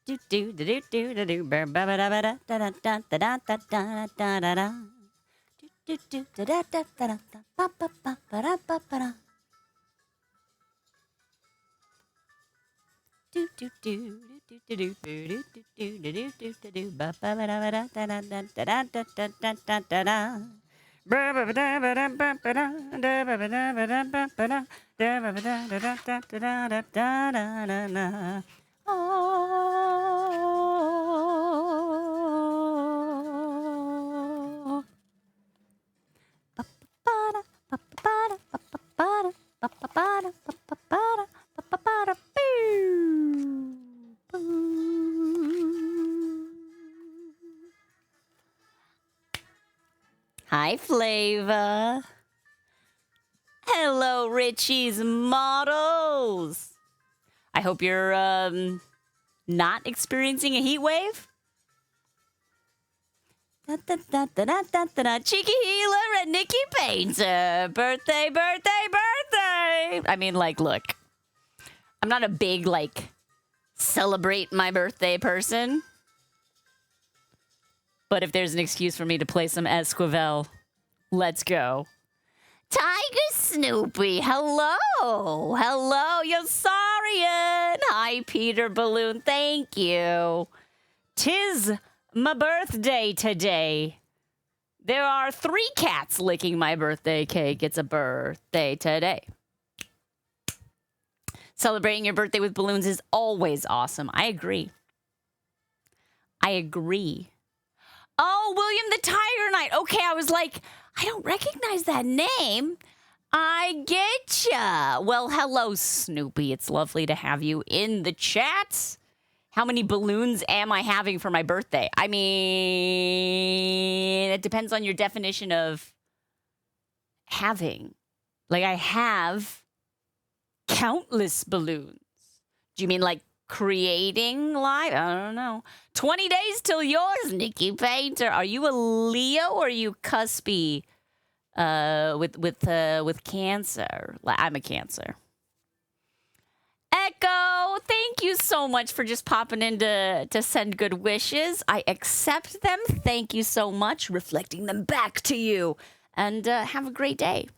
Do do do do do do do ba ba ba da ba da da da da da da da da da da. Do do do da da da da da ba ba ba ba da ba ba da. Do do do do do do do do do do do do do do ba ba ba da ba da da da da da da da da da da. Ba ba ba da ba da ba ba da da ba ba da ba da ba ba da da ba ba da da da da da da da da da da. Hi, Flava. Hello, Richie's models. I hope you're not experiencing a heat wave. Cheeky Healer and Nikki Painter. Birthday, birthday, birthday. I mean, like, look. I'm not a big, like, celebrate my birthday person. But if there's an excuse for me to play some Esquivel, let's go. Tiger Snoopy, hello. Hello, Yosarian. Hi, Peter Balloon, thank you. 'Tis my birthday today. There are 3 cats licking my birthday cake. It's a birthday today. Celebrating your birthday with balloons is always awesome. I agree. I agree. Oh, William the Tiger Knight. Okay, I was like, I don't recognize that name. I get ya. Well, hello, Snoopy. It's lovely to have you in the chat. How many balloons am I having for my birthday? I mean, it depends on your definition of having. Like, I have countless balloons. Do you mean like creating live? I don't know. 20 days till yours, Nikki Painter. Are you a Leo or are you cuspy with Cancer? I'm a Cancer. Echo, thank you so much for just popping in to send good wishes. I accept them. Thank you so much. Reflecting them back to you. And have a great day.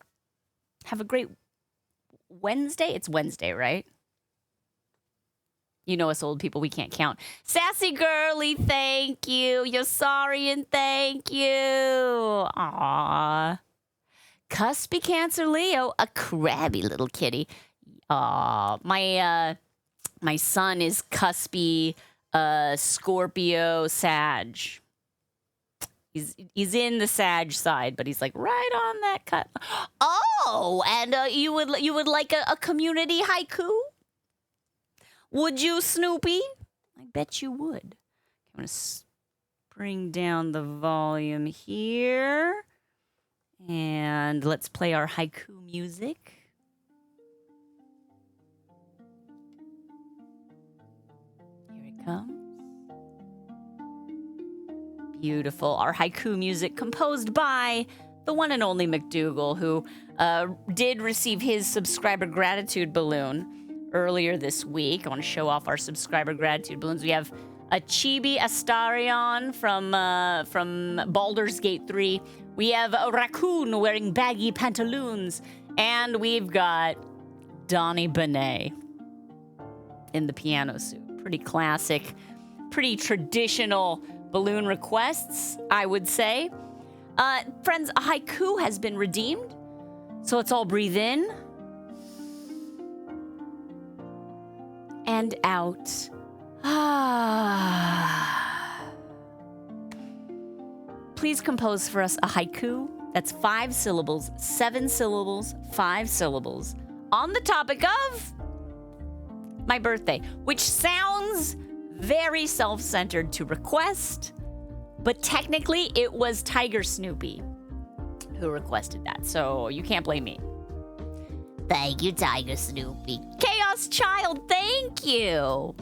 Have a great Wednesday. It's Wednesday, right? You know us old people, we can't count. Sassy Girly, thank you. Yosarian, thank you. Aww. Cuspy Cancer Leo, a crabby little kitty. Aw, my son is cuspy Scorpio Sag. He's in the Sag side, but he's like right on that cut. Oh, and you would like a community haiku? Would you, Snoopy? I bet you would. I'm going to bring down the volume here. And let's play our haiku music. Here it comes. Beautiful. Our haiku music composed by the one and only McDougal, who did receive his subscriber gratitude balloon earlier this week. I want to show off our subscriber gratitude balloons. We have a Chibi Astarion from Baldur's Gate 3. We have a raccoon wearing baggy pantaloons. And we've got Donnie Benet in the piano suit. Pretty classic, pretty traditional balloon requests, I would say. Friends, a haiku has been redeemed. So let's all breathe in. And out. Please compose for us a haiku that's 5 syllables, 7 syllables, 5 syllables on the topic of my birthday, which sounds very self-centered to request, but technically it was Tiger Snoopy who requested that, so you can't blame me. Thank you, Tiger Snoopy. Chaos Child, thank you.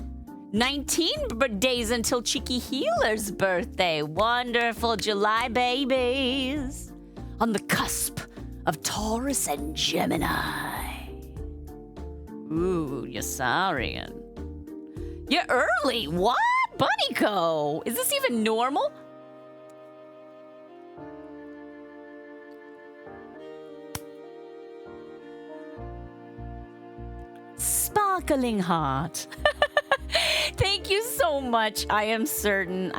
19 days until Cheeky Healer's birthday. Wonderful July babies. On the cusp of Taurus and Gemini. Ooh, Yosarian. You're early. What? Bunnyco! Is this even normal? Sparkling heart. Thank you so much. I am certainly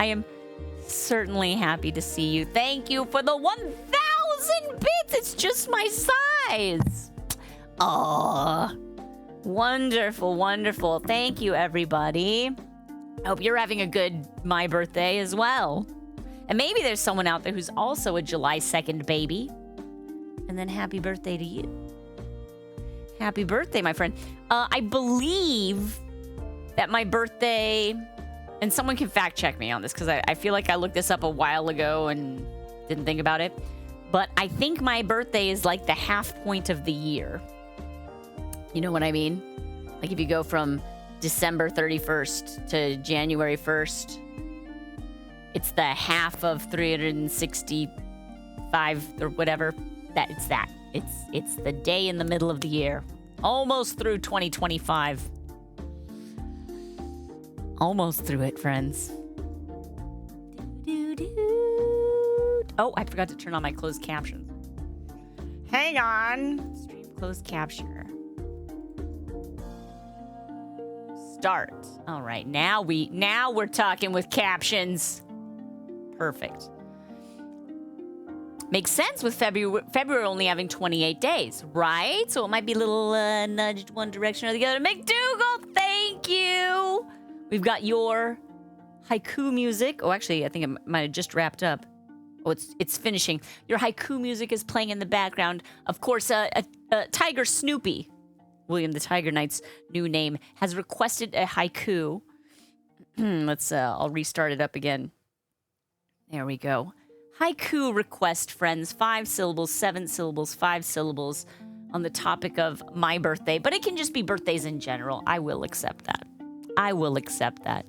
happy to see you. Thank you for the 1,000 bits. It's just my size. Oh, wonderful, wonderful. Thank you, everybody. I hope you're having a good my birthday as well. And maybe there's someone out there who's also a July 2nd baby. And then happy birthday to you. Happy birthday, my friend. I believe that my birthday, and someone can fact check me on this because I feel like I looked this up a while ago and didn't think about it. But I think my birthday is like the half point of the year. You know what I mean? Like if you go from December 31st to January 1st, it's the half of 365 or whatever. It's the day in the middle of the year. Almost through 2025. Almost through it, friends. Oh, I forgot to turn on my closed captions. Hang on. Stream closed captioner. Start. All right, now we're talking with captions. Perfect. Makes sense with February only having 28 days, right? So it might be a little nudged one direction or the other. McDougal, thank you. We've got your haiku music. Oh, actually, I think it might have just wrapped up. Oh, it's finishing. Your haiku music is playing in the background. Of course, Tiger Snoopy, William the Tiger Knight's new name, has requested a haiku. I'll restart it up again. There we go. Haiku request, friends. 5 syllables, 7 syllables, 5 syllables on the topic of my birthday. But it can just be birthdays in general. I will accept that. I will accept that.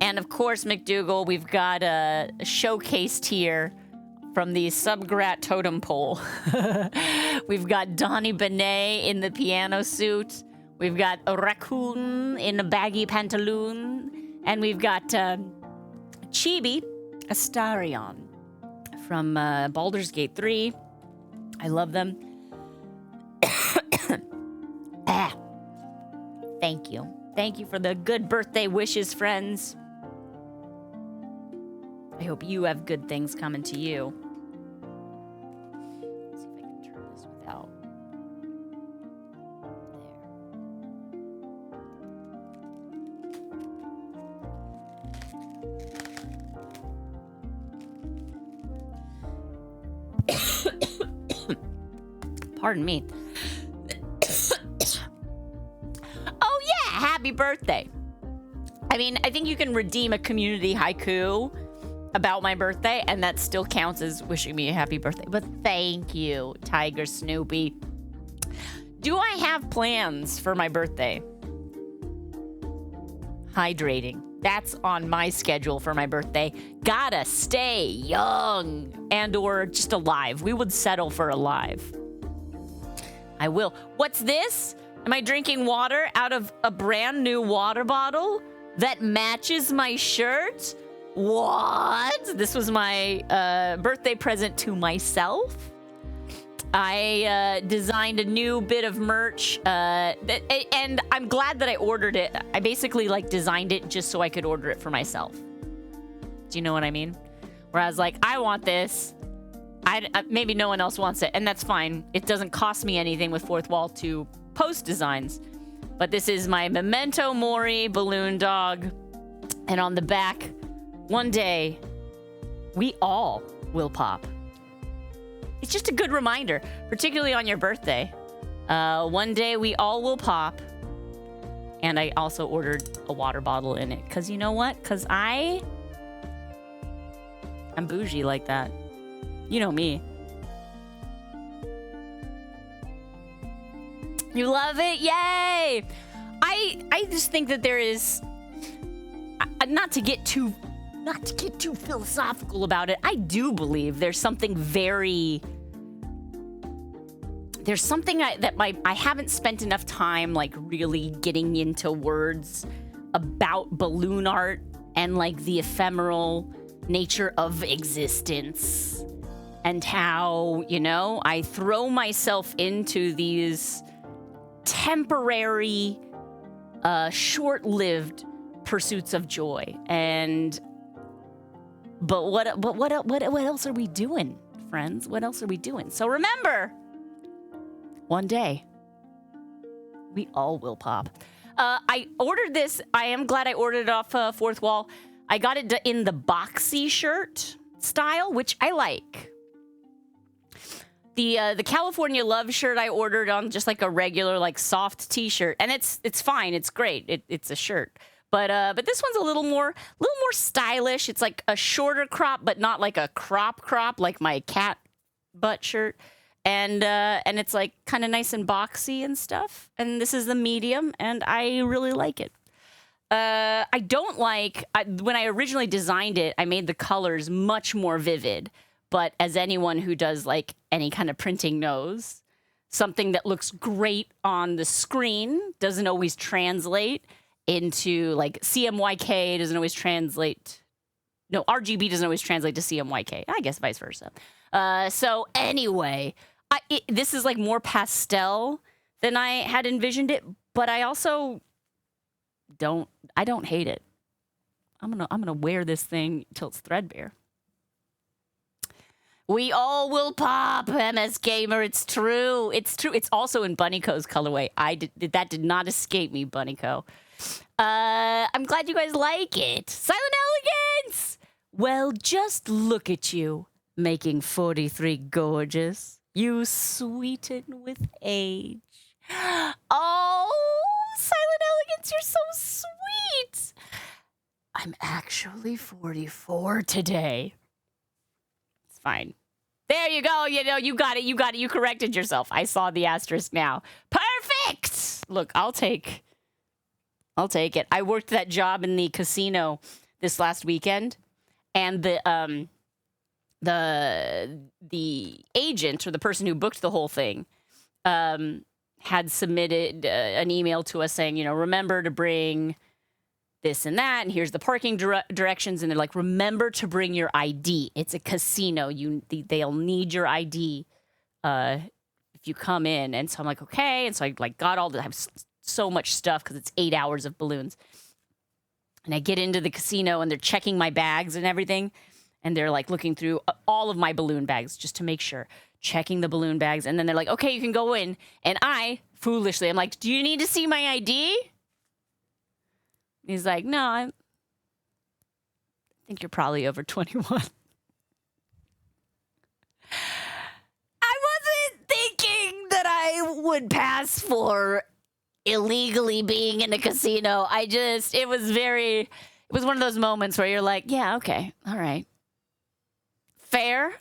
And of course, McDougal, we've got a showcased here from the Subgrat totem pole. We've got Donnie Benet in the piano suit. We've got a raccoon in a baggy pantaloon. And we've got Chibi Astarion from Baldur's Gate 3. I love them. Thank you. Thank you for the good birthday wishes, friends. I hope you have good things coming to you. Let's see if I can turn this without. There. Pardon me. Oh yeah, happy birthday. I mean, I think you can redeem a community haiku about my birthday, and that still counts as wishing me a happy birthday. But thank you, Tiger Snoopy. Do I have plans for my birthday? Hydrating. That's on my schedule for my birthday. Gotta stay young and or just alive. We would settle for alive. I will. What's this? Am I drinking water out of a brand new water bottle that matches my shirt? What? This was my birthday present to myself. I designed a new bit of merch, and I'm glad that I ordered it. I basically designed it just so I could order it for myself. Do you know what I mean? Where I was like, I want this. Maybe no one else wants it, and that's fine. It doesn't cost me anything with Fourth Wall to post designs. But this is my Memento Mori balloon dog, and on the back, one day, we all will pop. It's just a good reminder, particularly on your birthday. One day we all will pop. And I also ordered a water bottle in it. Because you know what? Because I'm bougie like that. You know me. You love it? Yay! I just think that there is... Not to get too philosophical about it, I do believe there's something that I haven't spent enough time really getting into words about balloon art and like the ephemeral nature of existence and how, you know, I throw myself into these temporary, short-lived pursuits of joy. But what else are we doing, friends? What else are we doing? So remember, one day we all will pop. I ordered this. I am glad I ordered it off Fourth Wall. I got it in the boxy shirt style, which I like. The California Love shirt I ordered on just like a regular like soft t-shirt, and it's fine. It's great. It's a shirt. But this one's a little more stylish. It's like a shorter crop, but not like a crop like my cat butt shirt. And it's like kind of nice and boxy and stuff. And this is the medium, and I really like it. I don't like when I originally designed it, I made the colors much more vivid. But as anyone who does like any kind of printing knows, something that looks great on the screen doesn't always translate into like CMYK doesn't always translate. No, RGB doesn't always translate to CMYK. I guess vice versa. So anyway, this is like more pastel than I had envisioned it, but I also don't hate it. I'm gonna wear this thing till it's threadbare. We all will pop, MS Gamer. It's true. It's true. It's also in Bunnyco's colorway. That did not escape me, Bunnyco. I'm glad you guys like it. Silent Elegance! Well, just look at you, making 43 gorgeous. You sweeten with age. Oh, Silent Elegance, you're so sweet. I'm actually 44 today. Fine. There you go. You know, you got it. You got it. You corrected yourself. I saw the asterisk now. Perfect. Look, I'll take it. I worked that job in the casino this last weekend, and the agent or the person who booked the whole thing had submitted an email to us saying, you know, remember to bring this and that, and here's the parking directions, and they're like, remember to bring your ID. It's a casino. They'll need your ID if you come in. And so I'm like, okay. And so I like got I have so much stuff because it's 8 hours of balloons. And I get into the casino, and they're checking my bags and everything, and they're like looking through all of my balloon bags just to make sure, checking the balloon bags, and then they're like, okay, you can go in. And I foolishly, I'm like, do you need to see my ID? He's like, no, I think you're probably over 21. I wasn't thinking that I would pass for illegally being in a casino. It was one of those moments where you're like, yeah, okay, all right. Fair.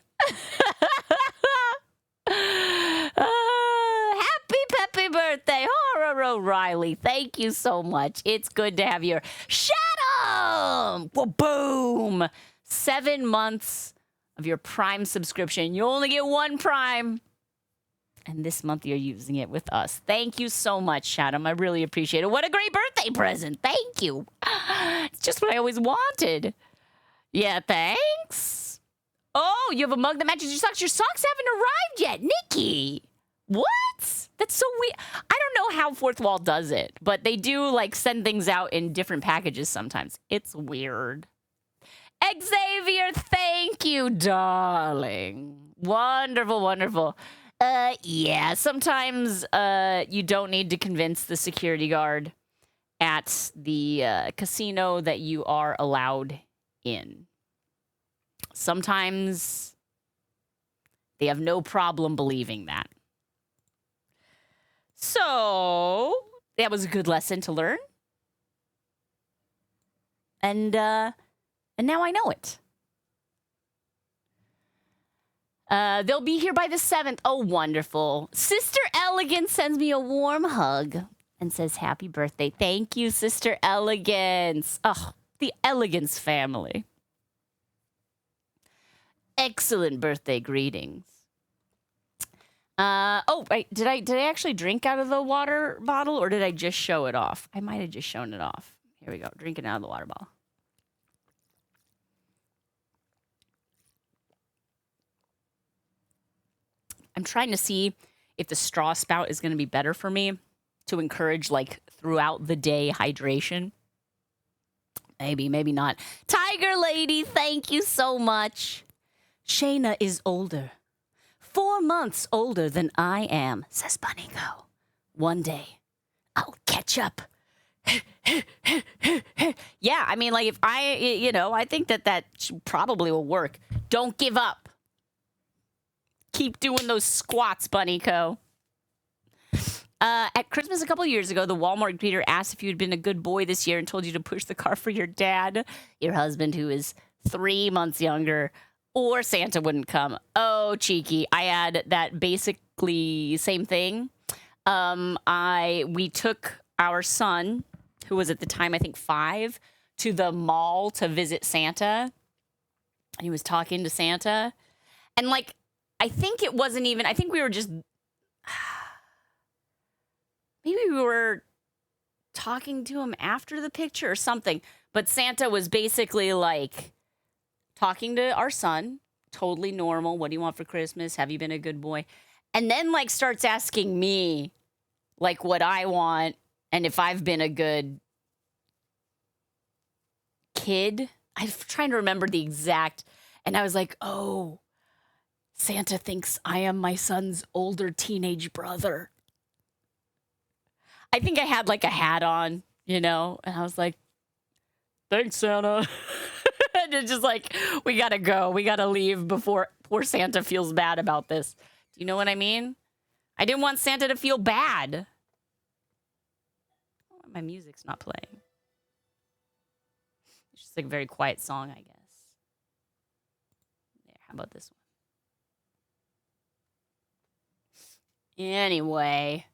Happy birthday, Horror O'Reilly. Thank you so much. It's good to have your Shana. Well, boom. 7 months of your Prime subscription. You only get one Prime. And this month you're using it with us. Thank you so much, Shana. I really appreciate it. What a great birthday present. Thank you. It's just what I always wanted. Yeah, thanks. Oh, you have a mug that matches your socks. Your socks haven't arrived yet, Nikki. What? That's so weird. I don't know how Fourth Wall does it, but they do like send things out in different packages sometimes. It's weird. Xavier, thank you, darling. Wonderful, wonderful. Yeah, sometimes you don't need to convince the security guard at the casino that you are allowed in. Sometimes they have no problem believing that. So that was a good lesson to learn. And now I know it. They'll be here by the 7th. Oh, wonderful. Sister Elegance sends me a warm hug and says, happy birthday. Thank you, Sister Elegance. Oh, the Elegance family. Excellent birthday greetings. Oh, wait, did I actually drink out of the water bottle, or did I just show it off? I might have just shown it off. Here we go. Drinking out of the water bottle. I'm trying to see if the straw spout is going to be better for me to encourage, like, throughout the day hydration. Maybe, maybe not. Tiger Lady, thank you so much. Shana is older. 4 months older than I am, says Bunny Go. One day, I'll catch up. Yeah, I mean, like, if I think that probably will work. Don't give up. Keep doing those squats, Bunny Co. At Christmas a couple years ago, the Walmart greeter asked if you'd been a good boy this year and told you to push the car for your dad, your husband, who is 3 months younger, or Santa wouldn't come. Oh, cheeky. I had that basically same thing. We took our son, who was at the time, I think 5, to the mall to visit Santa. He was talking to Santa. And, like, I think it wasn't even, I think we were just, maybe we were talking to him after the picture or something. But Santa was basically, like, talking to our son, totally normal. What do you want for Christmas? Have you been a good boy? And then, like, starts asking me, like, what I want and if I've been a good kid. I'm trying to remember the exact, and I was like, oh, Santa thinks I am my son's older teenage brother. I think I had, like, a hat on, and I was like, thanks, Santa. And it's just like, we gotta go. We gotta leave before poor Santa feels bad about this. Do you know what I mean? I didn't want Santa to feel bad. Oh, my music's not playing. It's just like a very quiet song, I guess. There, how about this one? Anyway,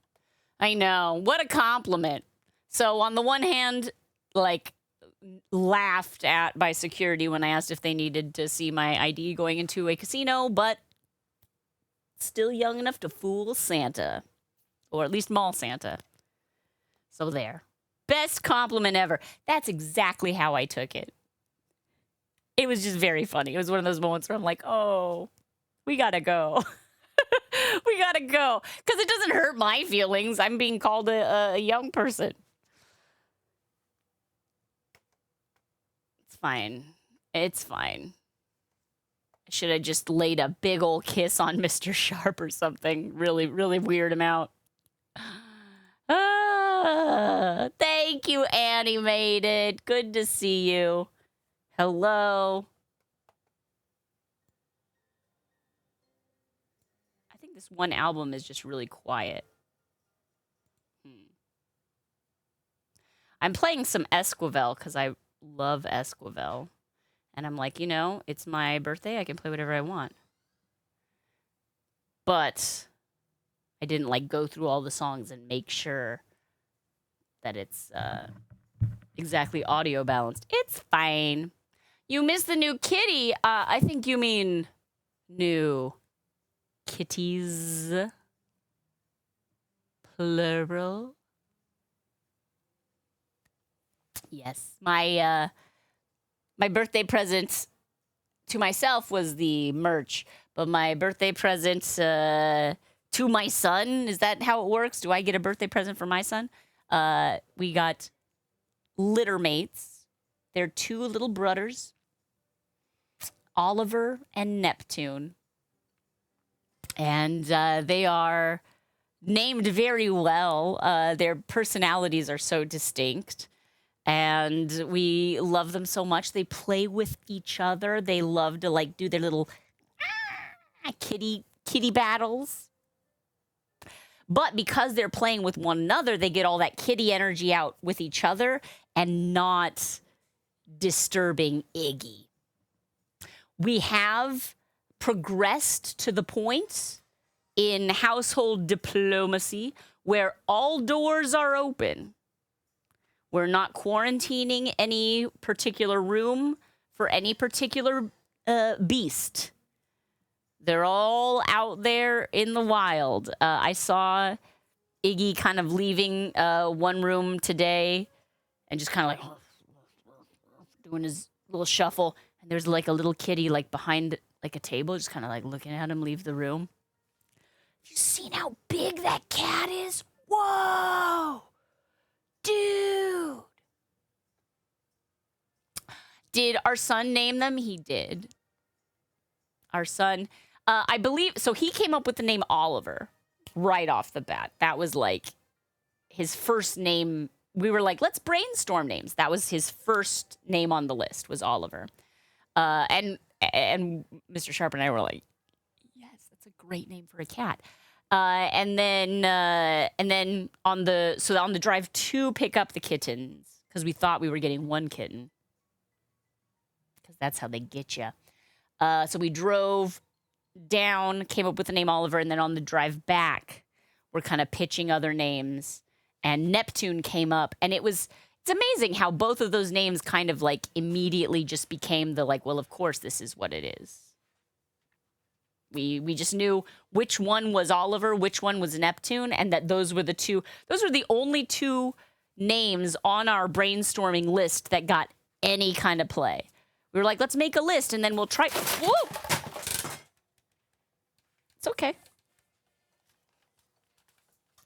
I know. What a compliment. So on the one hand, like, laughed at by security when I asked if they needed to see my ID going into a casino, but still young enough to fool Santa. Or at least mall Santa. So there. Best compliment ever. That's exactly how I took it. It was just very funny. It was one of those moments where I'm like, oh, we gotta go. We gotta go. Because it doesn't hurt my feelings. I'm being called a young person. It's fine. It's fine. I should have just laid a big old kiss on Mr. Sharp or something. Really, really weird him out. Thank you, Animated. Good to see you. Hello. I think this one album is just really quiet. I'm playing some Esquivel because I love Esquivel. And I'm like, it's my birthday. I can play whatever I want. But I didn't, like, go through all the songs and make sure that it's exactly audio balanced. It's fine. You missed the new kitty. I think you mean new kitties. Plural. Yes. My birthday present to myself was the merch, but my birthday present to my son, is that how it works? Do I get a birthday present for my son? We got litter mates. They're 2 little brothers, Oliver and Neptune. And they are named very well. Their personalities are so distinct. And we love them so much. They play with each other. They love to, like, do their little kitty battles. But because they're playing with one another, they get all that kitty energy out with each other and not disturbing Iggy. We have progressed to the point in household diplomacy where all doors are open. We're not quarantining any particular room for any particular beast. They're all out there in the wild. I saw Iggy kind of leaving one room today and just kind of like, doing his little shuffle, and there's like a little kitty like behind like a table, just kind of like looking at him leave the room. You seen how big that cat is? Whoa, dude! Did our son name them? He did. Our son, I believe, so he came up with the name Oliver right off the bat. That was like his first name. We were like, let's brainstorm names. That was his first name on the list, was Oliver. And Mr. Sharp and I were like, yes, that's a great name for a cat. And then on the drive to pick up the kittens, because we thought we were getting one kitten, because that's how they get you. So we drove down, came up with the name Oliver, and then on the drive back, we're kind of pitching other names, and Neptune came up, and it's amazing how both of those names kind of like immediately just became the like, well, of course this is what it is. We just knew which one was Oliver, which one was Neptune, and that those were the only two names on our brainstorming list that got any kind of play. We were like, let's make a list, and then we'll try. Whoa! It's okay.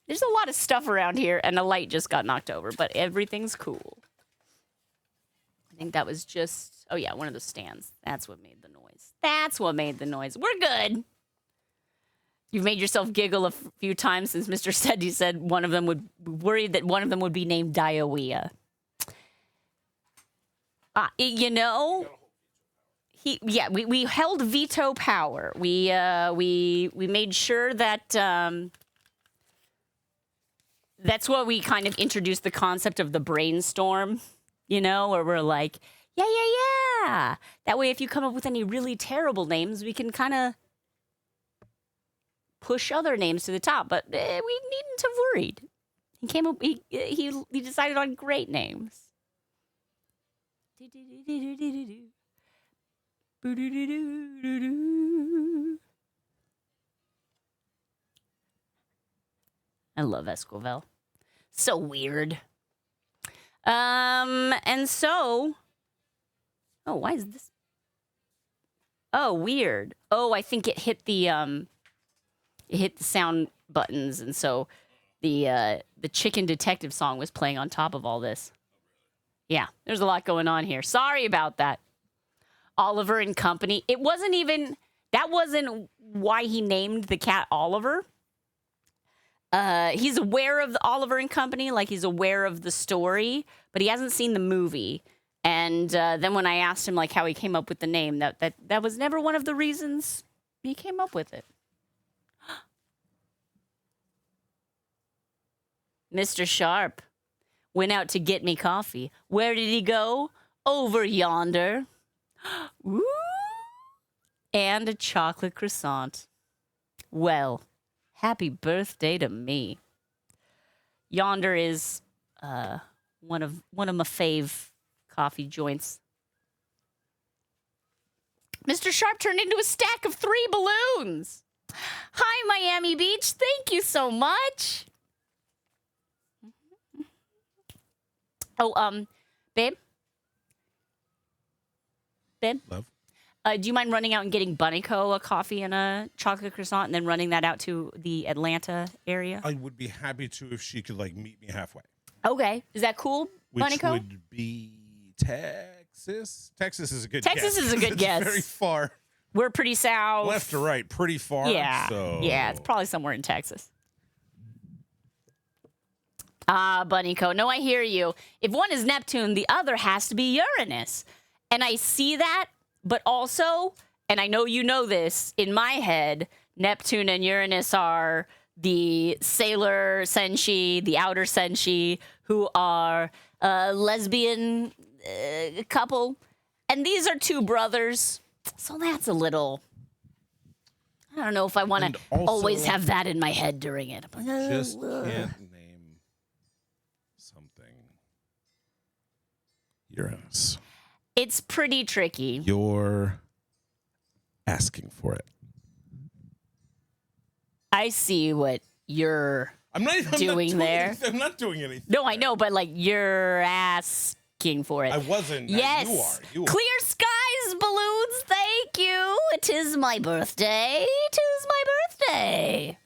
There's a lot of stuff around here, and a light just got knocked over, but everything's cool. I think that was just, oh yeah, one of the stands. That's what made the noise. That's what made the noise. We're good. You've made yourself giggle a few times since Mr. Steady said one of them would worried that one of them would be named Diawea. You know, we held veto power. We made sure that that's what we kind of introduced the concept of the brainstorm, you know, where we're like, yeah. That way, if you come up with any really terrible names, we can kind of push other names to the top. But we needn't have worried. He came up. He decided on great names. I love Esquivel. So weird. And so, oh, why is this? Oh, weird. Oh, I think it hit the sound buttons, and so the Chicken Detective song was playing on top of all this. Yeah, there's a lot going on here. Sorry about that. Oliver and Company. That wasn't why he named the cat Oliver. He's aware of the Oliver and Company, like he's aware of the story, but he hasn't seen the movie. And then when I asked him like how he came up with the name, that was never one of the reasons he came up with it. Mr. Sharp went out to get me coffee. Where did he go? Over yonder. Ooh. And a chocolate croissant. Well, happy birthday to me. Yonder is one of my fave coffee joints. Mr. Sharp turned into a stack of 3 balloons. Hi, Miami Beach. Thank you so much. Oh, babe? Babe? Love? Do you mind running out and getting Bunnyco a coffee and a chocolate croissant and then running that out to the Atlanta area? I would be happy to if she could, like, meet me halfway. Okay. Is that cool, Bunnyco? Which would be Texas? Texas is a good guess. Texas is a good guess. It's very far. We're pretty south. Left to right, pretty far. Yeah. So. Yeah, it's probably somewhere in Texas. Bunnyco. No, I hear you. If one is Neptune, the other has to be Uranus. And I see that, but also, and I know you know this, in my head, Neptune and Uranus are the sailor senshi, the outer senshi, who are a lesbian couple. And these are 2 brothers. So that's a little... I don't know if I want to always have that in my head during it. Just can't name something Uranus. It's pretty tricky. You're asking for it. I see what you're doing there. I'm not doing anything. No, I know, but like you're asking asking for it. I wasn't. Yes. You are. Clear skies, balloons. Thank you. It is my birthday. It is my birthday.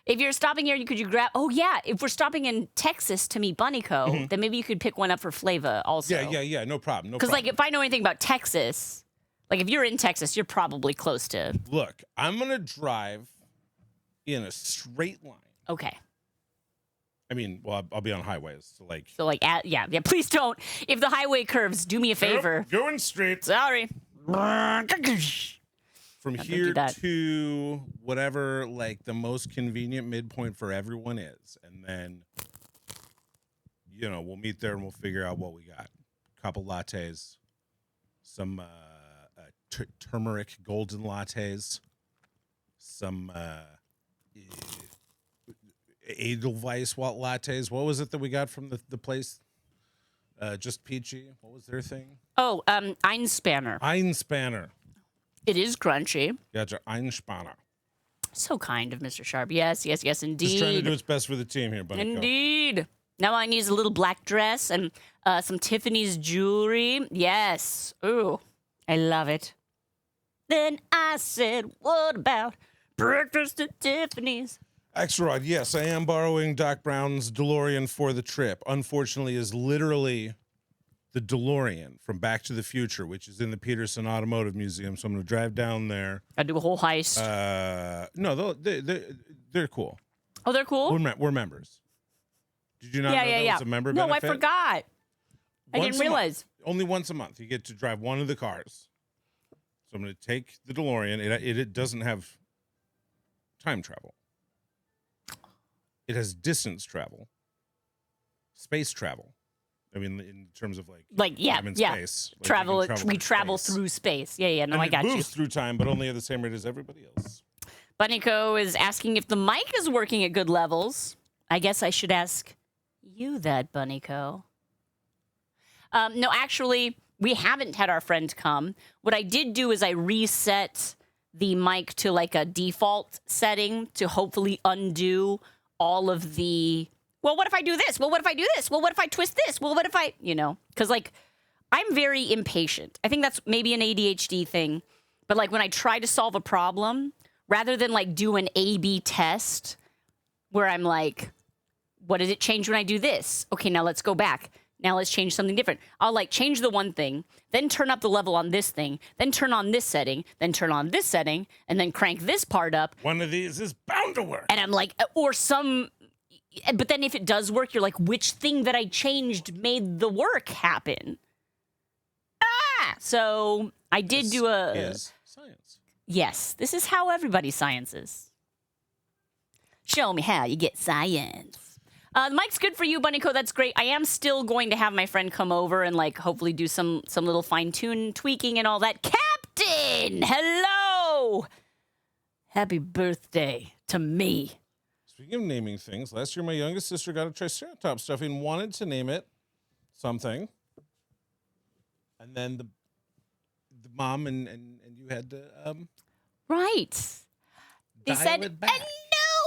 If you're stopping here, could you grab? Oh yeah. If we're stopping in Texas to meet Bunnyco, then maybe you could pick one up for Flava also. Yeah. No problem. Because like if I know anything about Texas, like if you're in Texas, you're probably close to. Look, I'm gonna drive in a straight line. Okay. I mean, well, I'll be on highways, so like. Yeah. Please don't. If the highway curves, do me a favor. Nope, going straight. Sorry. From here to whatever, like, the most convenient midpoint for everyone is. And then, we'll meet there and we'll figure out what we got. A couple lattes, some turmeric golden lattes, some Edelweiss lattes. What was it that we got from the place? Just peachy. What was their thing? Oh, Einspanner. Einspanner. It is crunchy. Gotcha. Einspanner. So kind of Mr. Sharp. Yes, indeed. Just trying to do its best for the team here, buddy. Indeed. Now all I need is a little black dress and some Tiffany's jewelry. Yes. Ooh, I love it. Then I said, what about breakfast at Tiffany's? Axelrod, yes, I am borrowing Doc Brown's DeLorean for the trip. Unfortunately, is literally the DeLorean from Back to the Future, which is in the Peterson Automotive Museum. So I'm going to drive down there. Gotta do a whole heist. No, they're cool. Oh, they're cool? We're members. Did you not know that was a member No, benefit? I forgot. I didn't realize. Only once a month. You get to drive one of the cars. So I'm going to take the DeLorean. It doesn't have time travel. It has distance travel, space travel. I mean, in terms of time and space. We travel through space. Yeah. No, and I got you. It moves through time, but only at the same rate as everybody else. Bunnyco is asking if the mic is working at good levels. I guess I should ask you that, Bunnyco. No, actually, we haven't had our friend come. What I did do is I reset the mic to like a default setting to hopefully undo all of the, well, what if I do this? Well, what if I do this? Well, what if I twist this? Well, what if I, because like I'm very impatient. I think that's maybe an ADHD thing. But like when I try to solve a problem, rather than like do an A/B test where I'm like, what did it change when I do this? Okay, now let's go back. Now let's change something different. I'll like change the one thing, then turn up the level on this thing, then turn on this setting, then turn on this setting, and then crank this part up. One of these is bound to work. And I'm like, but then if it does work, you're like, which thing that I changed made the work happen? So I did do is science. Yes, this is how everybody sciences. Show me how you get science. The mic's good for you, Bunnyco. That's great. I am still going to have my friend come over and like hopefully do some little fine-tune tweaking and all that. Captain, hello. Happy birthday to me. Speaking of naming things, last year my youngest sister got a Triceratops stuffy and wanted to name it something. And then the mom and you had to right. They said, it back.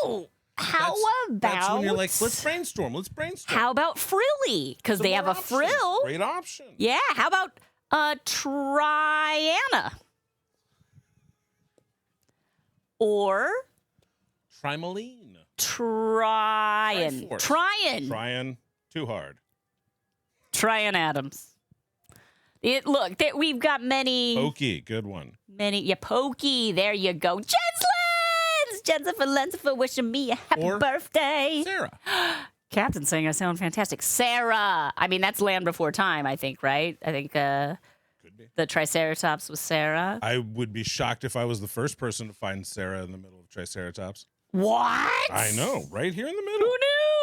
No. How about... That's when you're like, let's brainstorm. How about frilly? Because they have a frill. Great option. Yeah. How about Triana? Or... Trimaline. Tryan. Too hard. Tryan Adams. Look, we've got many... Pokey. Good one. Pokey. There you go. Jennifer Lensifer wishing me a happy birthday. Sarah. Captain saying I sound fantastic. Sarah. I mean, that's Land Before Time, I think, right? I think could be. The Triceratops was Sarah. I would be shocked if I was the first person to find Sarah in the middle of Triceratops. What? I know, right here in the middle. Who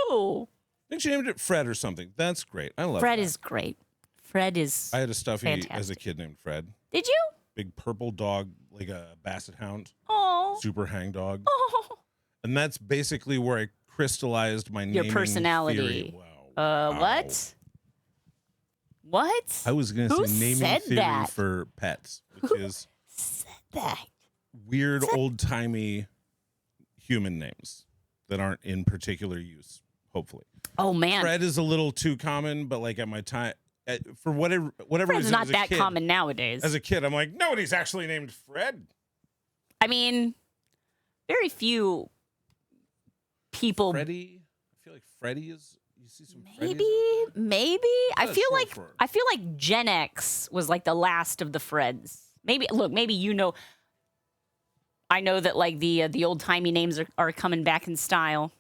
knew? I think she named it Fred or something. That's great. I love Fred that. is great. Fred is I had a stuffy fantastic. as a kid named Fred. Did you? Big purple dog, like a basset hound. Oh. Super hang dog. Oh. And that's basically where I crystallized my Your naming personality. theory. Wow. What? What? I was going to say naming theory that? for pets, which is said that? weird old-timey human names that aren't in particular use, hopefully. Oh, man. Fred is a little too common, but like at my time, for whatever Fred's reason, not as a that kid, common nowadays. As a kid, I'm like, nobody's actually named Fred. I mean, very few people. Freddie. I feel like Freddie is. You see some Maybe. What's that I feel like Gen X was like the last of the Freds. Maybe you know. I know that like the old timey names are coming back in style.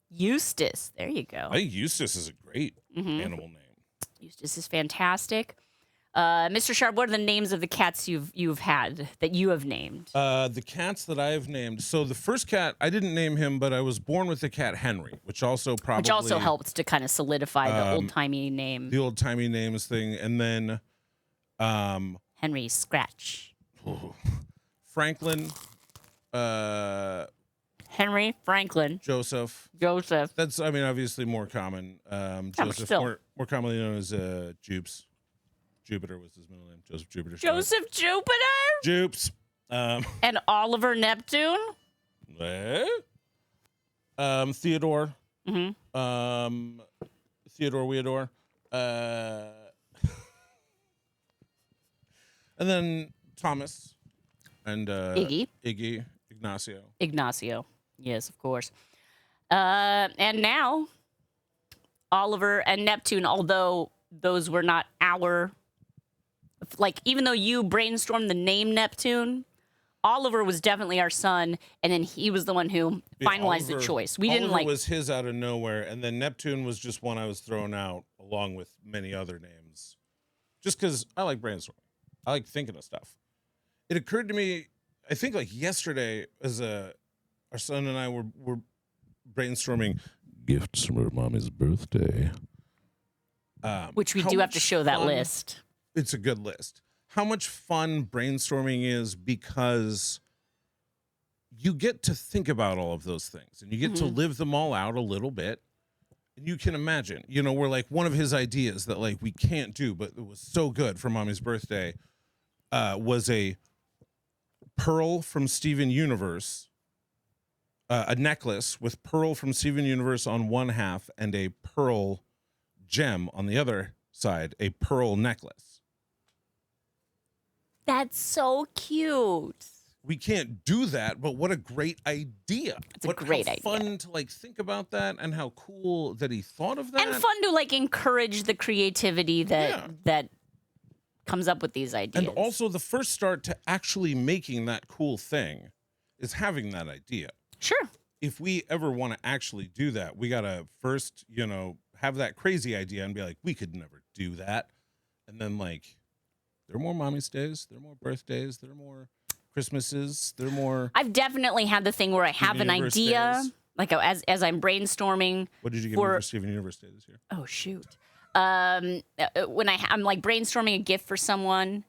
Eustace, there you go. I think Eustace is a great animal name. Eustace is fantastic. Mr. Sharp, what are the names of the cats you've had that you have named? The cats that I have named. So the first cat, I didn't name him, but I was born with the cat Henry, which also helps to kind of solidify the old timey name. The old timey names thing, and then Henry Scratch. Franklin. Henry Franklin. Joseph. That's obviously more common. Joseph, more commonly known as Jupes. Jupiter was his middle name. Joseph Jupiter. Joseph Jupiter? Jupes. And Oliver Neptune? Theodore. Theodore Weodore. And then Thomas. And Iggy. Ignacio. Yes, of course. And now, Oliver and Neptune, although those were not our... Like, even though you brainstormed the name Neptune, Oliver was definitely our son, and then he was the one who finalized the choice. Oliver was his out of nowhere, and then Neptune was just one I was throwing out, along with many other names. Just because I like brainstorming. I like thinking of stuff. It occurred to me, I think like yesterday, as our son and I were brainstorming gifts for Mommy's birthday. Which we do have to show that list. It's a good list. How much fun brainstorming is, because you get to think about all of those things and you get to live them all out a little bit. And you can imagine, we're like, one of his ideas that like we can't do, but it was so good for Mommy's birthday, was a pearl from Steven Universe, a necklace with pearl from Steven Universe on one half and a pearl gem on the other side, a pearl necklace. That's so cute. We can't do that, but what a great idea. It's a great idea. Fun to like think about that, and how cool that he thought of that. And fun to like encourage the creativity that comes up with these ideas. And also the first start to actually making that cool thing is having that idea. Sure. If we ever want to actually do that, we got to first, have that crazy idea and be like, we could never do that. And then like, there are more Mommy's days, there are more birthdays, there are more Christmases, there are more... I've definitely had the thing where I have an idea, days. like as I'm brainstorming. What did you get for Steven Universe Day this year? Oh, shoot. When I'm like brainstorming a gift for someone,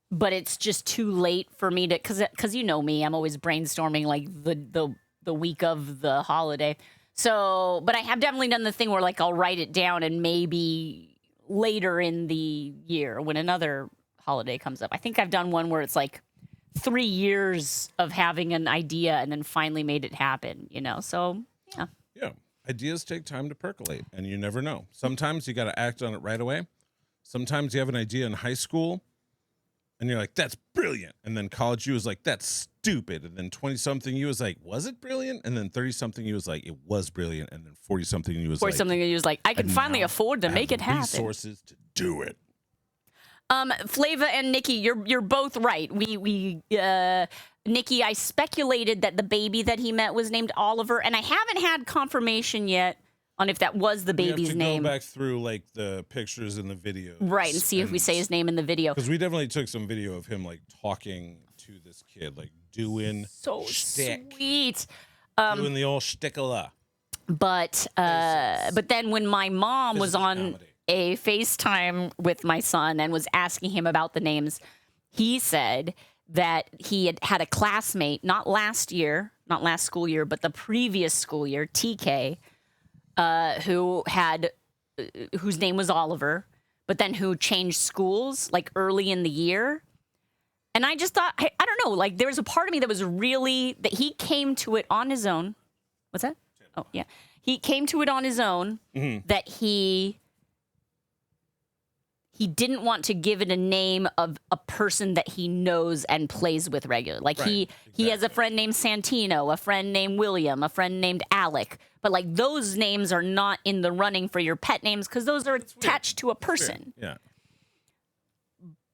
but it's just too late for me to... Because you know me, I'm always brainstorming like the week of the holiday. So, but I have definitely done the thing where like I'll write it down and maybe... later in the year when another holiday comes up. I think I've done one where it's like 3 years of having an idea and then finally made it happen, So, yeah. Yeah. Ideas take time to percolate, and you never know. Sometimes you got to act on it right away. Sometimes you have an idea in high school and you're like, that's brilliant. And then college you was like, that's stupid. And then 20-something you was like, was it brilliant? And then 30-something you was like, it was brilliant. And then 40-something you was like, 40-something you was like, I can finally afford to make it happen. Resources to do it. Flava and Nikki, you're both right. Nikki, I speculated that the baby that he met was named Oliver, and I haven't had confirmation yet on if that was the baby's name. Go back through like the pictures and the videos, right, and see if we say his name in the video. Because we definitely took some video of him like talking to this kid, like doing sweet, doing the old shtickala. But then when my mom was on a FaceTime with my son and was asking him about the names, he said that he had a classmate, not last school year, but the previous school year, TK, whose name was Oliver, but then who changed schools like early in the year. And I just thought, I don't know, like there was a part of me that was really, that he came to it on his own. What's that? Oh, yeah. He came to it on his own, that he he didn't want to give it a name of a person that he knows and plays with regularly. Like he has a friend named Santino, a friend named William, a friend named Alec. But like those names are not in the running for your pet names because those are attached to a person. Yeah.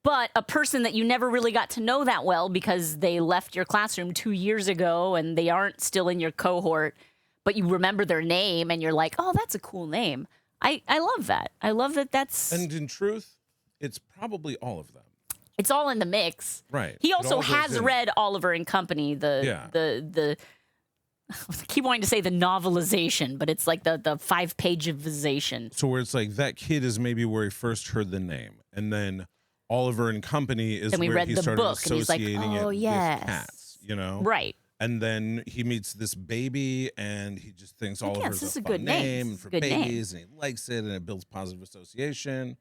But a person that you never really got to know that well because they left your classroom 2 years ago and they aren't still in your cohort, but you remember their name and you're like, oh, that's a cool name. I love that. I love that that's... And in truth, it's probably all of them. It's all in the mix. Right. He also has read Oliver and Company, the I keep wanting to say the novelization, but it's like the 5-pageization. So where it's like that kid is maybe where he first heard the name. And then Oliver and Company is where he started associating it with cats, you know? Right. And then he meets this baby, and he just thinks Oliver's a fun name for babies, and he likes it, and it builds positive association.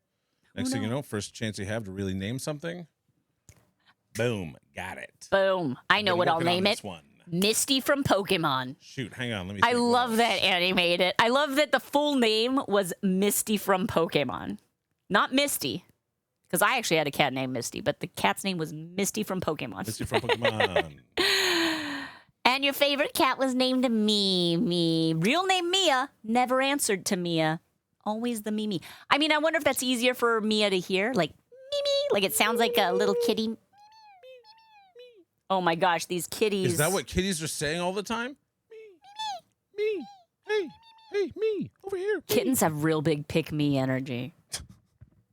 Next thing you know, first chance you have to really name something, boom, got it. Boom. I know what I'll name it. Misty from Pokemon. Shoot, hang on. Let me. I love that animated. I love that the full name was Misty from Pokemon, not Misty. Because I actually had a cat named Misty, but the cat's name was Misty from Pokemon. Misty from Pokemon. And your favorite cat was named Me. Real name Mia, never answered to Mia. Always the Mimi. I mean, I wonder if that's easier for Mia to hear. Like, Mimi. Like it sounds like a little kitty. Oh my gosh, these kitties. Is that what kitties are saying all the time? Me. Hey, me. Over here. Kittens have real big pick me energy.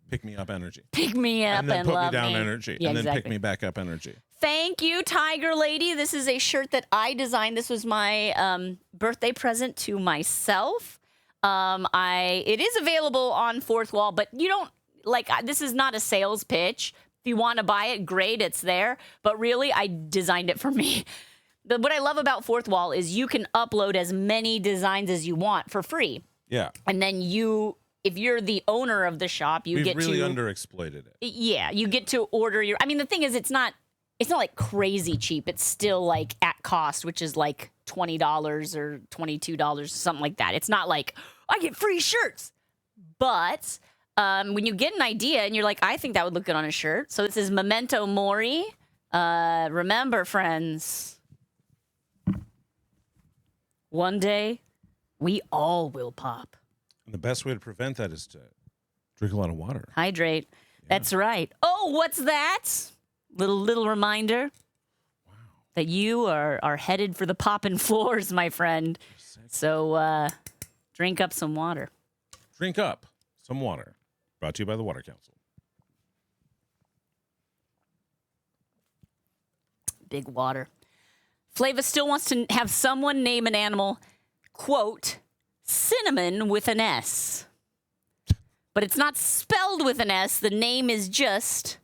Pick me up energy. Pick me up and then put love me down me. energy. Yeah, and then exactly. pick me back up energy. Thank you, Tiger Lady. This is a shirt that I designed. This was my birthday present to myself. It is available on Fourth Wall, but you don't this is not a sales pitch. If you want to buy it, great, it's there. But really, I designed it for me. What I love about Fourth Wall is you can upload as many designs as you want for free. Yeah. And then if you're the owner of the shop, you get really to underexploited it. Yeah, you get to order your. I mean, the thing is, it's not like crazy cheap. It's still like at cost, which is like $20 or $22, something like that. It's not like I get free shirts. But when you get an idea and you're like, I think that would look good on a shirt. So this is Memento Mori. Remember, friends, one day we all will pop. And the best way to prevent that is to drink a lot of water. Hydrate. Yeah. That's right. Oh, what's that? Little reminder that you are headed for the poppin' floors, my friend. So drink up some water. Drink up some water. Brought to you by the Water Council. Big water. Flava still wants to have someone name an animal, quote, cinnamon with an S. But it's not spelled with an S. The name is just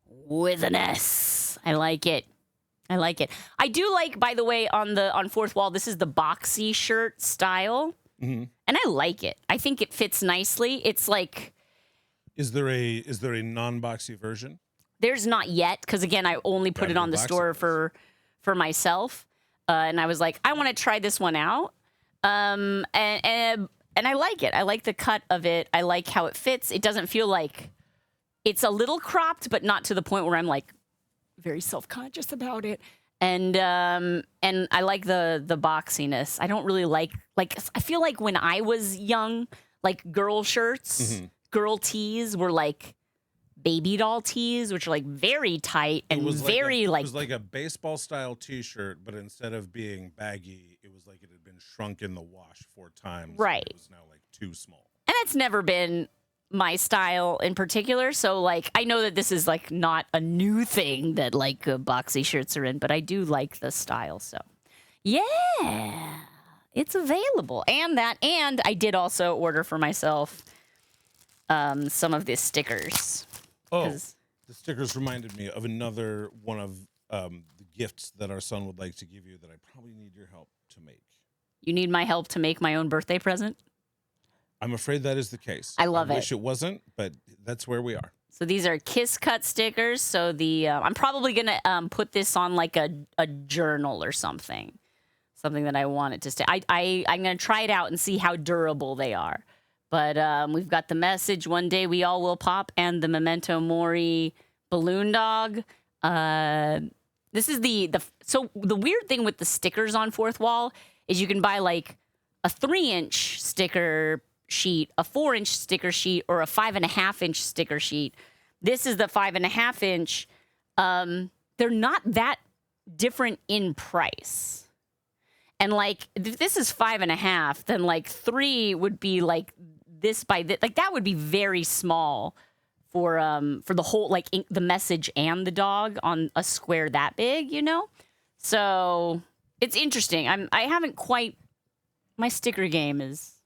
with an S. I like it. I do like, by the way, on Fourth Wall, this is the boxy shirt style. Mm-hmm. And I like it. I think it fits nicely. It's like... Is there a non-boxy version? There's not yet, because again, I only put it on the store for myself. And I was like, I want to try this one out. And I like it. I like the cut of it. I like how it fits. It doesn't feel like it's a little cropped, but not to the point where I'm like very self-conscious about it. And I like the boxiness. I don't really like I feel like when I was young, like girl shirts, girl tees were like baby doll tees, which are like very tight and very like... It was like a baseball style t-shirt, but instead of being baggy, it was like it had been shrunk in the wash 4 times. Right. It was now like too small. And that's never been my style in particular. So like, I know that this is like not a new thing that like boxy shirts are in, but I do like the style. So yeah, it's available. And I did also order for myself some of the stickers. Oh, the stickers reminded me of another one of the gifts that our son would like to give you that I probably need your help to make. You need my help to make my own birthday present? I'm afraid that is the case. I love it. I wish it wasn't, but that's where we are. So these are Kiss Cut stickers. So I'm probably going to put this on like a journal or something that I want it to stay. I'm going to try it out and see how durable they are. But we've got the message, one day we all will pop, and the Memento Mori balloon dog. This is so the weird thing with the stickers on Fourth Wall is you can buy like a 3-inch sticker sheet, a 4-inch sticker sheet, or a 5.5-inch sticker sheet. This is the 5.5-inch. They're not that different in price. And like, if this is 5.5, then like 3 would be like this by this. Like that would be very small for the whole, like the message and the dog on a square that big, you know? So it's interesting. I haven't quite, my sticker game it's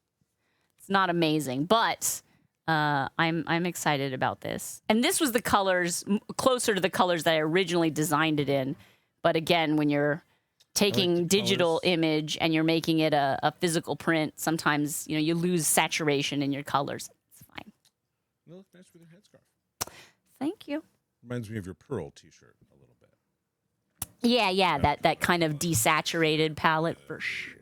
not amazing, but I'm excited about this. And this was the colors, closer to the colors that I originally designed it in. But again, when you're taking digital image and you're making it a physical print, sometimes, you lose saturation in your colors. It's fine. You look nice with your headscarf. Thank you. Reminds me of your Pearl t-shirt a little bit. Yeah, that kind of desaturated palette for sure.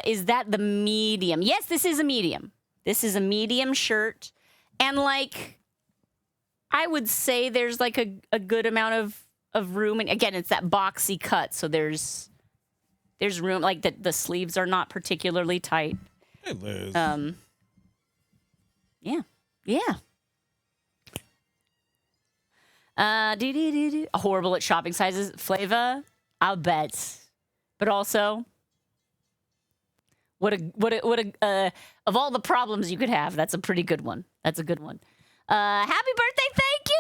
Is that the medium? Yes, this is a medium. This is a medium shirt. And like, I would say there's like a good amount of room. And again, it's that boxy cut. So there's room, like the sleeves are not particularly tight. Hey, Liz. Yeah. Horrible at shopping sizes. Flava, I'll bet. But also, what a of all the problems you could have, that's a pretty good one. That's a good one. Happy birthday. Thank you,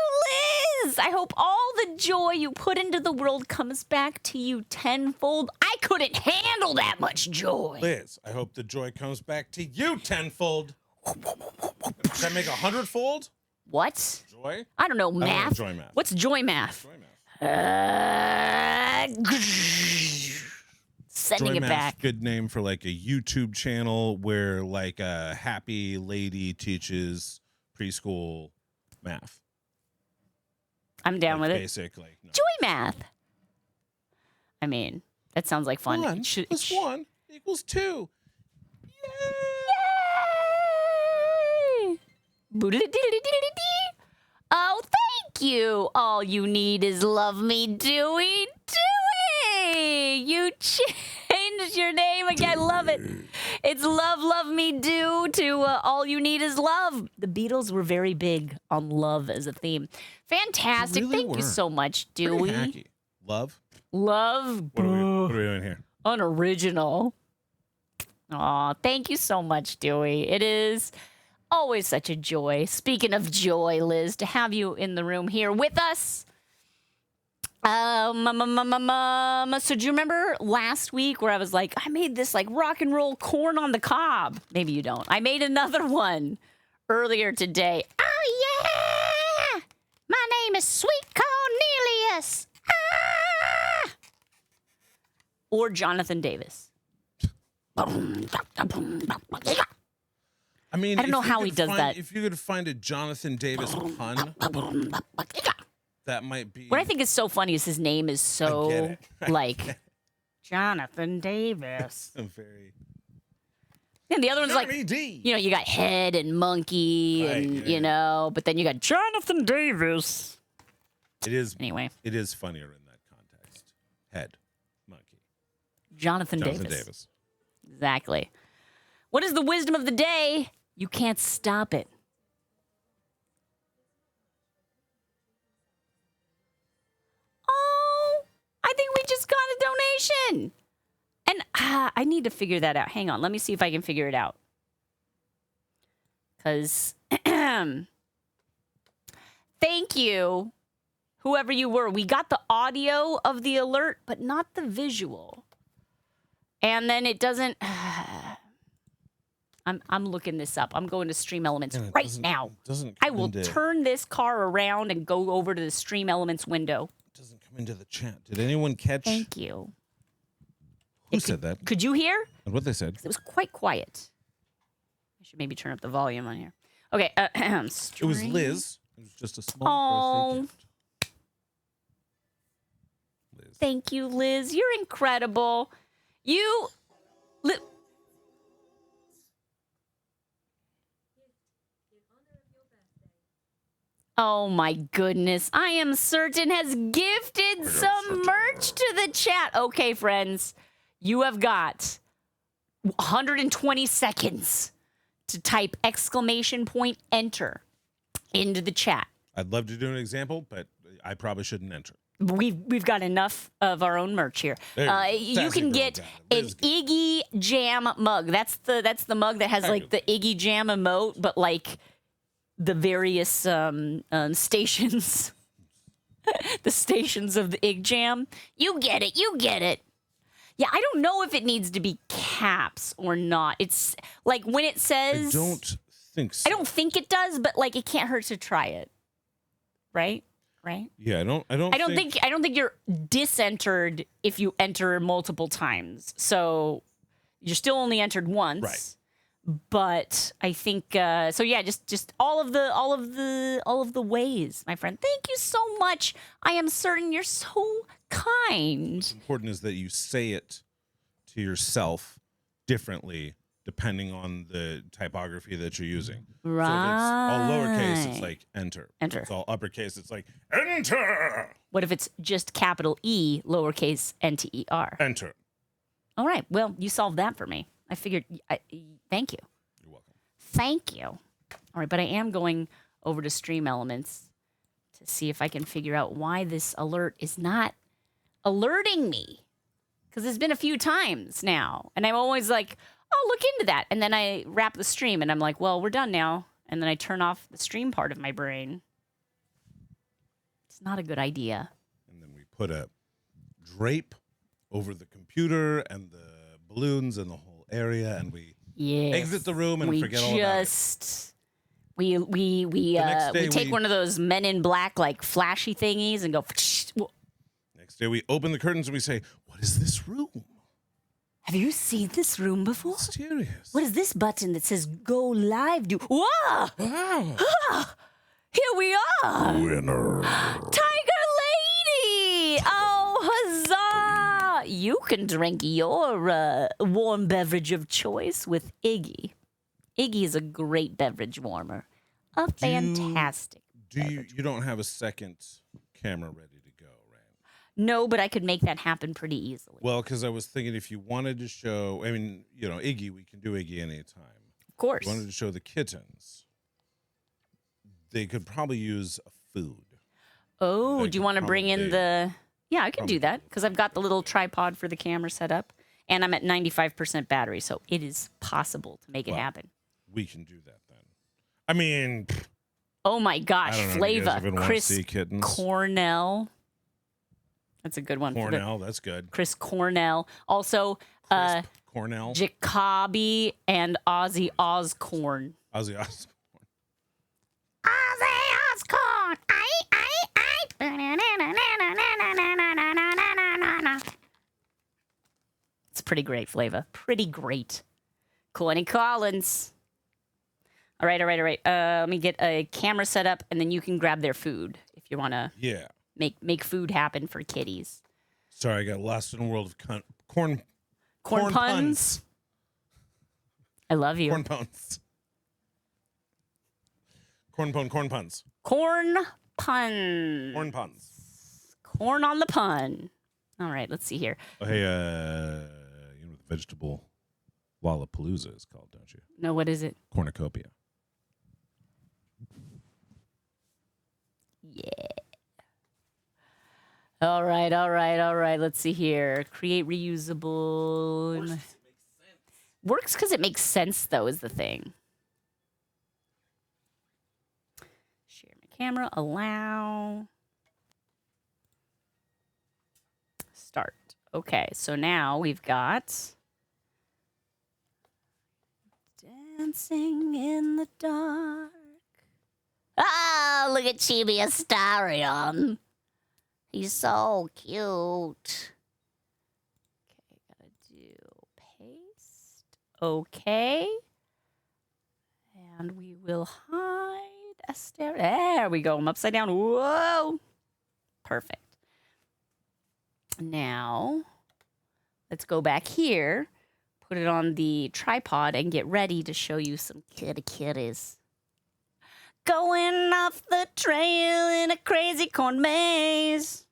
Liz. I hope all the joy you put into the world comes back to you tenfold. I couldn't handle that much joy. Liz, I hope the joy comes back to you tenfold. Does that make 100-fold? What? Joy? I don't know, math. I don't know joy math. What's joy math? Joy math. Sending Joy it Math's back. Good name for like a YouTube channel where like a happy lady teaches preschool math. I'm down like with basic, like no. it. Joy math. I mean, that sounds like fun. 1 plus 1 equals 2. Yay! Oh, thank you. All you need is love me, Dewey. Dewey! You changed your name again. I love it. It's love me, do to all you need is love. The Beatles were very big on love as a theme. Fantastic. Really Thank you so much, Dewey. Hacky. Love? Love. What are we doing here? Unoriginal. Aw, thank you so much, Dewey. It is always such a joy. Speaking of joy, Liz, to have you in the room here with us. So do you remember last week where I was like, I made this like rock and roll corn on the cob? Maybe you don't. I made another one earlier today. Oh, yeah! My name is Sweet Cornelius. Ah! Or Jonathan Davis. I mean, I don't know how he does that. If you could find a Jonathan Davis pun, that might be. What I think is so funny is his name is so I get it. like Jonathan Davis. I'm very. And the other one's like, D. you got head and monkey and, but then you got Jonathan Davis. It is. Anyway. It is funnier in that context. Head, monkey. Jonathan Davis. Exactly. What is the wisdom of the day? You can't stop it. Oh, I think we just got a donation. And I need to figure that out. Hang on. Let me see if I can figure it out. Because thank you, whoever you were. We got the audio of the alert, but not the visual. And then it doesn't... I'm looking this up. I'm going to Stream Elements right now. I will turn this car around and go over to the Stream Elements window. It doesn't come into the chat. Did anyone catch? Thank you. Who said that? Could you hear? And what they said? It was quite quiet. I should maybe turn up the volume on here. Okay. It was Liz. It was just a small birthday gift. Liz. Thank you, Liz. You're incredible. You Oh my goodness. I am certain has gifted some merch to the chat. Okay, friends. You have got 120 seconds to type !enter into the chat. I'd love to do an example, but I probably shouldn't enter. We've got enough of our own merch here. You can get an Iggy Jam mug. That's the mug that has like the Iggy Jam emote, but like the various stations, the stations of the Ig Jam. You get it. You get it. Yeah, I don't know if it needs to be caps or not. It's like when it says. I don't think so. I don't think it does, but like it can't hurt to try it. Right? Right? Yeah, I don't think you're disentered if you enter multiple times. So you're still only entered once. Right. But I think so. Yeah, just all of the ways, my friend. Thank you so much. I am certain you're so kind. What's important is that you say it to yourself differently depending on the typography that you're using. Right. So if it's all lowercase, it's like enter. Enter. If it's all uppercase, it's like enter. What if it's just capital E, lowercase NTER? Enter. All right. Well, you solved that for me. I figured. Thank you. You're welcome. Thank you. All right, but I am going over to Stream Elements to see if I can figure out why this alert is not alerting me. Because it's been a few times now, and I'm always like, "Oh, look into that," and then I wrap the stream, and I'm like, "Well, we're done now," and then I turn off the stream part of my brain. It's not a good idea. And then we put a drape over the computer and the balloons and the whole area, and we exit the room and forget all about it. We take one of those Men in Black like flashy thingies and go. Next day we open the curtains and we say, "What is this room? Have you seen this room before? Mysterious. What is this button that says go live do? Whoa! Wow. Ah, here we are! Winner. Tiger Lady! Oh, huzzah! You can drink your warm beverage of choice with Iggy. Iggy is a great beverage warmer. A fantastic beverage. You don't have a second camera ready to go, right? No, but I could make that happen pretty easily. Well, because I was thinking if you wanted to show, I mean, you know, Iggy, we can do Iggy anytime. Of course. If you wanted to show the kittens, they could probably use a food. Oh, They do you could want to bring in probably- the... Yeah, I can do that because I've got the little tripod for the camera set up, and I'm at 95% battery, so it is possible to make it happen. We can do that then. I mean, Oh my gosh, I don't know if you guys Flava, even want to Chris see kittens. Cornell. That's a good one. Cornell, that's good. Chris Cornell. Also, Crisp Cornell. Jacoby and Ozzy Oscorn. Ozzy Osbourne. Ozzy Oscorn. It's pretty great, Flava. Pretty great. Courtney Collins. All right. Let me get a camera set up, and then you can grab their food if you want to Yeah. make food happen for kitties. Sorry, I got lost in a world of corn Puns. I love you. Corn puns. Corn puns. Corn pun. Corn puns. Corn on the pun. All right, let's see here. Oh, hey, you know what the vegetable Lollapalooza is called, don't you? No, what is it? Cornucopia. Yeah. All right. Let's see here. Create reusable. Works because it makes sense, though, is the thing. Share my camera. Allow. Start. Okay, so now we've got dancing in the dark. Ah, look at Chibi Astarion. He's so cute. Okay, gotta do paste. Okay. And we will hide Astarion. There we go. I'm upside down. Whoa. Perfect. Now, let's go back here. put it on the tripod and get ready to show you some kitties. Going off the trail in a crazy corn maze.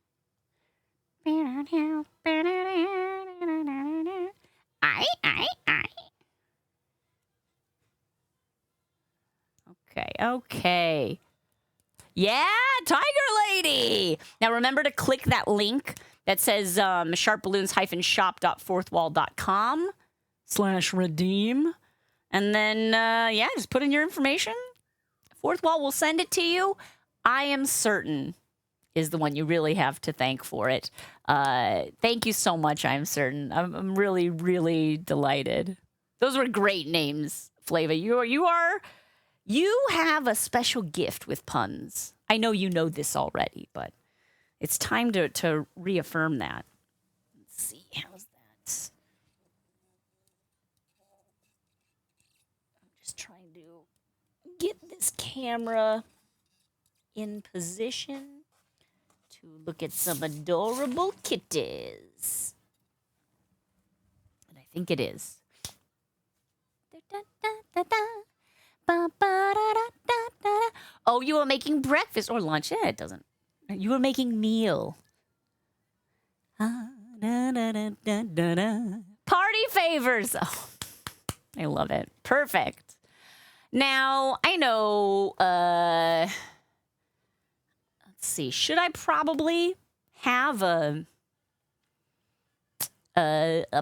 Okay. Yeah, Tiger Lady. Now remember to click that link that says sharpballoons-shop.4thwall.com/redeem. And then, just put in your information. Fourth Wall will send it to you. I am certain is the one you really have to thank for it. Thank you so much, I'm certain. I'm really, really delighted. Those were great names, Flava. You have a special gift with puns. I know you know this already, but it's time to reaffirm that. Let's see, how's that? I'm just trying to get this camera in position to look at some adorable kitties. And I think it is. Oh, you were making breakfast or lunch. Yeah, it doesn't. You were making meal. Party favors. Oh, I love it. Perfect. Now, I know, let's see. Should I probably have a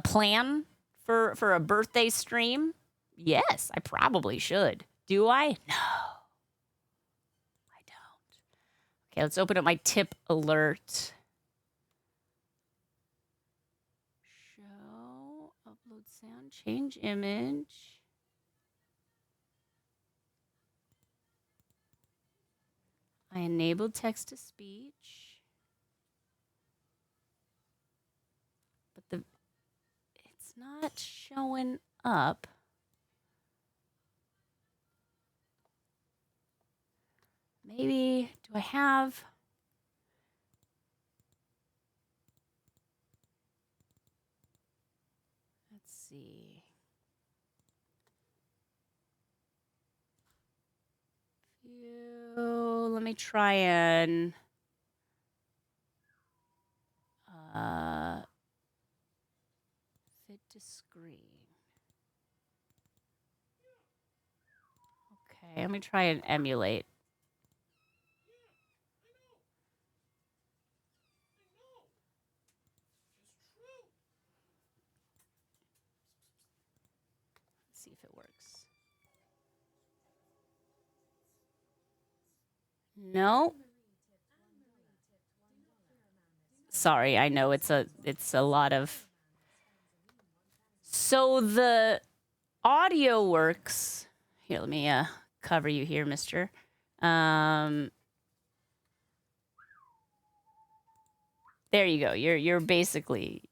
plan for a birthday stream? Yes, I probably should. Do I? No, I don't. Okay, let's open up my tip alert. Show, upload sound, change image. I enabled text to speech. But it's not showing up. Maybe, do I have... Let's see. Let me try and... fit to screen. Okay, let me try and emulate. See if it works. No. Sorry, I know it's a lot of. So the audio works. Here, let me cover you here, mister. There you go. You're basically.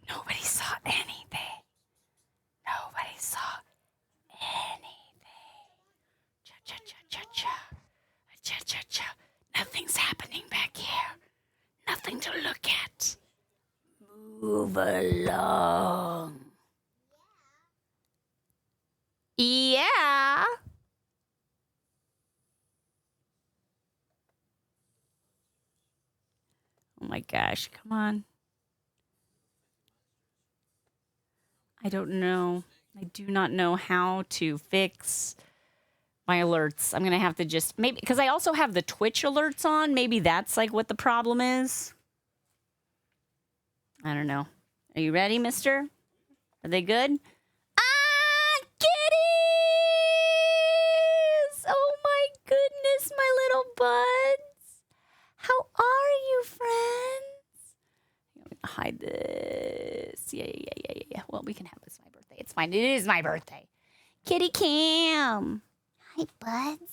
Nobody saw anything. Nobody saw anything. Cha-cha-cha-cha-cha. Cha-cha-cha. Nothing's happening back here. Nothing to look at. Move along. Yeah. Oh my gosh, come on. I don't know. I do not know how to fix my alerts. I'm going to have to just maybe because I also have the Twitch alerts on. Maybe that's like what the problem is. I don't know. Are you ready, mister? Are they good? Ah, kitties! Oh my goodness, my little buds. How are you, friends? Let me hide this. Yeah. Well, we can have this. It's my birthday. It's fine. It is my birthday. Kitty Cam. Hi, buds.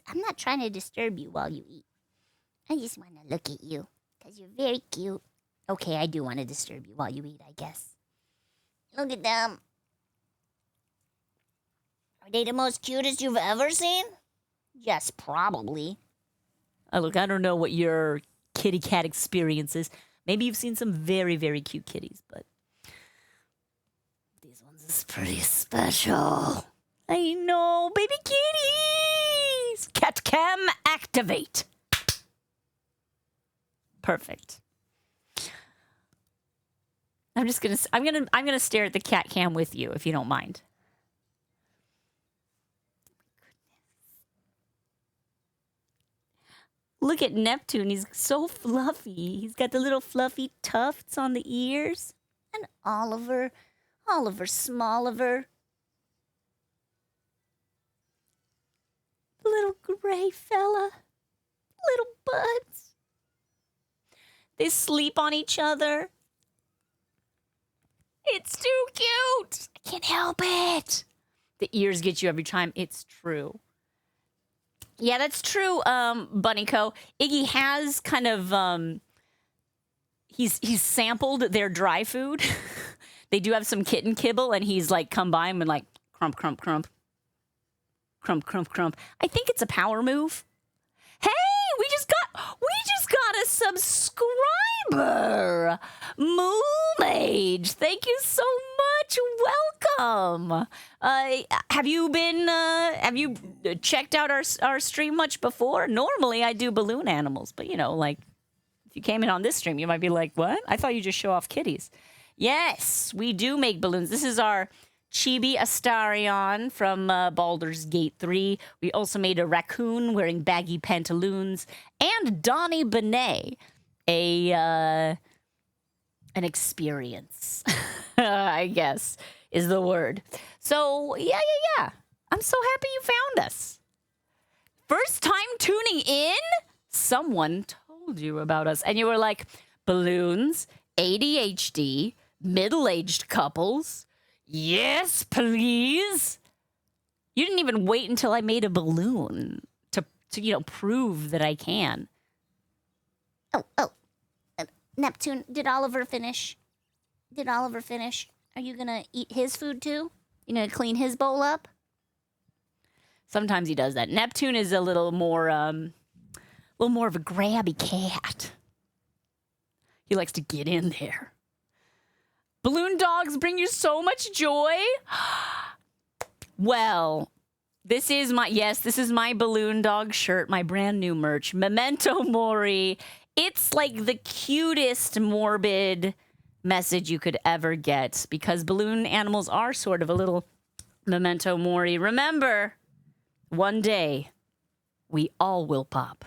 I'm not trying to disturb you while you eat. I just want to look at you because you're very cute. Okay, I do want to disturb you while you eat, I guess. Look at them. Are they the most cutest you've ever seen? Yes, probably. Look, I don't know what your kitty cat experiences. Maybe you've seen some very, very cute kitties, but these ones is pretty special. I know, baby kitties. Cat cam activate. Perfect. I'm gonna stare at the cat cam with you if you don't mind. Look at Neptune. He's so fluffy. He's got the little fluffy tufts on the ears. And Oliver Smalliver. Little gray fella. Little buds. They sleep on each other. It's too cute. I can't help it. The ears get you every time. It's true. Yeah, that's true, Bunnyco. Iggy has kind of, he's sampled their dry food. They do have some kitten kibble, and he's like come by them and like crump, crump, crump. Crump, crump, crump. I think it's a power move. Hey, we just got a subscriber. Moomage. Thank you so much. Welcome. Have you checked out our stream much before? Normally I do balloon animals, but you know, like if you came in on this stream, you might be like, "What? I thought you just show off kitties." Yes, we do make balloons. This is our Chibi Astarion from Baldur's Gate 3. We also made a raccoon wearing baggy pantaloons, and Donnie Benet, an experience, I guess, is the word. So, yeah. I'm so happy you found us. First time tuning in? Someone told you about us, and you were like, balloons, ADHD, middle-aged couples. Yes, please. You didn't even wait until I made a balloon to prove that I can. Oh. Neptune, did Oliver finish? Are you gonna eat his food too? You gonna clean his bowl up? Sometimes he does that. Neptune is a little more of a grabby cat. He likes to get in there. Balloon dogs bring you so much joy. Well, this is my balloon dog shirt, my brand new merch, Memento Mori. It's like the cutest morbid message you could ever get because balloon animals are sort of a little memento mori. Remember, one day we all will pop.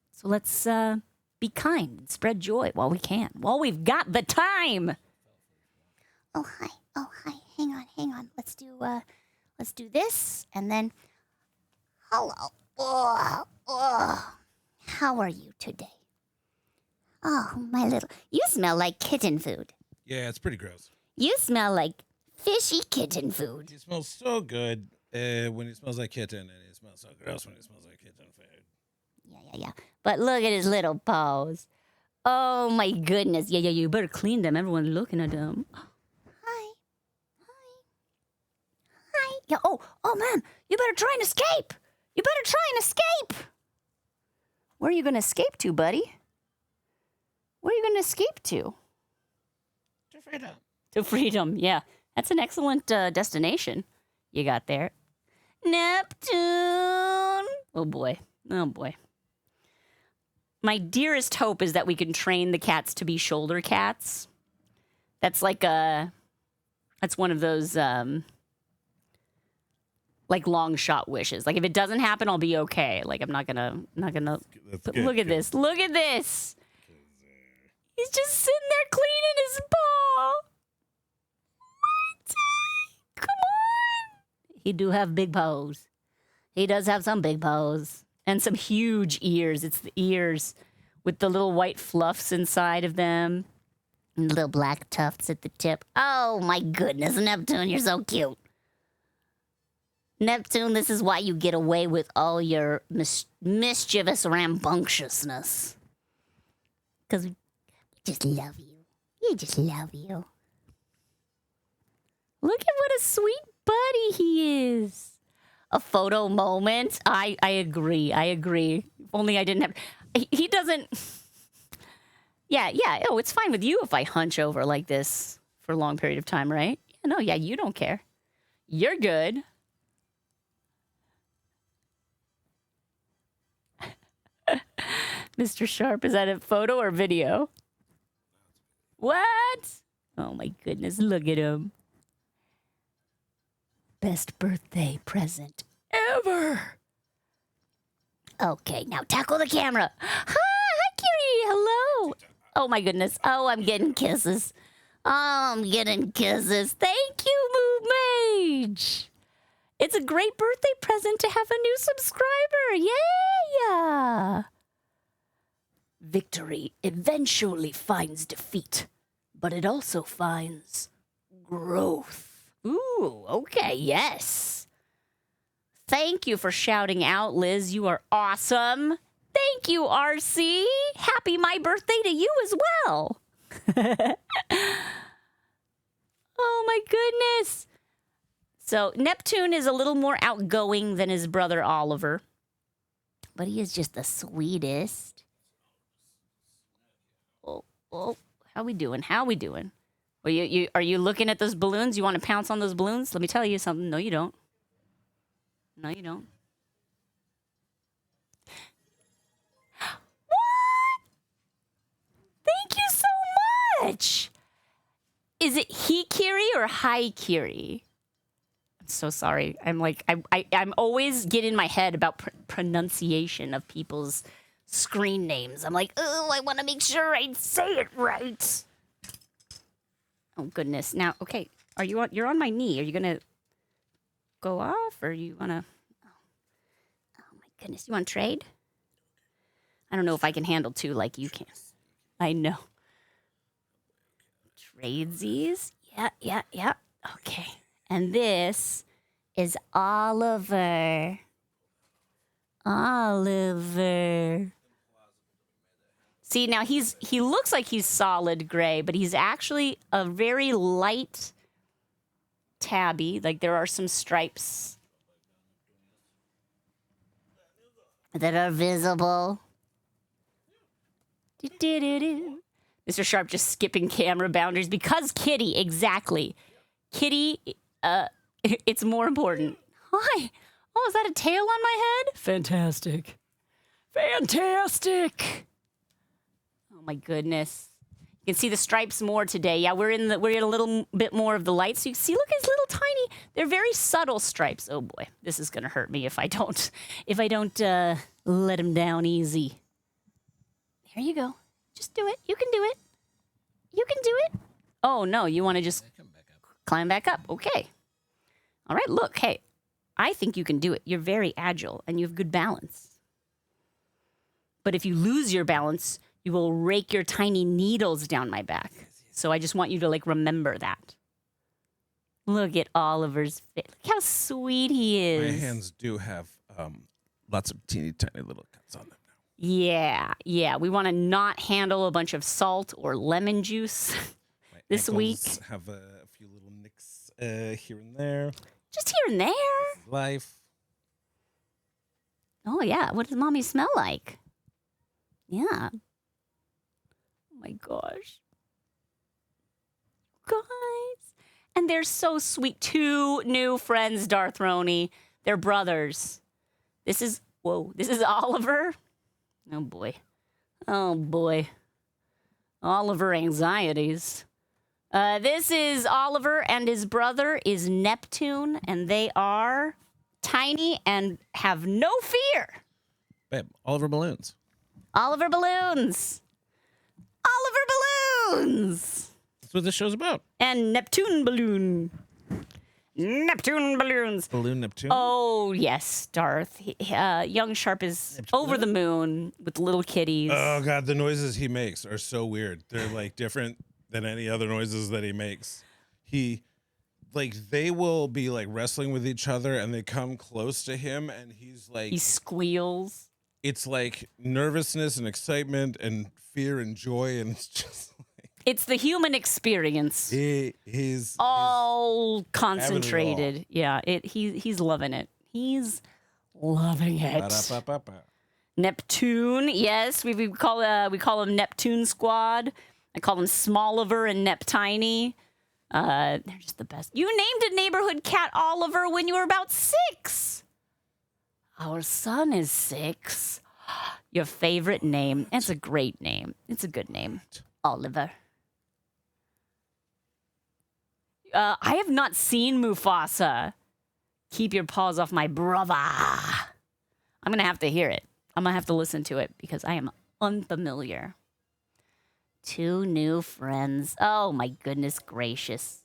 So let's be kind and spread joy while we can, while we've got the time. Oh hi. Hang on. Let's do this and then hello. How are you today? Oh, my little... You smell like kitten food. Yeah, it's pretty gross. You smell like fishy kitten food. It smells so good when it smells like kitten, and it smells so gross when it smells like kitten food. Yeah. But look at his little paws. Oh, my goodness. Yeah, you better clean them. Everyone's looking at them. Hi. Yeah, oh, man. You better try and escape. Where are you going to escape to, buddy? Where are you going to escape to? To freedom. To freedom, yeah. That's an excellent destination you got there. Neptune! Oh, boy. My dearest hope is that we can train the cats to be shoulder cats. That's that's one of those, like long shot wishes. Like if it doesn't happen, I'll be okay. Like I'm not gonna. Look at this. He's just sitting there cleaning his paw. Come on. He do have big paws. He does have some big paws and some huge ears. It's the ears with the little white fluffs inside of them and little black tufts at the tip. Oh my goodness, Neptune, you're so cute. Neptune, this is why you get away with all your mischievous rambunctiousness. Because we just love you. We just love you. Look at what a sweet buddy he is. A photo moment. I agree. If only I didn't have... he doesn't. Yeah. Oh, it's fine with you if I hunch over like this for a long period of time, right? No, yeah, you don't care. You're good. Mr. Sharp, is that a photo or video? What? Oh my goodness, look at him. Best birthday present ever. Okay, now tackle the camera. Hi, Kiri. Hello. Oh my goodness. Oh, I'm getting kisses. Oh, I'm getting kisses. Thank you, Moo Mage. It's a great birthday present to have a new subscriber. Yeah. Victory eventually finds defeat, but it also finds growth. Ooh, okay, yes. Thank you for shouting out, Liz. You are awesome. Thank you, RC. Happy my birthday to you as well. Oh, my goodness. So Neptune is a little more outgoing than his brother Oliver, but he is just the sweetest. Oh, how we doing? Well, are you looking at those balloons? You want to pounce on those balloons? Let me tell you something. No, you don't. No, you don't. What? Thank you so much. Is it he Kiri or hi Kiri? I'm so sorry. I'm always getting in my head about pronunciation of people's screen names. I'm like, oh, I want to make sure I say it right. Oh goodness. Now, okay, you're on my knee. Are you gonna go off, or you wanna? Oh my goodness. You want to trade? I don't know if I can handle two like you can. I know. Tradesies. Yeah. Okay. And this is Oliver. See, now he looks like he's solid gray, but he's actually a very light tabby. Like there are some stripes that are visible. Mr. Sharp just skipping camera boundaries because Kitty, exactly. Kitty, it's more important. Hi. Oh, is that a tail on my head? Fantastic. Oh my goodness. You can see the stripes more today. Yeah, we're in a little bit more of the light. So you can see, look, it's little tiny. They're very subtle stripes. Oh boy, this is gonna hurt me if I don't let him down easy. There you go. Just do it. You can do it. Oh no, you want to just climb back up. Okay. All right, look, hey, I think you can do it. You're very agile and you have good balance. But if you lose your balance, you will rake your tiny needles down my back. So I just want you to remember that. Look at Oliver's face. Look how sweet he is. My hands do have lots of teeny tiny little cuts on them now. Yeah. We want to not handle a bunch of salt or lemon juice this week. Have a few little nicks here and there. Just here and there. Life. Oh, yeah. What does mommy smell like? Yeah. Oh, my gosh. Guys. And they're so sweet. 2 new friends, Darth Roney. They're brothers. This is Oliver. Oh, boy. Oliver anxieties. This is Oliver, and his brother is Neptune, and they are tiny and have no fear. Babe, Oliver Balloons. Oliver Balloons. That's what this show's about. And Neptune Balloon. Neptune Balloons. Balloon Neptune? Oh, yes, Darth. Young Sharp is over the moon with little kitties. Oh, God, the noises he makes are so weird. They're, different than any other noises that he makes. They will be, wrestling with each other, and they come close to him, and he's, He squeals. It's, nervousness and excitement and fear and joy, and it's just, It's the human experience. He's all concentrated. Yeah, he's loving it. He's loving it. Ba-da-ba-ba-ba. Neptune, yes, we call them Neptune Squad. I call them Smalliver and Neptiny. They're just the best. You named a neighborhood cat Oliver when you were about 6. Our son is 6. Your favorite name. It's a great name. It's a good name. Oliver. I have not seen Mufasa. Keep your paws off my brother. I'm going to have to hear it. I'm going to have to listen to it because I am unfamiliar. 2 new friends. Oh, my goodness gracious.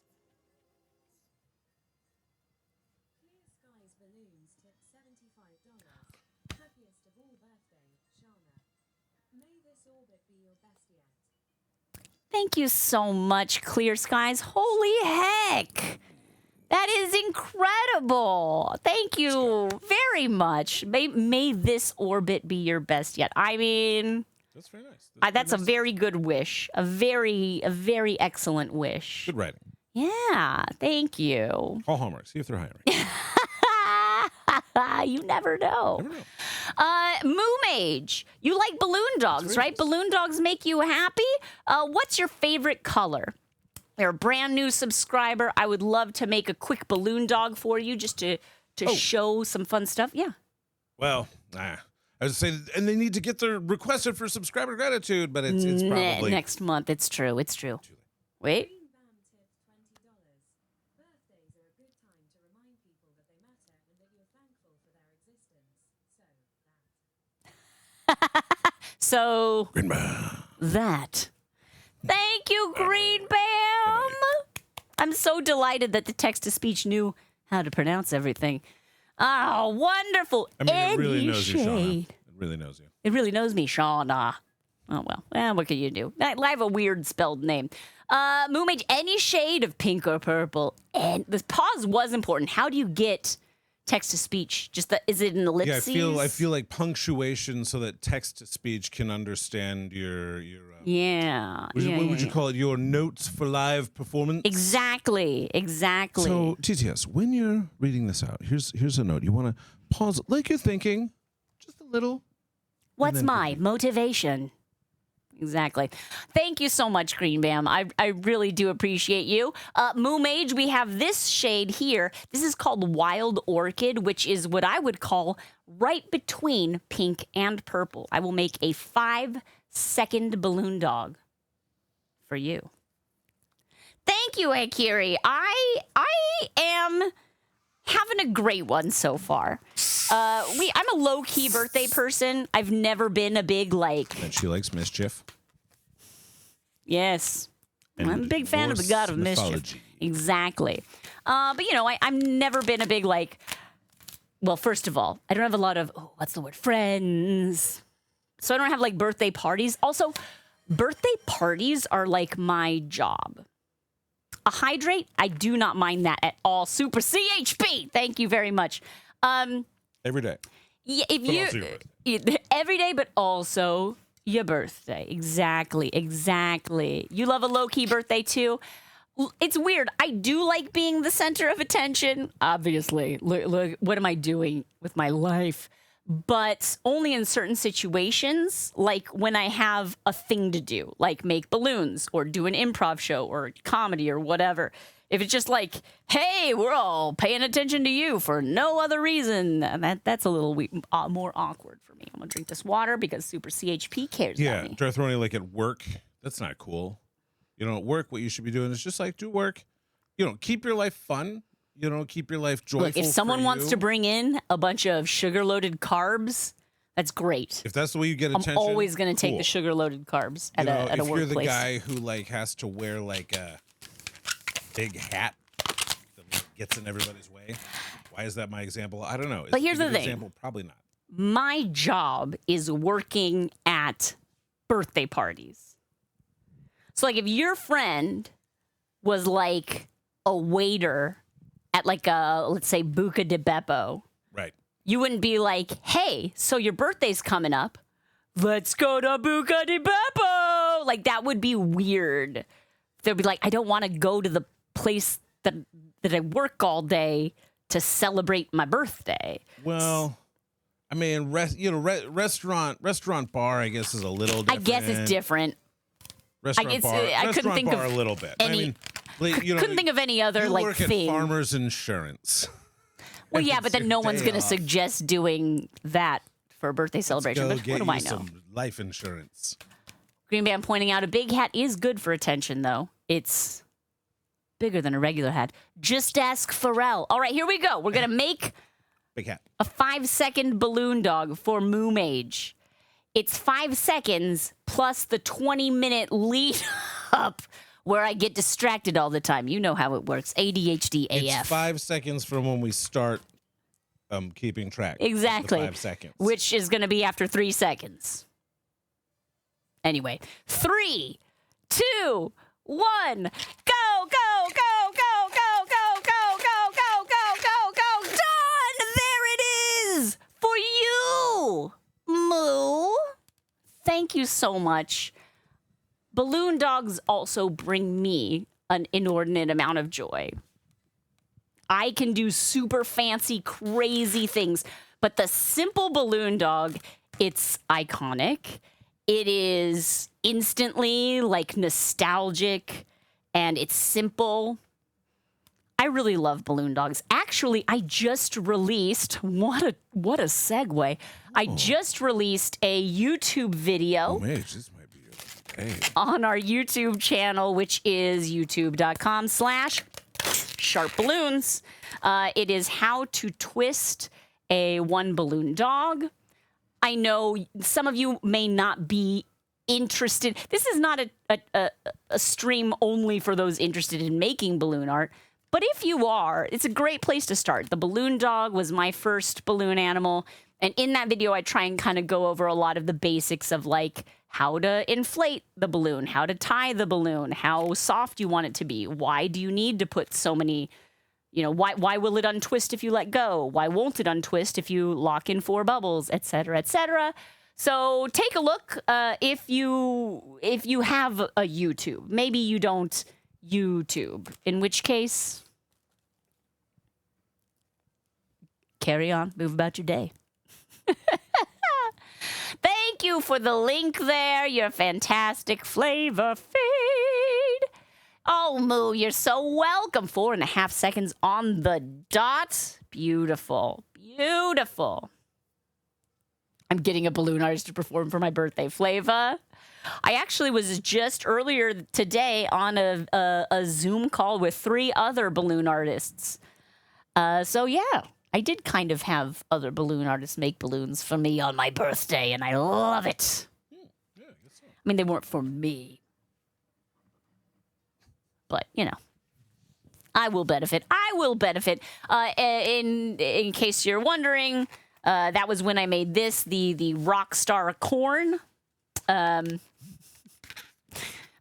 Balloons tip $75. Happiest of all birthday, Shana. May this orbit be your best yet. Thank you so much, Clear Skies. Holy heck. That is incredible. Thank you very much. May this orbit be your best yet. I mean, That's very nice. that's a very good wish. A very excellent wish. Good writing. Yeah, thank you. Call Hallmark. See if they're hiring. You never know. Never know. Moo Mage, you like balloon dogs, right? nice. Balloon dogs make you happy. What's your favorite color? You're a brand new subscriber. I would love to make a quick balloon dog for you just to show some fun stuff. Yeah. Well, I was saying, and they need to get their requested for subscriber gratitude, but it's probably next month. It's true. Wait. Green Bam tipped $20. Birthdays are a good time to remind people that they matter and that you're thankful for their existence. So Green Man. that. Thank you, Green Bam. I'm so delighted that the text-to-speech knew how to pronounce everything. Oh, wonderful. I mean, it really Any knows you, Shana. shade. It really knows you. It really knows me, Shana. Oh, well. What can you do? I have a weird spelled name. Moo Mage, any shade of pink or purple. And the pause was important. How do you get text-to-speech? Is it an ellipses? Yeah, I feel like punctuation so that text to speech can understand your Yeah. what would you call it? Your notes for live performance? Exactly. So, TTS, when you're reading this out, here's a note. You want to pause like you're thinking, just a little. What's then my motivation? Exactly. Thank you so much, Green Bam. I really do appreciate you. Moo Mage, we have this shade here. This is called Wild Orchid, which is what I would call right between pink and purple. I will make a 5-second balloon dog for you. Thank you, Akiri. I am having a great one so far. I'm a low-key birthday person. I've never been a big, And she likes mischief. Yes. And I'm a big fan of the Norse god of mischief. mythology. Exactly. But, I've never been a big, well, first of all, I don't have a lot of, friends. So I don't have, birthday parties. Also, birthday parties are, my job. A hydrate, I do not mind that at all. Super CHP, thank you very much. Every day. Yeah, But also your birthday. every day, but also your birthday. Exactly. You love a low-key birthday too. It's weird. I do like being the center of attention. Obviously, look, what am I doing with my life? But only in certain situations, like when I have a thing to do, like make balloons or do an improv show or comedy or whatever. If it's just like, hey, we're all paying attention to you for no other reason, that's a little more awkward for me. I'm going to drink this water because Super CHP cares about me. Darth Ronnie, at work, that's not cool. At work, what you should be doing is just do work. Keep your life fun. Keep your life joyful. Look, if someone for wants you. to bring in a bunch of sugar-loaded carbs, that's great. If that's the way you get attention, I'm always going to take cool. the sugar-loaded carbs at a if workplace. you're the guy who has to wear a big hat that gets in everybody's way, why is that my example? I don't know. But Is it here's a the good thing. Example? Probably not. My job is working at birthday parties. So, if your friend was a waiter at let's say Buca di Beppo, Right. you wouldn't be like, hey, so your birthday's coming up. Let's go to Buca di Beppo. That would be weird. They'd be like, I don't want to go to the place that I work all day to celebrate my birthday. Well, I mean, restaurant bar, I guess, is a little different. I guess it's different. Restaurant bar, I couldn't think bar of a little bit. any- I mean, Couldn't think of any other you like work thing. at Farmers Insurance. Well, and yeah, it's but then your no one's day going to off. suggest doing that for a birthday celebration. Go But get what do I you know? some life insurance. Green Band pointing out a big hat is good for attention, though. It's bigger than a regular hat. Just ask Pharrell. All right, here we go. We're going to make Big hat. a 5-second balloon dog for Moo Mage. It's 5 seconds plus the 20-minute lead up where I get distracted all the time. You know how it works. ADHD AF. It's 5 seconds from when we start keeping track. of the Exactly. 5 seconds. Which is going to be after 3 seconds. Anyway, 3, 2, 1, go, go, go, go, go, go, go, go, go, go, go, go. Done! There it is! For you, Moo. Thank you so much. Balloon dogs also bring me an inordinate amount of joy. I can do super fancy, crazy things, but the simple balloon dog, it's iconic. It is instantly like nostalgic and it's simple. I really love balloon dogs. Actually, I just released, what a segue. I just released a YouTube video. Oh, Mage, this might be a day. On our YouTube channel, which is youtube.com/SharpBalloons. It is how to twist a one balloon dog. I know some of you may not be interested. This is not a stream only for those interested in making balloon art. But if you are, it's a great place to start. The balloon dog was my first balloon animal. And in that video, I try and kind of go over a lot of the basics of like how to inflate the balloon, how to tie the balloon, how soft you want it to be. Why do you need to put so many, why will it untwist if you let go? Why won't it untwist if you lock in 4 bubbles, et cetera, et cetera. So take a look if you have a YouTube. Maybe you don't YouTube, in which case, carry on, move about your day. Thank you for the link there, your fantastic flavor feed. Oh, Moo, you're so welcome. 4.5 seconds on the dot. Beautiful, beautiful. I'm getting a balloon artist to perform for my birthday, Flava. I actually was just earlier today on a Zoom call with 3 other balloon artists. So yeah, I did kind of have other balloon artists make balloons for me on my birthday, and I love it. Yeah, I guess so. I mean, they weren't for me. But, I will benefit. I will benefit. In case you're wondering, that was when I made this, the Rockstar Corn.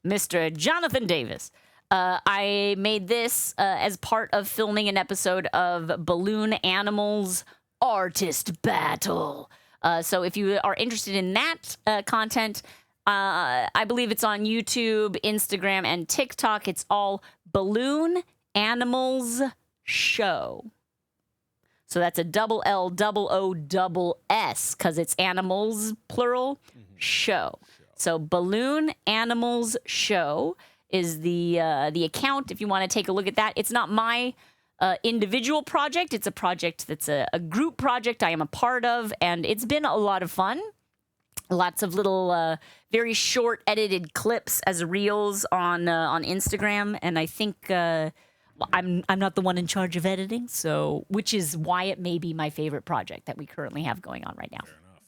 Mr. Jonathan Davis. I made this as part of filming an episode of Balloon Animals Artist Battle. So if you are interested in that content, I believe it's on YouTube, Instagram, and TikTok. It's all Balloon Animals Show. So that's a LLOSS because it's animals, plural, show. So Balloon Animals Show is the account if you want to take a look at that. It's not my individual project. It's a project that's a group project I am a part of, and it's been a lot of fun. Lots of little, very short edited clips as reels on Instagram, and I think I'm not the one in charge of editing, so which is why it may be my favorite project that we currently have going on right now. Fair enough.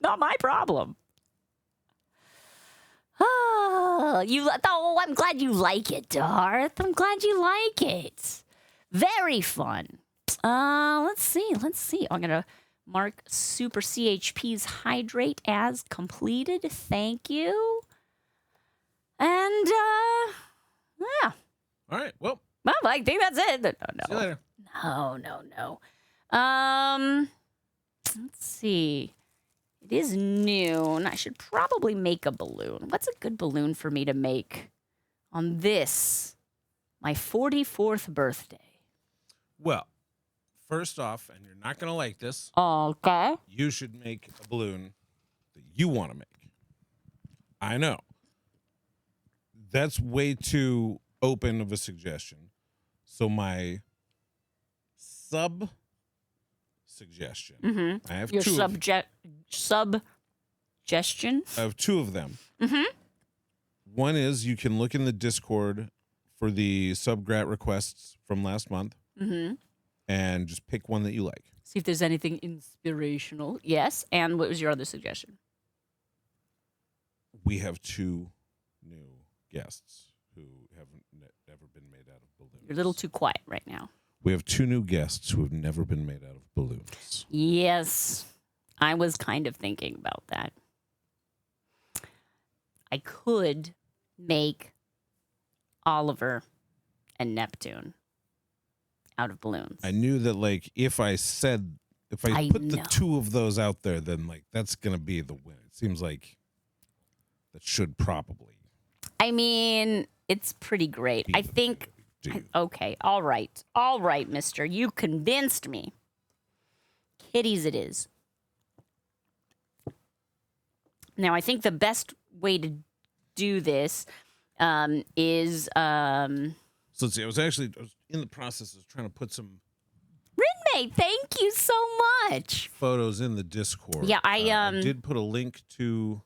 Not my problem. Oh, I'm glad you like it, Darth. I'm glad you like it. Very fun. Let's see. I'm gonna mark Super CHP's hydrate as completed. Thank you. And yeah. All right. Well, I think that's it. No. see you later. No. Let's see. It is noon. I should probably make a balloon. What's a good balloon for me to make on this, my 44th birthday? Well, first off, and you're not gonna like this, Okay. you should make a balloon that you want to make. I know. That's way too open of a suggestion. So my suggestion. I have Your two. suggestion. I have two of them. Mm-hmm. One is you can look in the Discord for the subgrat requests from last month, and just pick one that you like. See if there's anything inspirational. Yes. And what was your other suggestion? We have two new guests who haven't ever been made out of balloons. You're a little too quiet right now. We have two new guests who have never been made out of balloons. Yes. I was kind of thinking about that. I could make Oliver and Neptune out of balloons. I knew that, like, if I put the know. two of those out there, then, like, that's going to be the win. It seems like that should probably. I mean, it's pretty great. be I the think. big deal. Okay. All right, mister. You convinced me. Kitties it is. Now, I think the best way to do this is... So let's see. I was in the process of trying to put some Rinmei, thank you so much. photos in the Discord. Yeah, I did put a link to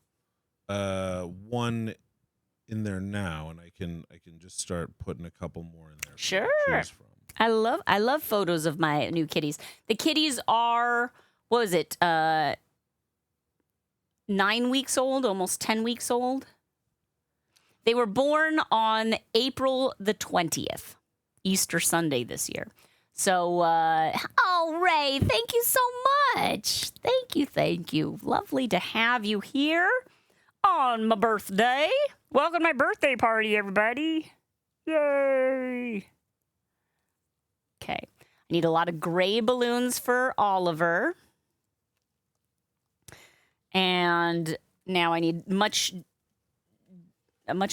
one in there now, and I can just start putting a couple more in there. for you to Sure. choose from. I love photos of my new kitties. The kitties are, what was it, 9 weeks old, almost 10 weeks old. They were born on April the 20th, Easter Sunday this year. So, oh, Ray, thank you so much. Thank you. Lovely to have you here on my birthday. Welcome to my birthday party, everybody. Yay. Okay. I need a lot of gray balloons for Oliver. And now I need much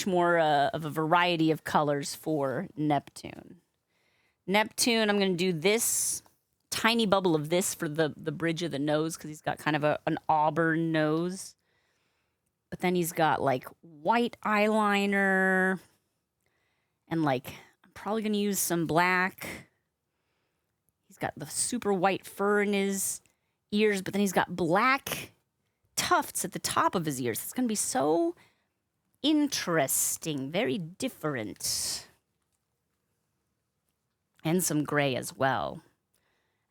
more of a variety of colors for Neptune. Neptune, I'm going to do this tiny bubble of this for the bridge of the nose because he's got kind of an auburn nose. But then he's got like white eyeliner and like I'm probably going to use some black. He's got the super white fur in his ears, but then he's got black tufts at the top of his ears. It's going to be so interesting, very different. And some gray as well.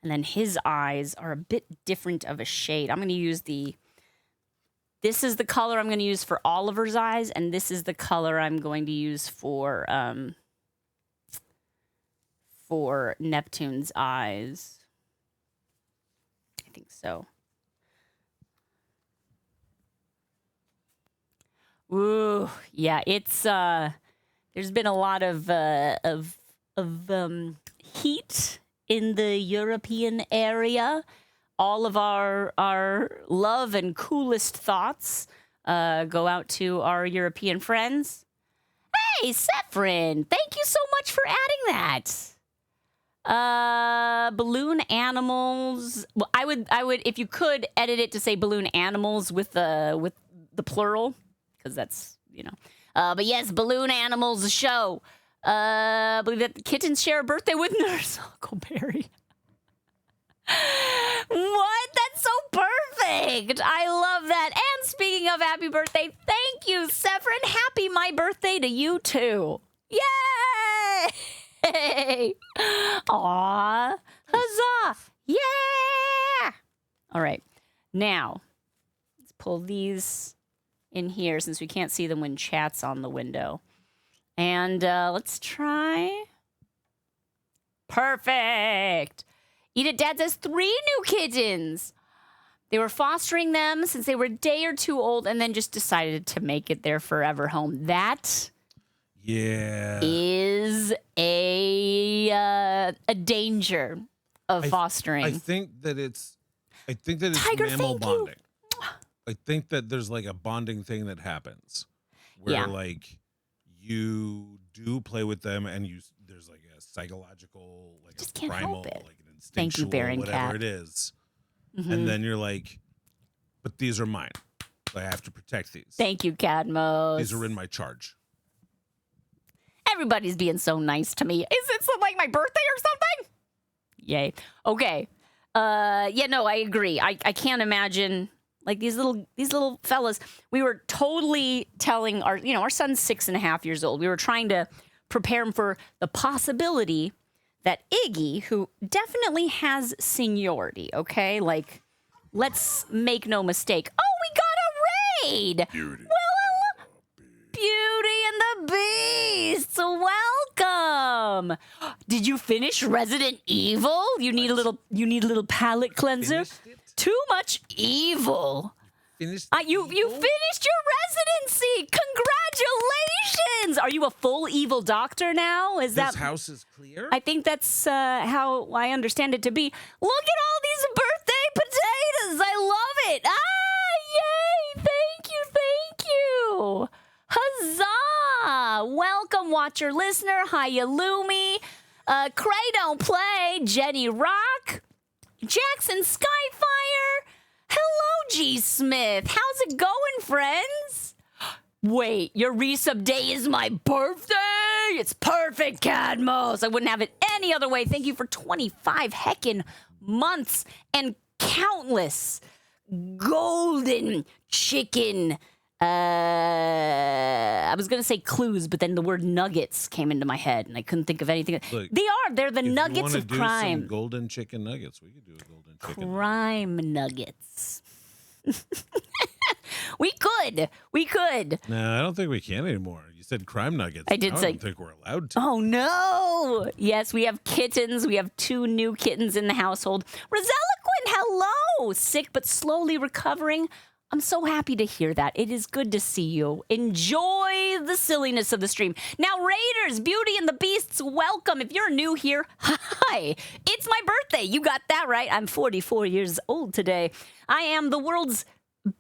And then his eyes are a bit different of a shade. I'm going to use this is the color I'm going to use for Oliver's eyes, and this is the color I'm going to use for Neptune's eyes. I think so. Ooh, yeah, it's there's been a lot of heat in the European area. All of our love and coolest thoughts go out to our European friends. Hey, Sephrin, thank you so much for adding that. Balloon animals. Well, I would if you could edit it to say balloon animals with the plural, because that's, you know. But yes, balloon animals show. I believe that the kittens share a birthday with Nurse Huckleberry. What? That's so perfect. I love that. And speaking of happy birthday, thank you, Sephrin. Happy my birthday to you too. Yay! Aw. Huzzah! Yeah! All right. Now, let's pull these in here since we can't see them when chat's on the window. And let's try. Perfect. Eat It Dad says 3 new kittens. They were fostering them since they were a day or 2 old and then just decided to make it their forever home. That is a danger of fostering. I think that it's Tiger, mammal thank you. bonding. I think that there's like a bonding thing that happens where Yeah. like you do play with them and there's like a psychological, like Just a can't primal, help it. like an Thank you, instinctual, Baron whatever Cat. it is. Mhm. And then you're like, but these are mine. I have to protect these. Thank you, Cadmos. These are in my charge. Everybody's being so nice to me. Is it like my birthday or something? Yay. Okay. Yeah, no, I agree. I can't imagine like these little fellas. We were totally telling our son's 6.5 years old. We were trying to prepare him for the possibility that Iggy, who definitely has seniority, okay? Like, let's make no mistake. Oh, we got a raid! Beauty. Well, Beauty and the Beast, welcome! Did you finish Resident Evil? You need a little palate cleanser? Finished it? Too much evil. Finished You finished your residency. Congratulations! Are you a full evil doctor now? Is This that house is clear? I think that's how I understand it to be. Look at all these birthday potatoes. I love it. Yay! Thank you. Huzzah! Welcome, watcher, listener. Hiya, Lumi. Cray Don't Play. Jenny Rock. Jackson Skyfire. Hello, G. Smith. How's it going, friends? Wait, your resub day is my birthday? It's perfect, Cadmos. I wouldn't have it any other way. Thank you for 25 heckin' months and countless golden chicken. I was going to say clues, but then the word nuggets came into my head, and I couldn't think of anything. Look, They're the nuggets of If you want to do crime. some golden chicken nuggets, we could do a golden chicken nugget. Crime nuggets. We could. No, I don't think we can anymore. You said crime nuggets. I did Now say- I don't think we're allowed to. Oh no! Yes, we have kittens. We have 2 new kittens in the household. Rosellaquin, hello! Sick but slowly recovering. I'm so happy to hear that. It is good to see you. Enjoy the silliness of the stream. Now, Raiders, Beauty and the Beasts, welcome. If you're new here, hi. It's my birthday. You got that right. I'm 44 years old today. I am the world's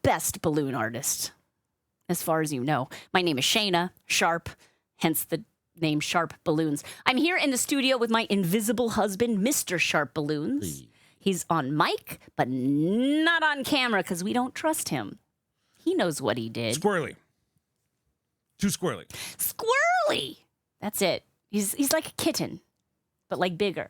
best balloon artist, as far as you know. My name is Shana, Sharp, hence the name SharpBalloons. I'm here in the studio with my invisible husband, Mr. SharpBalloons. He's on mic, but not on camera because we don't trust him. He knows what he did. Squirrely. Too squirrely. Squirrely! That's it. He's like a kitten, but like bigger.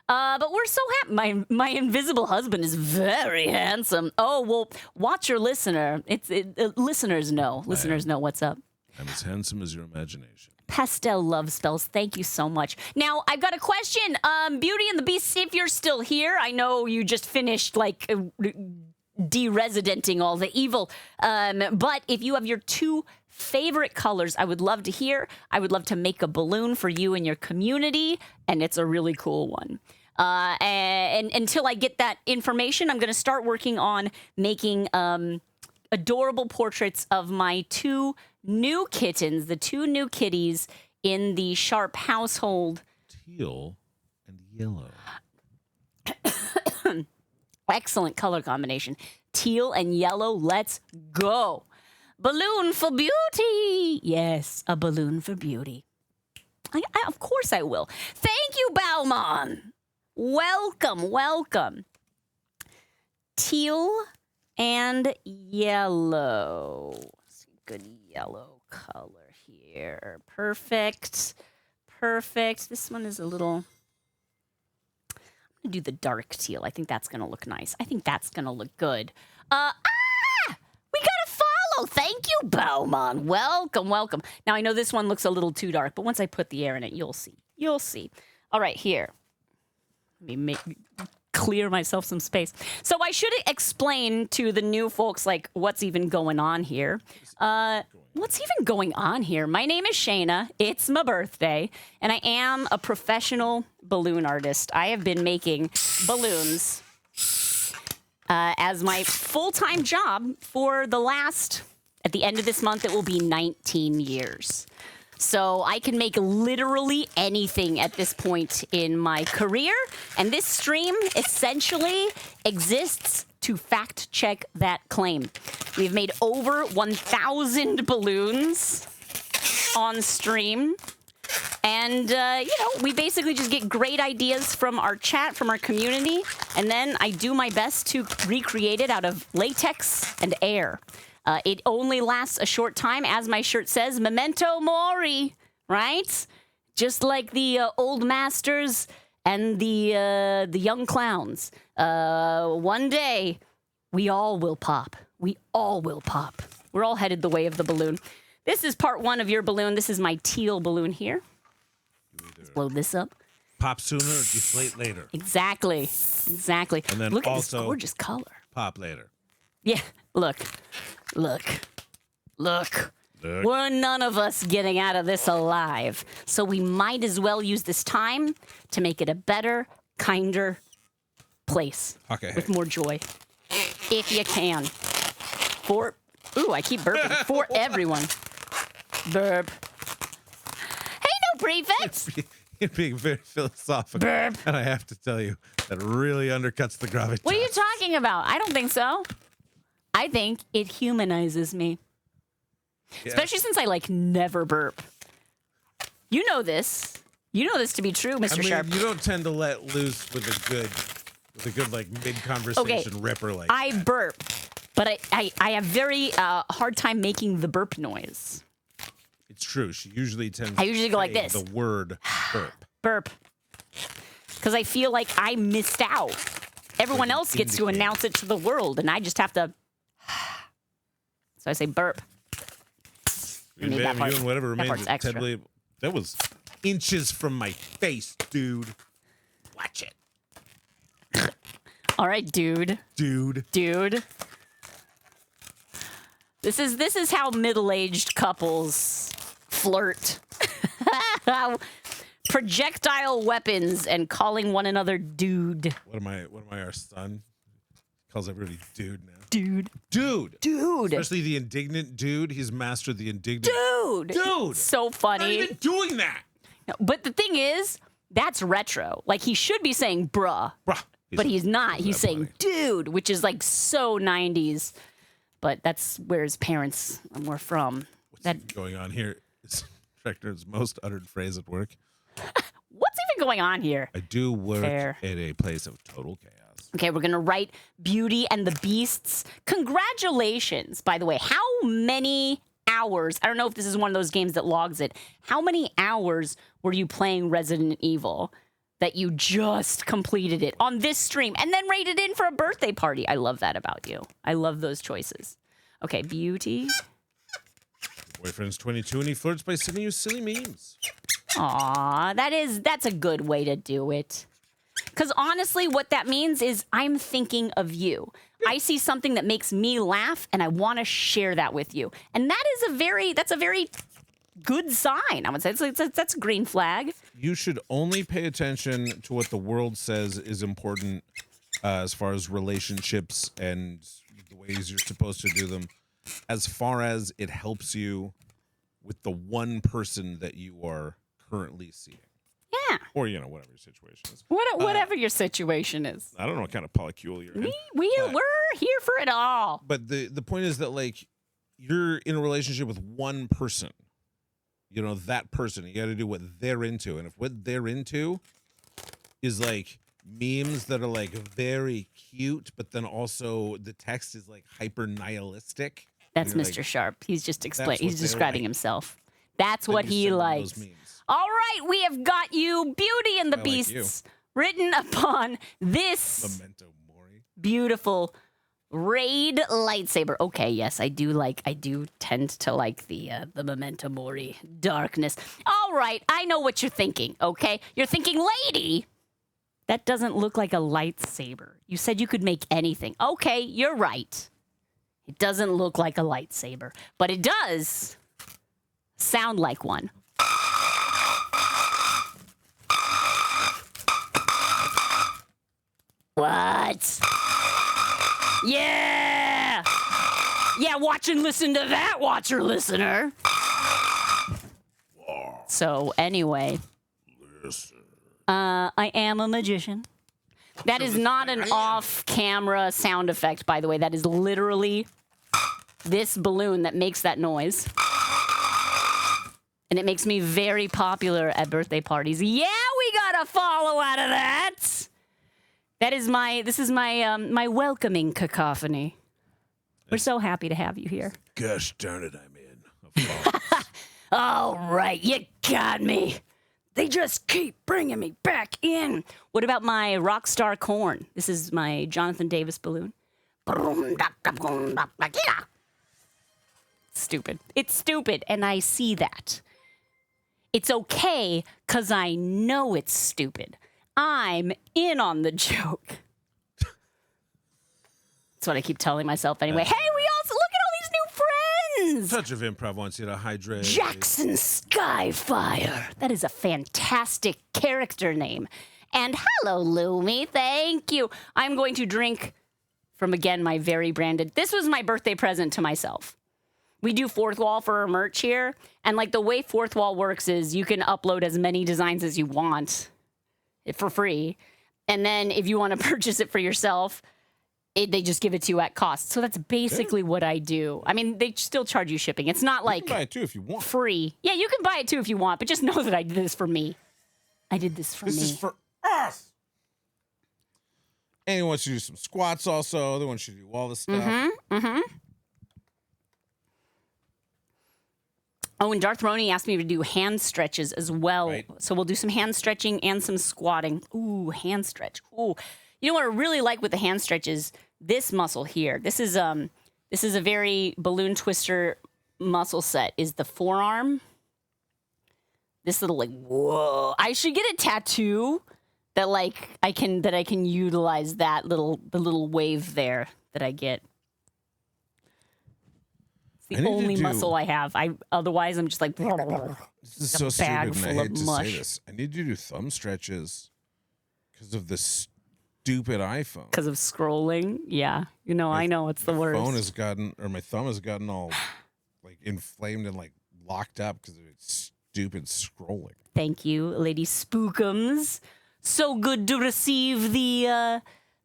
But we're so happy. My invisible husband is very handsome. Oh, well, watch your listener. Listeners know. Listeners know what's up. I'm as handsome as your imagination. Pastel love spells. Thank you so much. Now, I've got a question. Beauty and the Beast, if you're still here, I know you just finished, like, de-residenting all the evil. But if you have your 2 favorite colors, I would love to hear. I would love to make a balloon for you and your community, and it's a really cool one. And until I get that information, I'm going to start working on making adorable portraits of my 2 new kittens, the 2 new kitties in the Sharp household. Teal and yellow. Excellent color combination. Teal and yellow. Let's go. Balloon for beauty. Yes, a balloon for beauty. Of course I will. Thank you, Bauman. Welcome. Teal and yellow. Good yellow color here. Perfect. This one is a little... I'm going to do the dark teal. I think that's going to look nice. I think that's going to look good. We got a follow. Thank you, Bauman. Welcome. Now, I know this one looks a little too dark, but once I put the air in it, you'll see. All right, here. Let me clear myself some space. So I should explain to the new folks, like, what's even going on here. What's even going on here? My name is Shana. It's my birthday, and I am a professional balloon artist. I have been making balloons as my full-time job for at the end of this month, it will be 19 years. So I can make literally anything at this point in my career. And this stream essentially exists to fact check that claim. We've made over 1,000 balloons on stream. And, we basically just get great ideas from our chat, from our community, and then I do my best to recreate it out of latex and air. It only lasts a short time, as my shirt says, memento mori, right? Just like the old masters and the young clowns. One day, we all will pop. We all will pop. We're all headed the way of the balloon. This is part 1 of your balloon. This is my teal balloon here. Let's blow this up. Pop sooner or deflate later. Exactly. Exactly. And then look at also this gorgeous color. Pop later. Yeah. Look. We're none of us getting out of this alive. So we might as well use this time to make it a better, kinder place. Okay. With more joy. If you can. Ooh, I keep burping. For everyone. Burp. Hey, no prefix! You're being very philosophical. Burp. And I have to tell you, that really undercuts the gravitas. What are you talking about? I don't think so. I think it humanizes me. Yeah. Especially since I, never burp. You know this. You know this to be true, Mr. Sharp. You don't tend to let loose with a good mid-conversation ripper like I that. burp, but I have very hard time making the burp noise. It's true. She usually tends I usually to go like say this. the word burp. Burp. Because I feel like I missed out. Everyone else gets to announce it to the world, and I just have to... So I say burp. You made that part- and whatever that remains part's of extra. Ted Lee- That was inches from my face, dude. Watch it. All right, dude. Dude. This is how middle-aged couples flirt. Projectile weapons and calling one another dude. What am I, our son? Calls everybody dude now. Dude. Dude. Especially the indignant dude. He's mastered the indignant. Dude. So funny. Not even doing that. No, but the thing is, that's retro. Like, he should be saying bruh. But he's not. He's saying dude, which is so 90s. But that's where his parents were from. What's going on here? It's Tractor's most uttered phrase at work. What's even going on here? I do work Fair. at a place of total chaos. Okay, we're going to write Beauty and the Beasts. Congratulations, by the way. How many hours? I don't know if this is one of those games that logs it. How many hours were you playing Resident Evil that you just completed it on this stream and then rated in for a birthday party? I love that about you. I love those choices. Okay, Beauty. Your boyfriend's 22 and he flirts by sending you silly memes. Aw, that's a good way to do it. Because honestly, what that means is I'm thinking of you. I see something that makes me laugh, and I want to share that with you. And that's a very good sign, I would say. That's a green flag. You should only pay attention to what the world says is important as far as relationships and the ways you're supposed to do them, as far as it helps you with the one person that you are currently seeing. Yeah. Or, whatever your situation is. Whatever your situation is. I don't know what kind of polycule you're in. We're here for it all. But the point is that, you're in a relationship with one person. That person. You got to do what they're into. And if what they're into is, memes that are, very cute, but then also the text is, hyper nihilistic. That's Mr. Sharp. He's just he's describing like. himself. That's Then what you he send them likes. those memes. All right, we have got you Beauty and the I like Beasts written upon this Memento Mori. beautiful Raid lightsaber. Okay, yes, I do tend to like the Memento Mori darkness. All right, I know what you're thinking, okay? You're thinking, lady, that doesn't look like a lightsaber. You said you could make anything. Okay, you're right. It doesn't look like a lightsaber, but it does sound like one. What? Yeah! Yeah, watch and listen to that, watcher listener. So, anyway. I am a magician. That is not an off-camera sound effect, by the way. That is literally this balloon that makes that noise. And it makes me very popular at birthday parties. Yeah, we got a follow out of that. This is my welcoming cacophony. We're so happy to have you here. Gosh darn it, I'm in. All right, you got me. They just keep bringing me back in. What about my Rockstar Corn? This is my Jonathan Davis balloon. Stupid. It's stupid, and I see that. It's okay, because I know it's stupid. I'm in on the joke. That's what I keep telling myself anyway. Hey, we also look at all these new friends. Touch of improv wants you to hydrate. Jackson Skyfire. That is a fantastic character name. And hello, Lumi. Thank you. I'm going to drink from, again, my very branded. This was my birthday present to myself. We do Fourth Wall for our merch here. And like the way Fourth Wall works is you can upload as many designs as you want for free. And then if you want to purchase it for yourself, they just give it to you at cost. So that's basically what I do. I mean, they still charge you shipping. It's not like you can buy it too if you want. Free. Yeah, you can buy it too if you want, but just know that I did this for me. I did this for me. This is for us. And he wants you to do some squats also. They want you to do all this stuff. Oh, and Darth Roney asked me to do hand stretches as well. Right. So we'll do some hand stretching and some squatting. Ooh, hand stretch. Ooh. You know what I really like with the hand stretch is this muscle here. This is a very balloon twister muscle set is the forearm. This little like, whoa. I should get a tattoo that like I can utilize the little wave there that I get. The only muscle I have. Otherwise, I'm just like. This is so bag stupid, and full I of hate to mush. say this. I need you to do thumb stretches because of the stupid iPhone. Because of scrolling, yeah. You know, I know it's the worst. My thumb has gotten all like inflamed and like locked up because of its stupid scrolling. Thank you, Lady Spookums. So good to receive the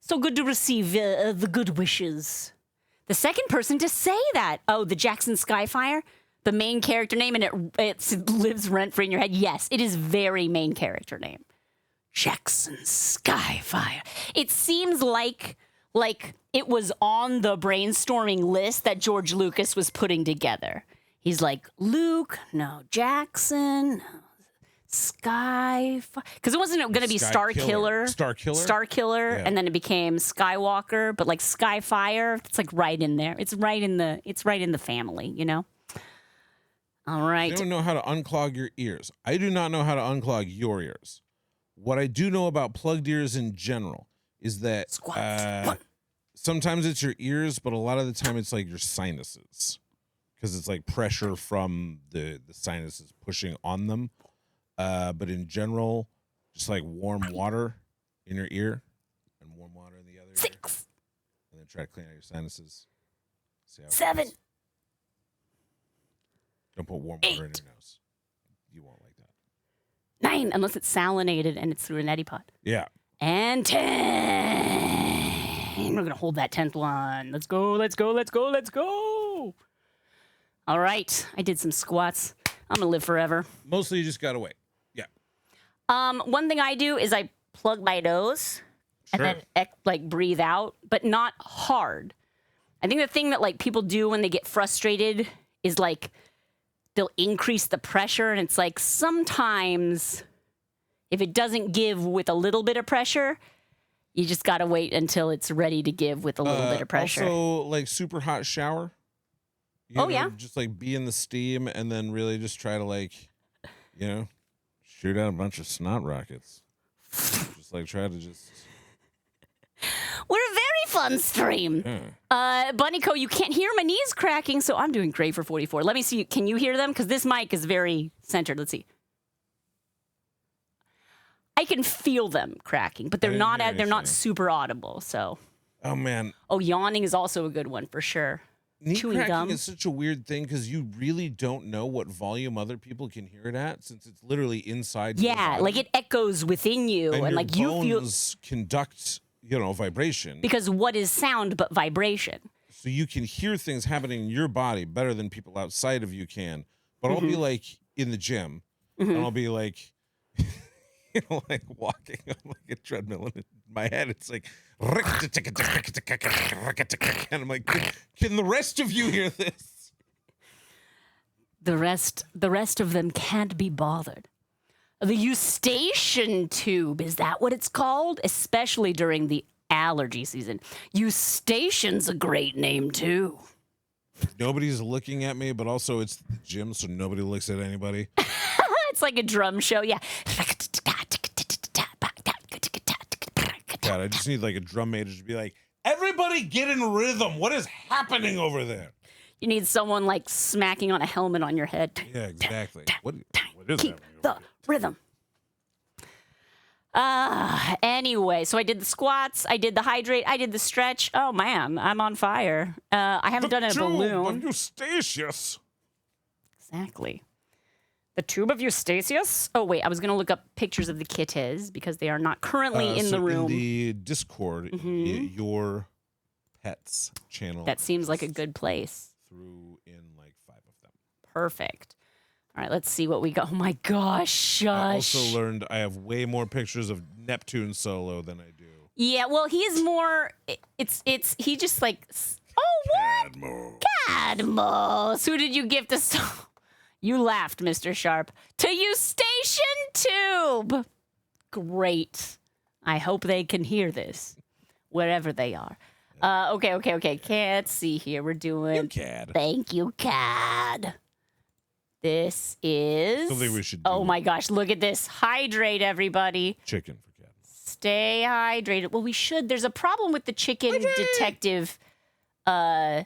good wishes. The second person to say that. Oh, the Jackson Skyfire, the main character name, and it lives rent free in your head. Yes, it is very main character name. Jackson Skyfire. It seems like it was on the brainstorming list that George Lucas was putting together. He's like, Luke, no, Jackson, no, Skyfire. Because it wasn't going to be Starkiller. Yeah. And then it became Skywalker, but like Skyfire, it's like right in there. It's right in the family, you know? All right. You don't know how to unclog your ears. I do not know how to unclog your ears. What I do know about plugged ears in general is that sometimes it's your ears, but a lot of the time it's like your sinuses because it's like pressure from the sinuses pushing on them. But in general, just like warm water in your ear and warm water in the other 6. ear. And then try to clean out your sinuses. See how it 7. goes. Don't put warm water 8. in your nose. You won't like that. 9, unless it's salinated and it's through a neti pot. Yeah. And 10. We're going to hold that 10th one. Let's go. All right. I did some squats. I'm going to live forever. Mostly you just got to wait. Yeah. One thing I do is I plug my nose and then like breathe out, but not hard. I think the thing that like people do when they get frustrated is like they'll increase the pressure, and it's like sometimes if it doesn't give with a little bit of pressure, you just got to wait until it's ready to give with a little bit of pressure. Also, like super hot shower. Yeah. Just like be in the steam and then really just try to like, shoot out a bunch of snot rockets. Just like try to just. We're a very fun stream. Yeah. Bunnyco, you can't hear my knees cracking, so I'm doing great for 44. Let me see. Can you hear them? Because this mic is very centered. Let's see. I can feel them cracking, but they're not super audible. So. Oh man. Oh, yawning is also a good one for sure. Knee Chewing cracking gum is such a weird thing because you really don't know what volume other people can hear it at, since it's literally inside. Yeah, like it echoes within you, and like you feel bones conduct, vibration. Because what is sound but vibration? So you can hear things happening in your body better than people outside of you can, but I'll be like in the gym, and I'll be like, like walking on like a treadmill, and in my head it's like, and I'm like, can the rest of you hear this? The rest of them can't be bothered. The eustachian tube, is that what it's called? Especially during the allergy season. Eustachian's a great name too. Nobody's looking at me, but also it's the gym, so nobody looks at anybody. It's like a drum show, yeah. God, I just need like a drum major to be like, everybody get in rhythm. What is happening over there? You need someone like smacking on a helmet on your head. Yeah, exactly. What is Keep happening the over here? rhythm. Anyway, so I did the squats, I did the hydrate, I did the stretch. Oh man, I'm on fire. I haven't done a balloon. Of Eustachius. Exactly. The tube of Eustachius? Oh wait, I was gonna look up pictures of the kittens because they are not currently in the room. In the Discord, your pets channel. That seems like a good place. Threw in like 5 of them. Perfect. All right, let's see what we got. Oh my gosh, shush. I also learned I have way more pictures of Neptune solo than I do. Yeah, well, he is more. He just like. Oh what? Cadmos. Who did you gift us? You laughed, Mr. Sharp. To Eustachian Tube. Great. I hope they can hear this, wherever they are. Okay. Can't see here. We're doing. You Cad. Thank you, Cad. This is. Something we should do. Oh my gosh! Look at this. Hydrate, everybody. Chicken for Cad. Stay hydrated. Well, we should. There's a problem with the chicken detective spreadsheet.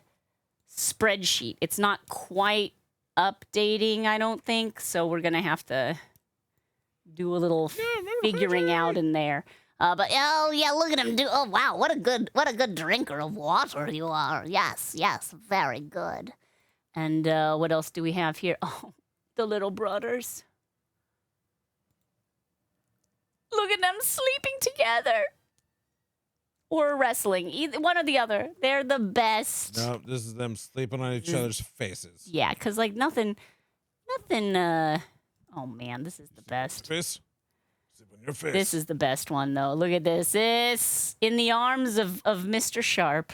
It's not quite updating, I don't think. So we're gonna have to do a little figuring out in there. But Oh yeah, look at him do. Oh wow, what a good drinker of water you are. Yes, very good. and what else do we have here? Oh, the little brothers. Look at them sleeping together. Or wrestling. Either one or the other. They're the best. No, this is them sleeping on each other's faces. Yeah, because like nothing, oh man, this is the best. Face? Sleep on your face. This is the best one though. Look at this. This in the arms of Mr. Sharp.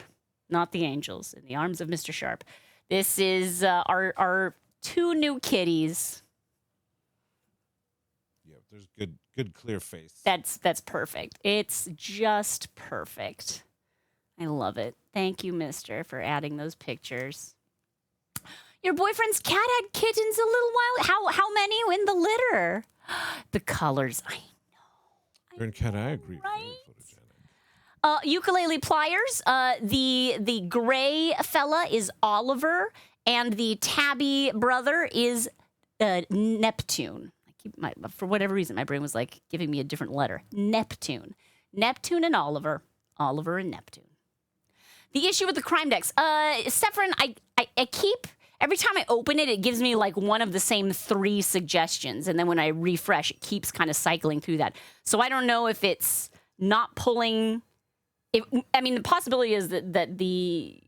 Not the angels. In the arms of Mr. Sharp. This is our 2 new kitties. Yeah, there's good clear face. That's perfect. It's just perfect. I love it. Thank you, mister, for adding those pictures. Your boyfriend's cat had kittens a little while. How many in the litter? The colors. I know. You're in Cat, I agree. Right? Very photogenic. Ukulele pliers. The gray fella is Oliver, and the tabby brother is Neptune. For whatever reason, my brain was like giving me a different letter. Neptune. Neptune and Oliver. Oliver and Neptune. The issue with the crime decks. Sephron, I keep, every time I open it, it gives me like one of the same 3 suggestions. And then when I refresh, it keeps kind of cycling through that. So I don't know if it's not pulling. The possibility is that the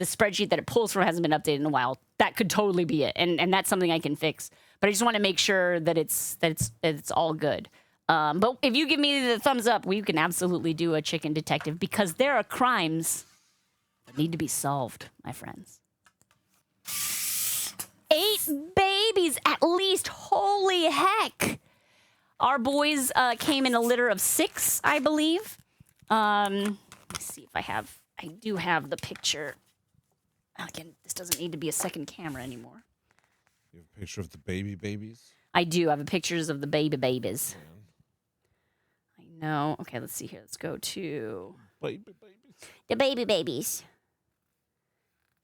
spreadsheet that it pulls from hasn't been updated in a while. That could totally be it. And that's something I can fix. But I just want to make sure that it's all good. But if you give me the thumbs up, we can absolutely do a chicken detective because there are crimes that need to be solved, my friends. 8 babies at least. Holy heck. Our boys came in a litter of 6, I believe. Let me see if I do have the picture. Again, this doesn't need to be a second camera anymore. You have a picture of the babies? I do have pictures of the babies. I know. Okay, let's see here. Let's go to Babies. The baby babies.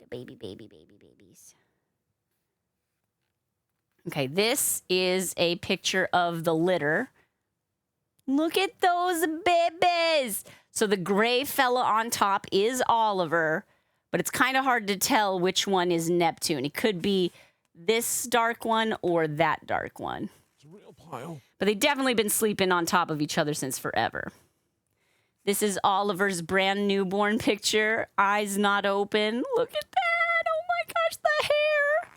The baby babies. Okay, this is a picture of the litter. Look at those babies. So the gray fella on top is Oliver, but it's kind of hard to tell which one is Neptune. It could be this dark one or that dark one. It's a real pile. But they've definitely been sleeping on top of each other since forever. This is Oliver's brand newborn picture. Eyes not open. Look at that. Oh my gosh, the hair.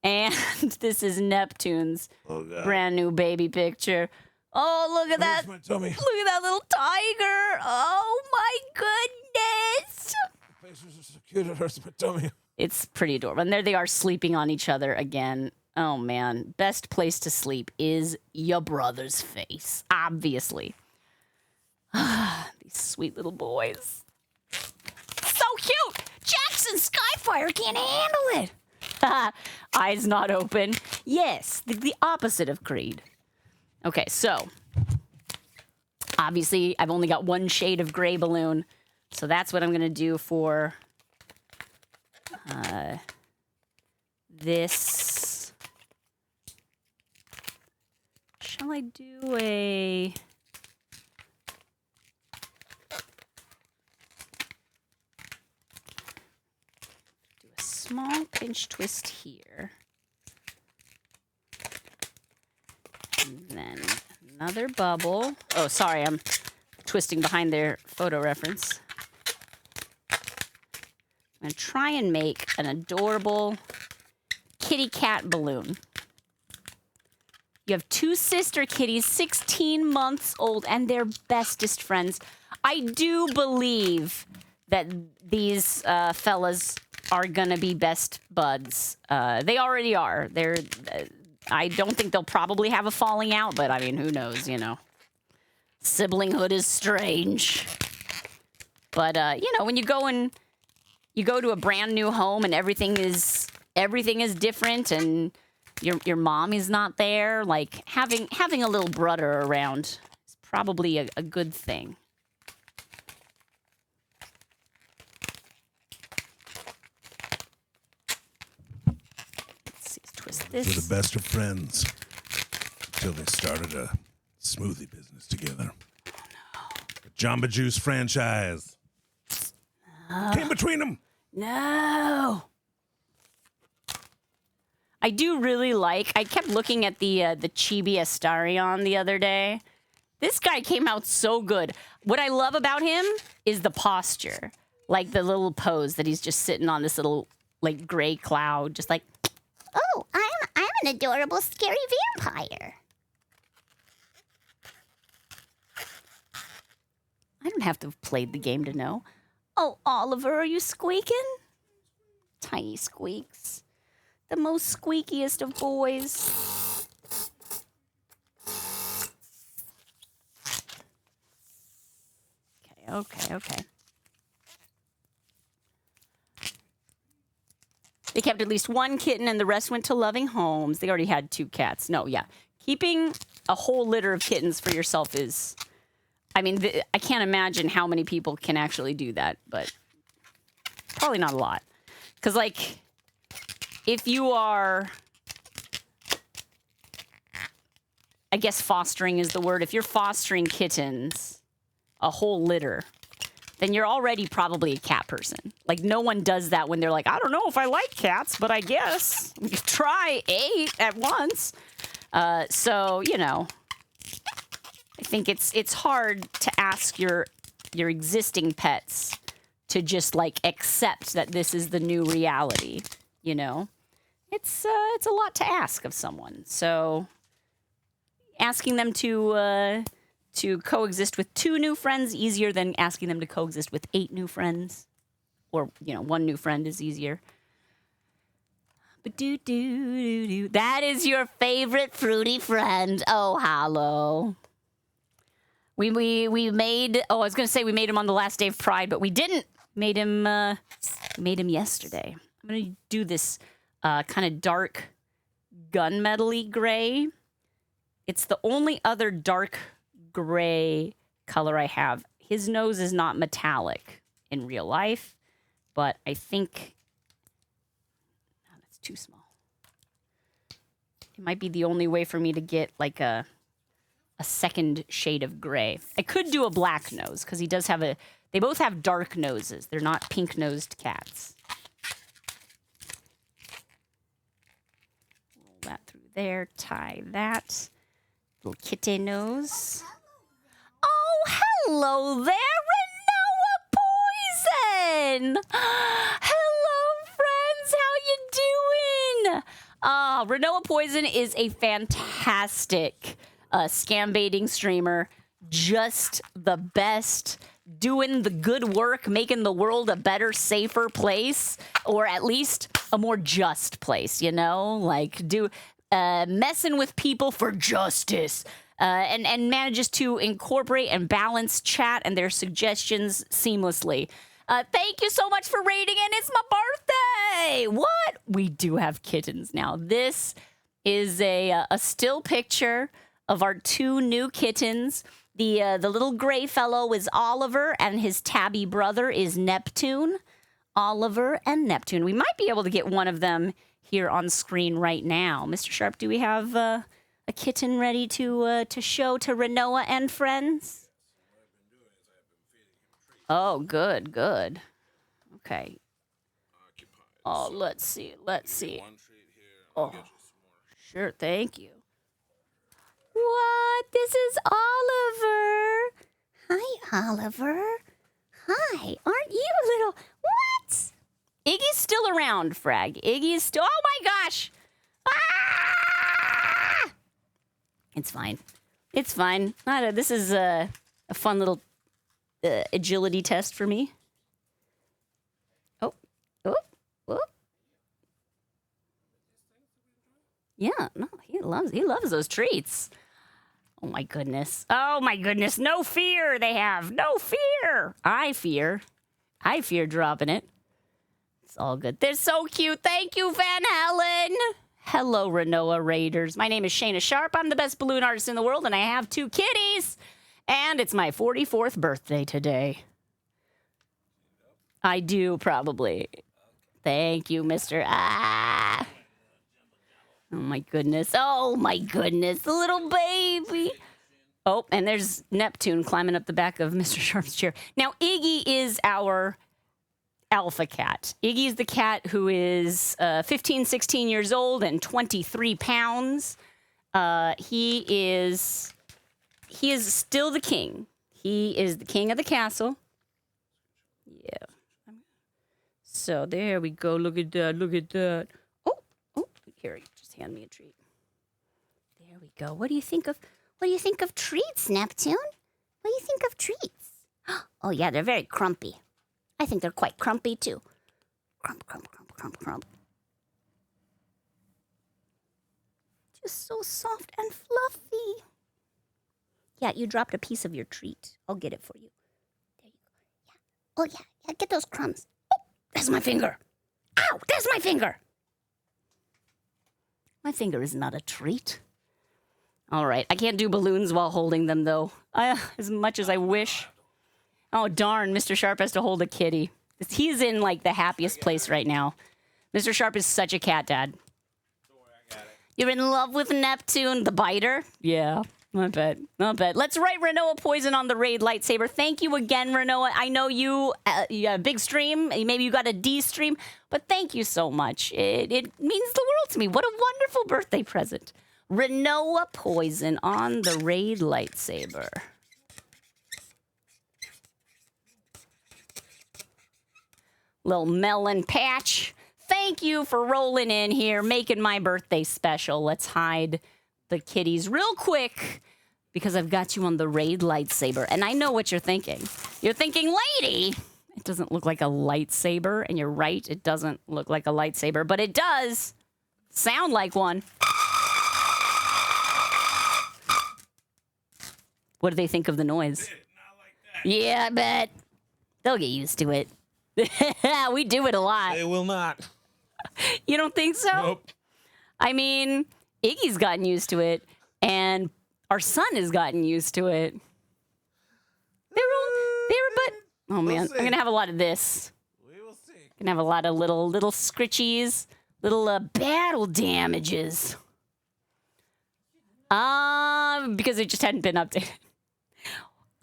And this is Neptune's Oh, God. brand new baby picture. Oh, look at that. My tummy. Look at that little tiger. Oh, my goodness. Faces are so cute, it hurts my tummy. It's pretty adorable. And there they are sleeping on each other again. Oh, man. Best place to sleep is your brother's face, obviously. These sweet little boys. So cute. Jackson Skyfire can't handle it. Eyes not open. Yes, the opposite of Creed. Okay, so obviously I've only got one shade of gray balloon, so that's what I'm gonna do for this. Shall I do a... small pinch twist here. And then another bubble. Oh, sorry, I'm twisting behind their photo reference. I'm going to try and make an adorable kitty cat balloon. You have two sister kitties, 16 months old, and they're bestest friends. I do believe that these fellas are gonna be best buds. They already are. I don't think they'll probably have a falling out, but I mean, who knows, you know. Siblinghood is strange. But you know, when you go to a brand new home and everything is different and your mom is not there, like having a little brother around is probably a good thing. They were the best of friends until they started a smoothie business together. Oh, no. A Jamba Juice franchise. Came between them. No. I do really like... I kept looking at the Chibi Astarion the other day. This guy came out so good. What I love about him is the posture. Like the little pose that he's just sitting on this little, like, gray cloud. Just like... Oh, I'm an adorable, scary vampire. I don't have to have played the game to know. Oh, Oliver, are you squeaking? Tiny squeaks. The most squeakiest of boys. Okay. They kept at least one kitten and the rest went to loving homes. They already had 2 cats. No, yeah. Keeping a whole litter of kittens for yourself is... I mean, I can't imagine how many people can actually do that, but probably not a lot. Because, like, if you are... I guess fostering is the word. If you're fostering kittens, a whole litter... then you're already probably a cat person. Like, no one does that when they're like, I don't know if I like cats, but I guess we could try 8 at once. So, you know, I think it's hard to ask your existing pets to just, like, accept that this is the new reality, you know? It's a lot to ask of someone. So, asking them to coexist with 2 new friends easier than asking them to coexist with 8 new friends. Or, you know, 1 new friend is easier. But that is your favorite fruity friend. Oh, hello. We made... Oh, I was going to say we made him on the last day of Pride, but we didn't. Made him yesterday. I'm going to do this kind of dark gunmetal-y gray. It's the only other dark gray color I have. His nose is not metallic in real life, but I think... No, that's too small. It might be the only way for me to get, like, a second shade of gray. I could do a black nose, because he does have a... They both have dark noses. They're not pink-nosed cats. Roll that through there. Tie that. Little kitten nose. Oh, hello there, Renoa Poison! Hello, friends. How you doing? Renoa Poison is a fantastic scam baiting streamer. Just the best. Doing the good work, making the world a better, safer place, or at least a more just place, you know? Like, messing with people for justice. And manages to incorporate and balance chat and their suggestions seamlessly. Thank you so much for rating, and it's my birthday! What? We do have kittens now. This is a still picture of our 2 new kittens. The little gray fellow is Oliver, and his tabby brother is Neptune. Oliver and Neptune. We might be able to get one of them here on screen right now. Mr. Sharp, do we have a kitten ready to show to Renoa and friends? Oh, good, good. Okay. Oh, let's see. Oh, sure, thank you. What? This is Oliver. Hi, Oliver. Hi, aren't you a little... What? Iggy's still around, Frag. Iggy is still... Oh, my gosh! Ah! It's fine. It's fine. This is a fun little agility test for me. Oh. Oh. Oh. Yeah, no, he loves those treats. Oh my goodness. Oh my goodness. No fear they have. No fear. I fear dropping it. It's all good. They're so cute. Thank you, Van Helen. Hello, Renoa Raiders. My name is Shana Sharp. I'm the best balloon artist in the world, and I have 2 kitties. And it's my 44th birthday today. I do, probably. Thank you, Mr. Ah. Oh, my goodness. Oh, my goodness. The little baby. Oh, and there's Neptune climbing up the back of Mr. Sharp's chair. Now, Iggy is our alpha cat. Iggy is the cat who is 15, 16 years old and 23 pounds. He is still the king. He is the king of the castle. Yeah. So there we go. Look at that. Look at that. Oh, here, just hand me a treat. There we go. What do you think of Treats, Neptune? What do you think of treats? Oh, yeah, they're very crumpy. I think they're quite crumpy, too. Crump, crump, crump, crump, crump. Just so soft and fluffy. Yeah, you dropped a piece of your treat. I'll get it for you. There you go. Yeah. Oh, yeah, get those crumbs. Oh, there's my finger. Ow, there's my finger. My finger is not a treat. All right, I can't do balloons while holding them, though, as much as I wish. Oh, darn, Mr. Sharp has to hold a kitty. He's in, like, the happiest place right now. Mr. Sharp is such a cat dad. You're in love with Neptune, the biter? Yeah, I bet. Let's write Renoa Poison on the raid lightsaber. Thank you again, Renoa. I know you had a big stream. Maybe you got a D stream, but thank you so much. It means the world to me. What a wonderful birthday present. Renoa Poison on the raid lightsaber. Little melon patch. Thank you for rolling in here, making my birthday special. Let's hide the kitties real quick because I've got you on the raid lightsaber. And I know what you're thinking. You're thinking, lady, it doesn't look like a lightsaber. And you're right, it doesn't look like a lightsaber, but it does sound like one. What do they think of the noise? Yeah, I bet. They'll get used to it. We do it a lot. They will not. You don't think so? Nope. I mean, Iggy's gotten used to it, and our son has gotten used to it. But oh man, I'm gonna have a lot of this. We will see. Gonna have a lot of little scritchies, little battle damages. Because it just hadn't been updated.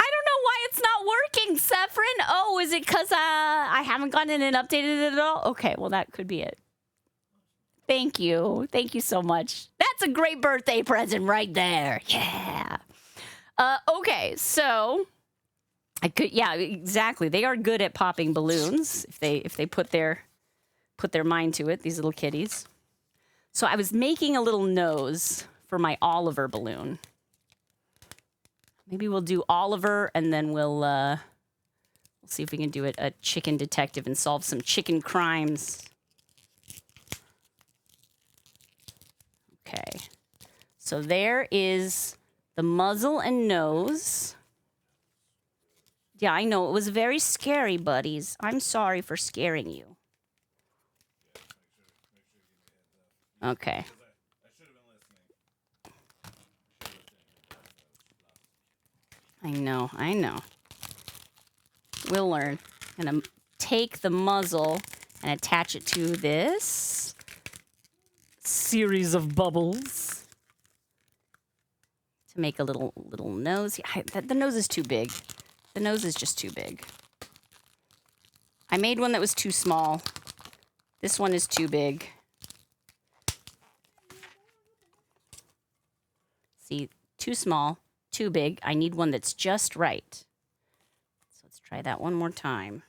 I don't know why it's not working, Sephrin. Oh, is it because I haven't gone in and updated it at all? Okay, well, that could be it. Thank you. Thank you so much. That's a great birthday present right there. Yeah. Okay, so yeah, exactly. They are good at popping balloons if they put their mind to it, these little kitties. So I was making a little nose for my Oliver balloon. Maybe we'll do Oliver, and then we'll see if we can do it a chicken detective and solve some chicken crimes. Okay. So there is the muzzle and nose. Yeah, I know. It was very scary, buddies. I'm sorry for scaring you. Okay. I know. We'll learn. I'm going to take the muzzle and attach it to this series of bubbles to make a little nose. The nose is too big. The nose is just too big. I made one that was too small. This one is too big. See, too small, too big. I need one that's just right. So let's try that one more time.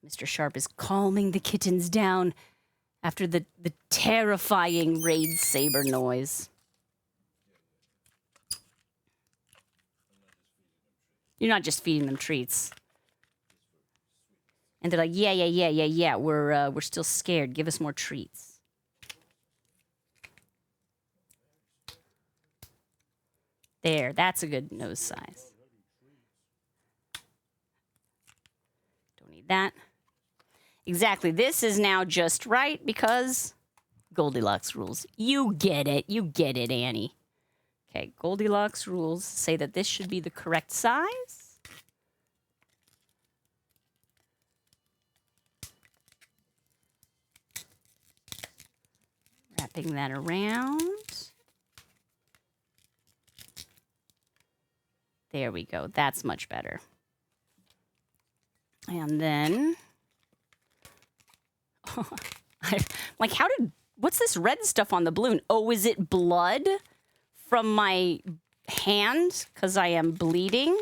Mr. Sharp is calming the kittens down after the terrifying raid saber noise. You're not just feeding them treats. And they're like, yeah. We're still scared. Give us more treats. There, that's a good nose size. Don't need that. Exactly. This is now just right because Goldilocks rules. You get it. You get it, Annie. Okay, Goldilocks rules say that this should be the correct size. Wrapping that around. There we go. That's much better. And then, what's this red stuff on the balloon? Oh, is it blood from my hand? Because I am bleeding?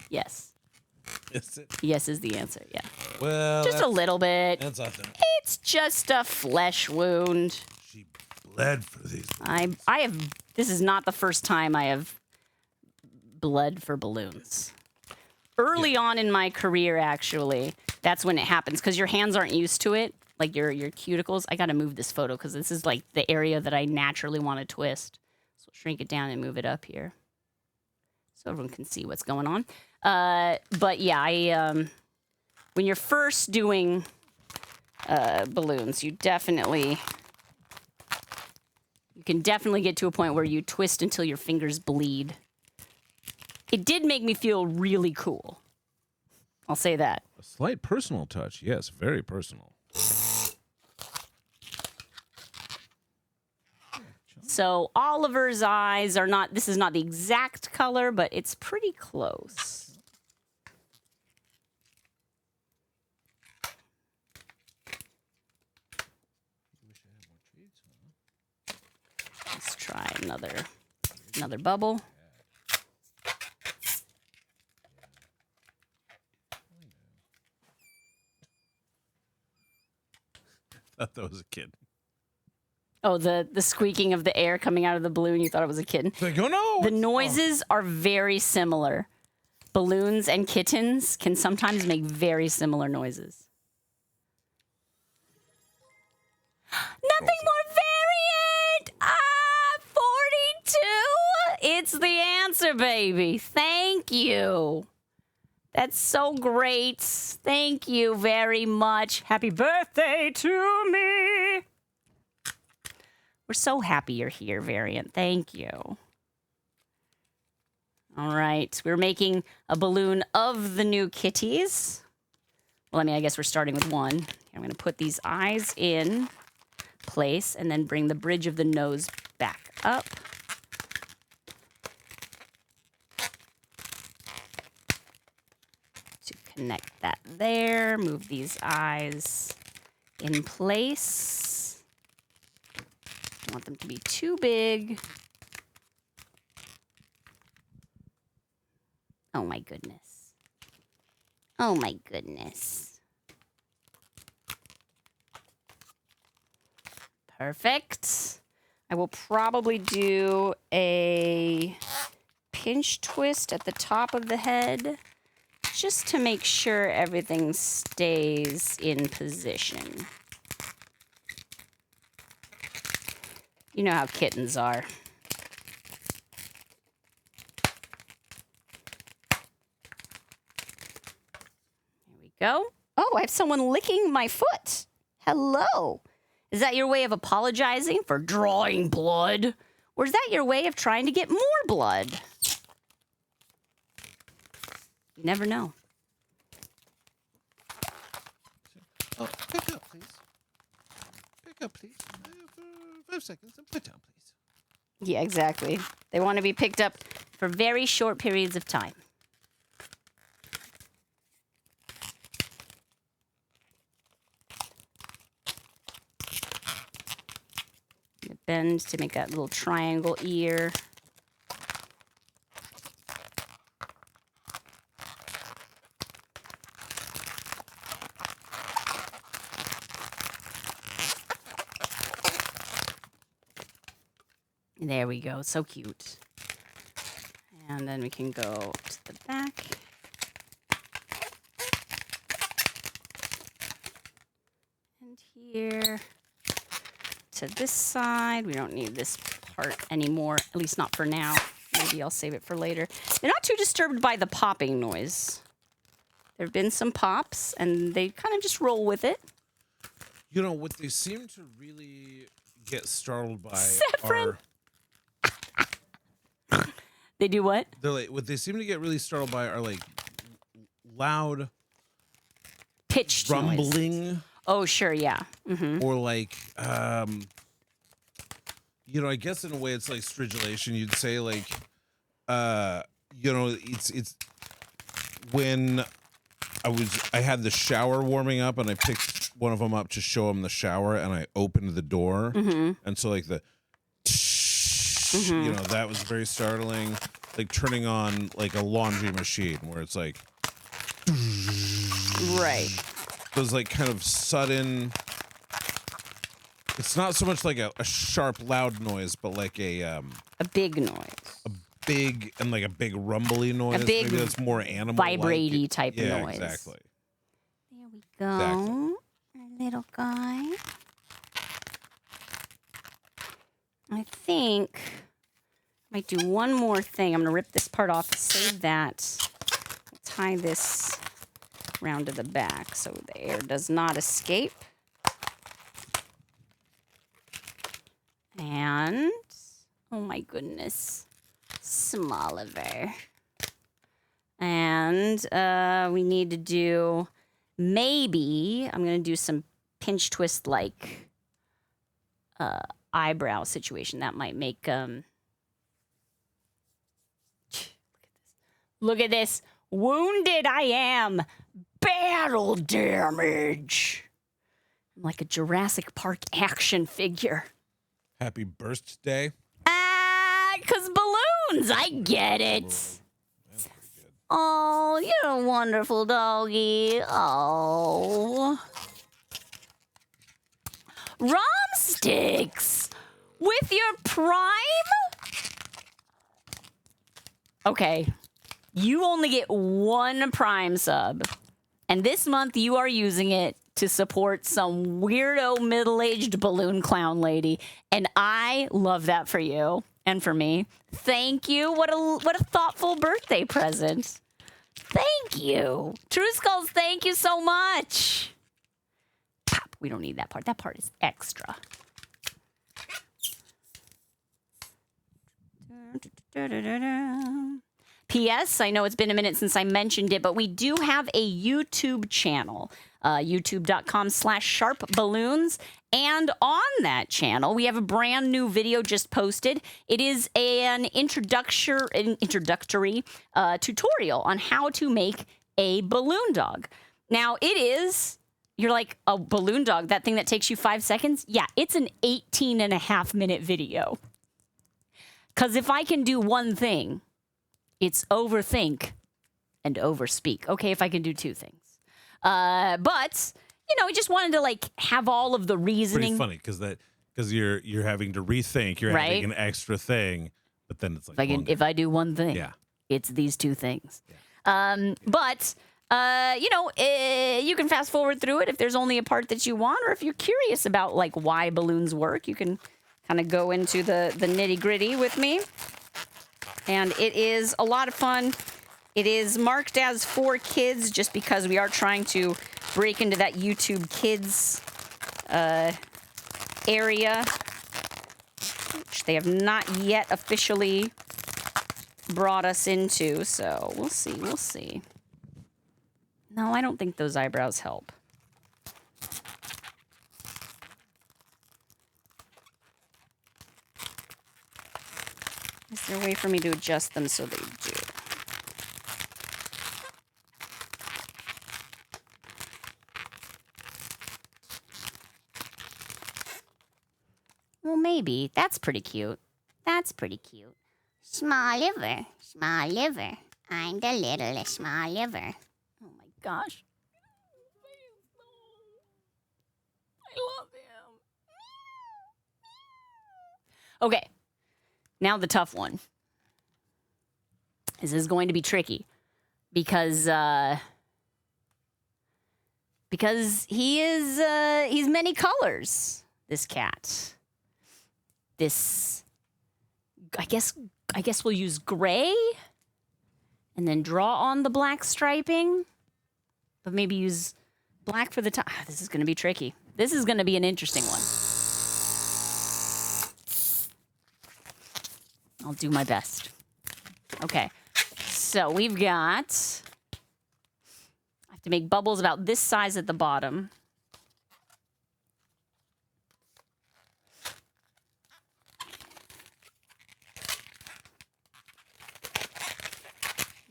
Yes. Is it? Yes is the answer, yeah. Well, just a little bit. That's nothing. It's just a flesh wound. She bled for these. This is not the first time I have bled for balloons. Early on in my career, actually, that's when it happens because your hands aren't used to it, like your cuticles. I got to move this photo because this is like the area that I naturally want to twist. So I'll shrink it down and move it up here so everyone can see what's going on. But yeah, when you're first doing balloons, you can definitely get to a point where you twist until your fingers bleed. It did make me feel really cool. I'll say that. A slight personal touch. Yes, very personal. So Oliver's eyes are not, this is not the exact color, but it's pretty close. Let's try another bubble. I thought that was a kid. Oh, the squeaking of the air coming out of the balloon. You thought it was a kitten. Like, oh no! The noises are very similar. Balloons and kittens can sometimes make very similar noises. Nothing more variant! 42! It's the answer, baby. Thank you. That's so great. Thank you very much. Happy birthday to me. We're so happy you're here, Variant. Thank you. All right. We're making a balloon of the new kitties. Well, I mean, I guess we're starting with one. I'm going to put these eyes in place and then bring the bridge of the nose back up. Connect that there. Move these eyes in place. Don't want them to be too big. Oh my goodness. Oh my goodness. Perfect. I will probably do a pinch twist at the top of the head just to make sure everything stays in position. You know how kittens are. There we go. Oh, I have someone licking my foot. Hello. Is that your way of apologizing for drawing blood? Or is that your way of trying to get more blood? You never know. Oh, pick up, please. Pick up, please. For 5 seconds and put down, please. Yeah, exactly. They want to be picked up for very short periods of time. It bends to make that little triangle ear. There we go. So cute. And then we can go to the back. And here to this side. We don't need this part anymore, at least not for now. Maybe I'll save it for later. They're not too disturbed by the popping noise. There have been some pops, and they kind of just roll with it. You know, what they seem to really get startled by Saffron. are... They do what? They're like, what they seem to get really startled by are like loud Pitched noise. rumbling, Oh, sure, yeah. or like, you know, I guess in a way it's like stridulation. You'd say like, you know, it's when I had the shower warming up and I picked one of them up to show him the shower and I opened the door, and so like the. You know, that was very startling. Like turning on like a laundry machine where it's like Right. those like kind of sudden. It's not so much like a sharp, loud noise, but like a big noise. big and like a big rumbly noise. big Maybe that's more animal Vibrate-y type yeah, noise. Exactly. There we go. Exactly. Our little guy. I think I might do one more thing. I'm going to rip this part off, save that, tie this round to the back so the air does not escape. And, oh my goodness, some Oliver. And we need to do, maybe, I'm going to do some pinch twist like eyebrow situation. That might make, look at this. Wounded I am. Battle damage. I'm like a Jurassic Park action figure. Happy birthday. Ah, 'cause balloons. I get it. That's pretty good. Oh, you're a wonderful doggy. Oh. Romsticks with your Prime? Okay. You only get one Prime sub. And this month you are using it to support some weirdo middle-aged balloon clown lady. And I love that for you and for me. Thank you. What a thoughtful birthday present. Thank you. True Skulls, thank you so much. Pop, we don't need that part. That part is extra. P.S. I know it's been a minute since I mentioned it, but we do have a YouTube channel, youtube.com/SharpBalloons. And on that channel, we have a brand new video just posted. It is an introductory tutorial on how to make a balloon dog. Now, it is, you're like, a balloon dog, that thing that takes you 5 seconds? Yeah, it's an 18.5-minute video. Because if I can do one thing, it's overthink and overspeak. Okay, if I can do two things. But, you know, we just wanted to, like, have all of the reasoning. Pretty funny because that Because you're having to rethink. You're Right. adding an extra thing, but then it's like If I do one thing, yeah. it's these two things. But you can fast forward through it if there's only a part that you want, or if you're curious about like why balloons work, you can kind of go into the nitty gritty with me. And it is a lot of fun. It is marked as for kids just because we are trying to break into that YouTube Kids area, which they have not yet officially brought us into. So we'll see. We'll see. No, I don't think those eyebrows help. Is there a way for me to adjust them so they do? Well, maybe. That's pretty cute. That's pretty cute. Small liver, small liver. I'm the little small liver. Oh my gosh. I love him. Okay. Now the tough one. This is going to be tricky because he's many colors, this cat. This I guess we'll use gray and then draw on the black striping, but maybe use black for the top. This is going to be tricky. This is going to be an interesting one. I'll do my best. Okay, so we've got, I have to make bubbles about this size at the bottom.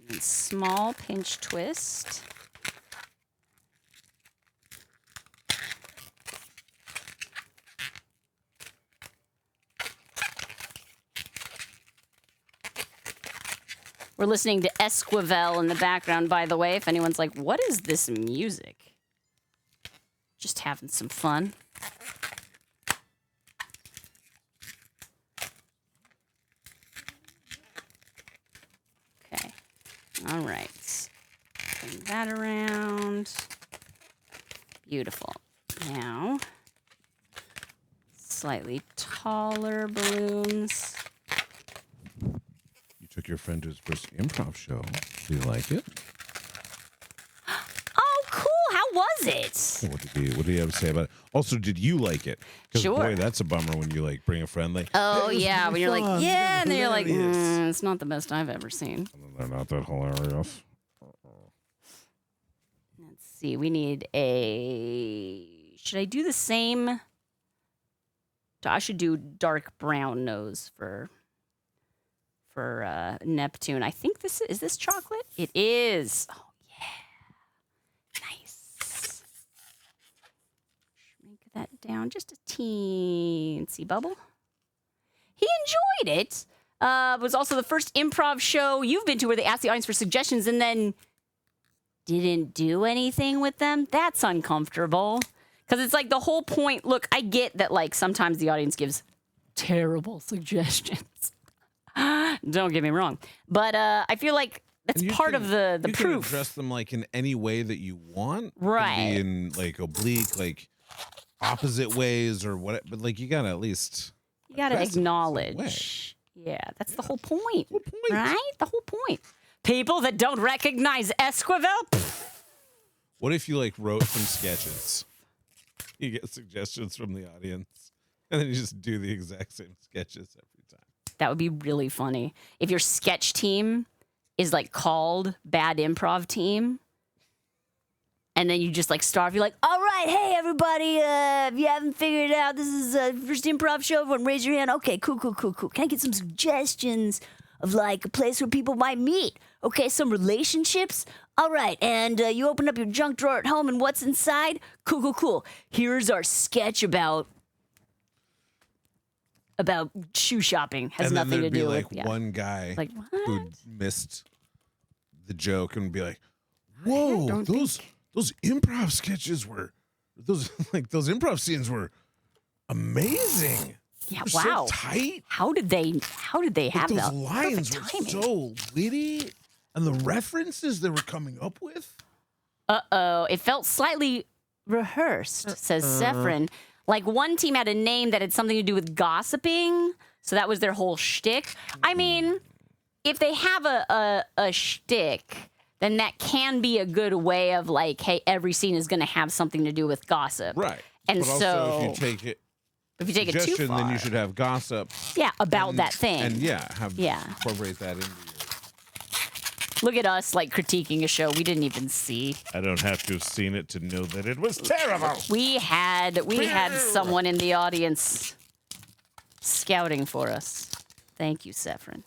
And small pinch twist. We're listening to Esquivel in the background, by the way, if anyone's like, what is this music? Just having some fun. Okay. All right. Bring that around. Beautiful. Now, slightly taller balloons. Took your friend to his first improv show. Do you like it? Oh, cool. How was it? What did he have to say about it? Also, did you like it? 'Cause, Sure. boy, that's a bummer when you like bring a friend like. Oh, "Hey, this yeah. was When you're like, fun. yeah. And then you're like, Hilarious." it's not the best I've ever seen. They're not that hilarious. Let's see. We need a. Should I do the same? I should do dark brown nose for Neptune. I think this is this chocolate? It is. Oh yeah. Nice. Shrink that down just a teensy bubble. He enjoyed it. It was also the first improv show you've been to where they asked the audience for suggestions and then didn't do anything with them. That's uncomfortable. Because it's like the whole point. Look, I get that like sometimes the audience gives terrible suggestions. Don't get me wrong. But I feel like that's part of the you proof. can address them like in any way that you want. It can Right. be in like oblique, like opposite ways or what. But like you gotta at least. You got to address it in some acknowledge. Yeah, that's the whole point. Whole point. Right? The whole point. People that don't recognize Esquivel? Pfft. What if you like wrote some sketches? You get suggestions from the audience, and then you just do the exact same sketches every time. That would be really funny. If your sketch team is like called Bad Improv Team, and then you just like start, you're like, all right, hey, everybody, if you haven't figured it out, this is first improv show. Everyone raise your hand. Okay, cool. Can I get some suggestions of like a place where people might meet? Okay, some relationships. All right, and you open up your junk drawer at home, and what's inside? Cool. Here's our sketch about shoe shopping. Has And then nothing to there'd be do like with yeah. one guy Like, who what? missed the joke and be like, "Whoa, don't those improv sketches were those improv scenes were amazing. Yeah, They're wow. So tight. How did they have Those that lines perfect were timing? so witty, and the references they were coming up with. Uh-oh, it felt slightly rehearsed, says Sephrin. Like one team had a name that had something to do with gossiping, so that was their whole shtick. I mean, if they have a shtick, then that can be a good way of like, hey, every scene is going to have something to do with gossip. Right. And but so also, if you take it, it too suggestion, far, then you should have gossip. yeah, about and- that thing. And Yeah. incorporate that into your. Look at us like critiquing a show we didn't even see. I don't have to have seen it to know that it was terrible. We had someone in the audience scouting for us. Thank you, Sephrin.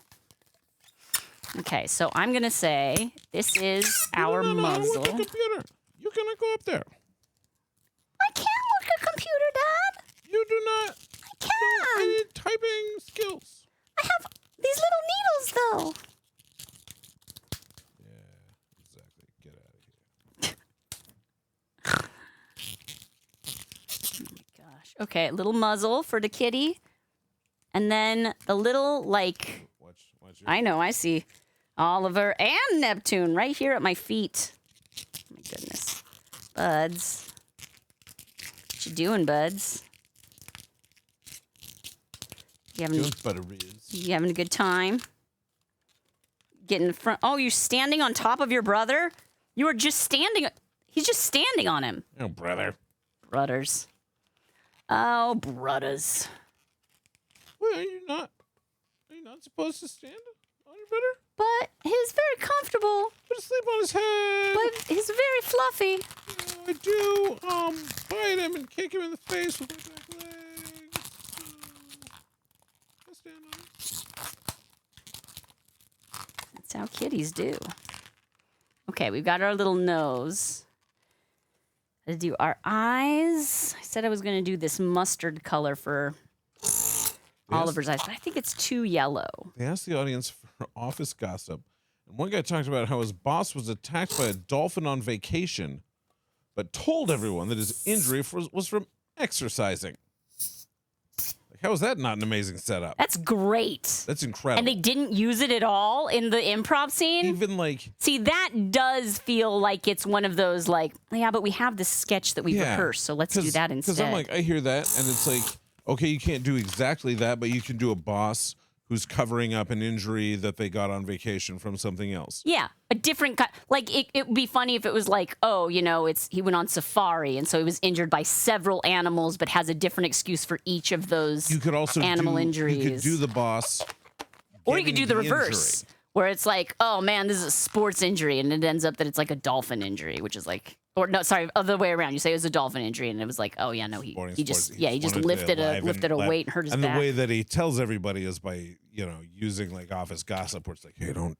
Okay, so I'm gonna say this is our No, I muzzle. want the computer. You cannot go up there. I can't work a computer, Dad. You do not I know can. any typing skills. I have these little needles, though. Yeah, exactly. Get out of here. Gosh. Okay, little muzzle for the kitty, and then the little like. Watch your. I know. I see Oliver and Neptune right here at my feet. Oh my goodness, Buds. What you doing, Buds? Doing butteries. You having a good time? Getting in front. Oh, you're standing on top of your brother? You were just standing. He's just standing on him. Oh, brother. Brothers. Oh, brothers. Well, are you not supposed to stand on your brother? But he's very comfortable. Put a sleep on his head. But he's very fluffy. I do bite him and kick him in the face with my back legs. I stand on him. That's how kitties do. Okay, we've got our little nose. Let's do our eyes. I said I was going to do this mustard color for Oliver's eyes, but I think it's too yellow. They asked the audience for office gossip, and one guy talked about how his boss was attacked by a dolphin on vacation, but told everyone that his injury was from exercising. Like, how is that not an amazing setup? That's great. That's incredible. And they didn't use it at all in the improv scene? Even like, See, that does feel like it's one of those, like, yeah, but we have this sketch that we yeah, rehearsed, so let's do that instead. Because I'm like, I hear that, and it's like, okay, you can't do exactly that, but you can do a boss who's covering up an injury that they got on vacation from something else. Yeah, a different kind. Like, it would be funny if it was like, oh, you know, he went on safari, and so he was injured by several animals, but has a different excuse for each of those You could also animal injuries. You could do the boss, or you could do getting the injury. reverse, where it's like, oh, man, this is a sports injury, and it ends up that it's like a dolphin injury, which is like, or no, sorry, other way around. You say it was a dolphin injury, and it was like, oh, yeah, no, he just wanted lifted to a weight and hurt his and back. the way that he tells everybody is by, using like office gossip, where it's like, hey, don't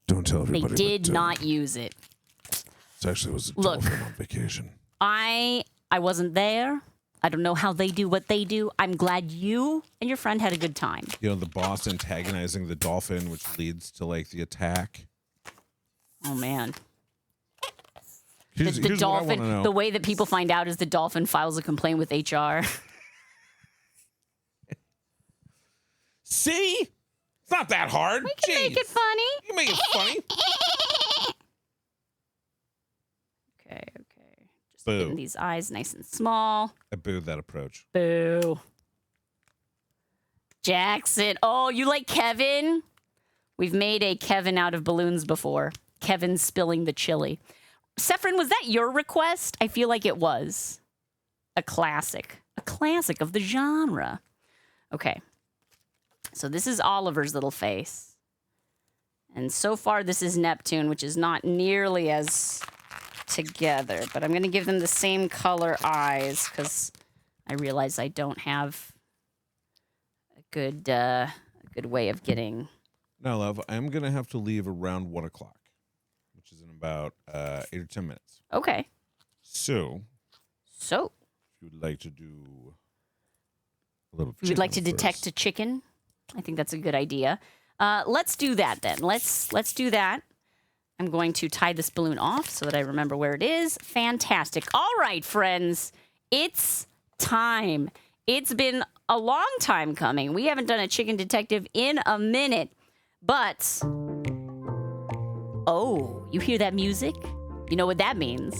tell They everybody. did but, not use it. It actually was a Look. dolphin on vacation. I wasn't there. I don't know how they do what they do. I'm glad you and your friend had a good time. The boss antagonizing the dolphin, which leads to like the attack. Oh, man. Here's The what I wanna know. dolphin, the way that people find out is the dolphin files a complaint with HR. See? It's not that hard. We can make it funny. You can make it funny. Okay. Just Boo. getting these eyes nice and small. I booed that approach. Boo. Jackson. Oh, you like Kevin? We've made a Kevin out of balloons before. Kevin spilling the chili. Sephrin, was that your request? I feel like it was. A classic of the genre. Okay. So this is Oliver's little face. And so far this is Neptune, which is not nearly as together. But I'm going to give them the same color eyes because I realize I don't have a good way of getting... Now, love, I'm going to have to leave around 1 o'clock, which is in about 8 or 10 minutes. Okay. So, if if you would like to do a little you'd like to chicken detect first. a chicken, I think that's a good idea. Let's do that then. Let's do that. I'm going to tie this balloon off so that I remember where it is. Fantastic. All right, friends. It's time. It's been a long time coming. We haven't done a chicken detective in a minute. But, oh, you hear that music? You know what that means?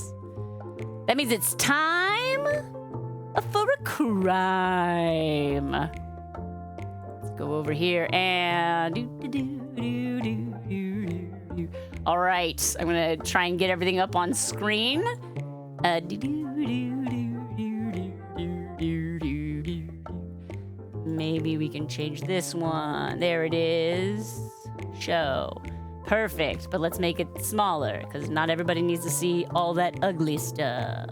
That means it's time for a crime. Let's go over here and... All right, I'm going to try and get everything up on screen. Maybe we can change this one. There it is. Show. Perfect, but let's make it smaller because not everybody needs to see all that ugly stuff.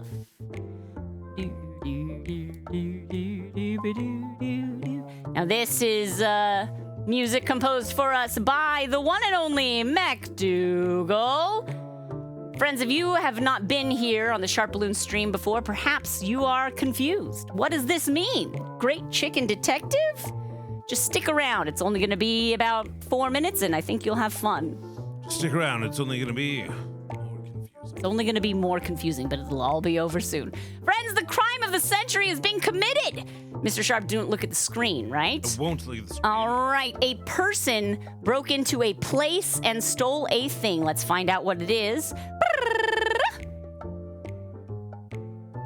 Now this is music composed for us by the one and only MacDougal. Friends, if you have not been here on the SharpBalloons stream before, perhaps you are confused. What does this mean? Great Chicken Detective? Just stick around. It's only going to be about 4 minutes, and I think you'll have fun. Stick around. It's only going to be more confusing. It's only going to be more confusing, but it'll all be over soon. Friends, the crime of the century has been committed. Mr. Sharp, don't look at the screen, right? I won't look at the screen. All right. A person broke into a place and stole a thing. Let's find out what it is.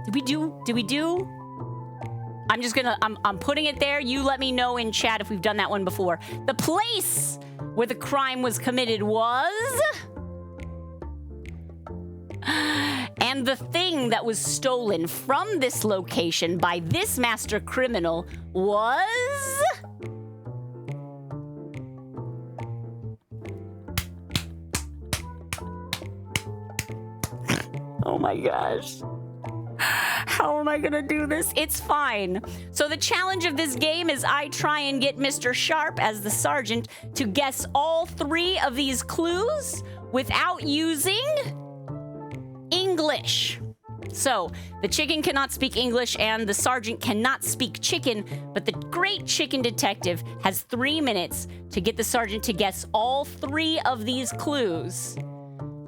Did we do? I'm putting it there. You let me know in chat if we've done that one before. The place where the crime was committed was... And the thing that was stolen from this location by this master criminal was... Oh my gosh. How am I gonna do this? It's fine. So the challenge of this game is I try and get Mr. Sharp as the sergeant to guess all 3 of these clues without using English. So the chicken cannot speak English and the sergeant cannot speak chicken, but the great chicken detective has 3 minutes to get the sergeant to guess all 3 of these clues.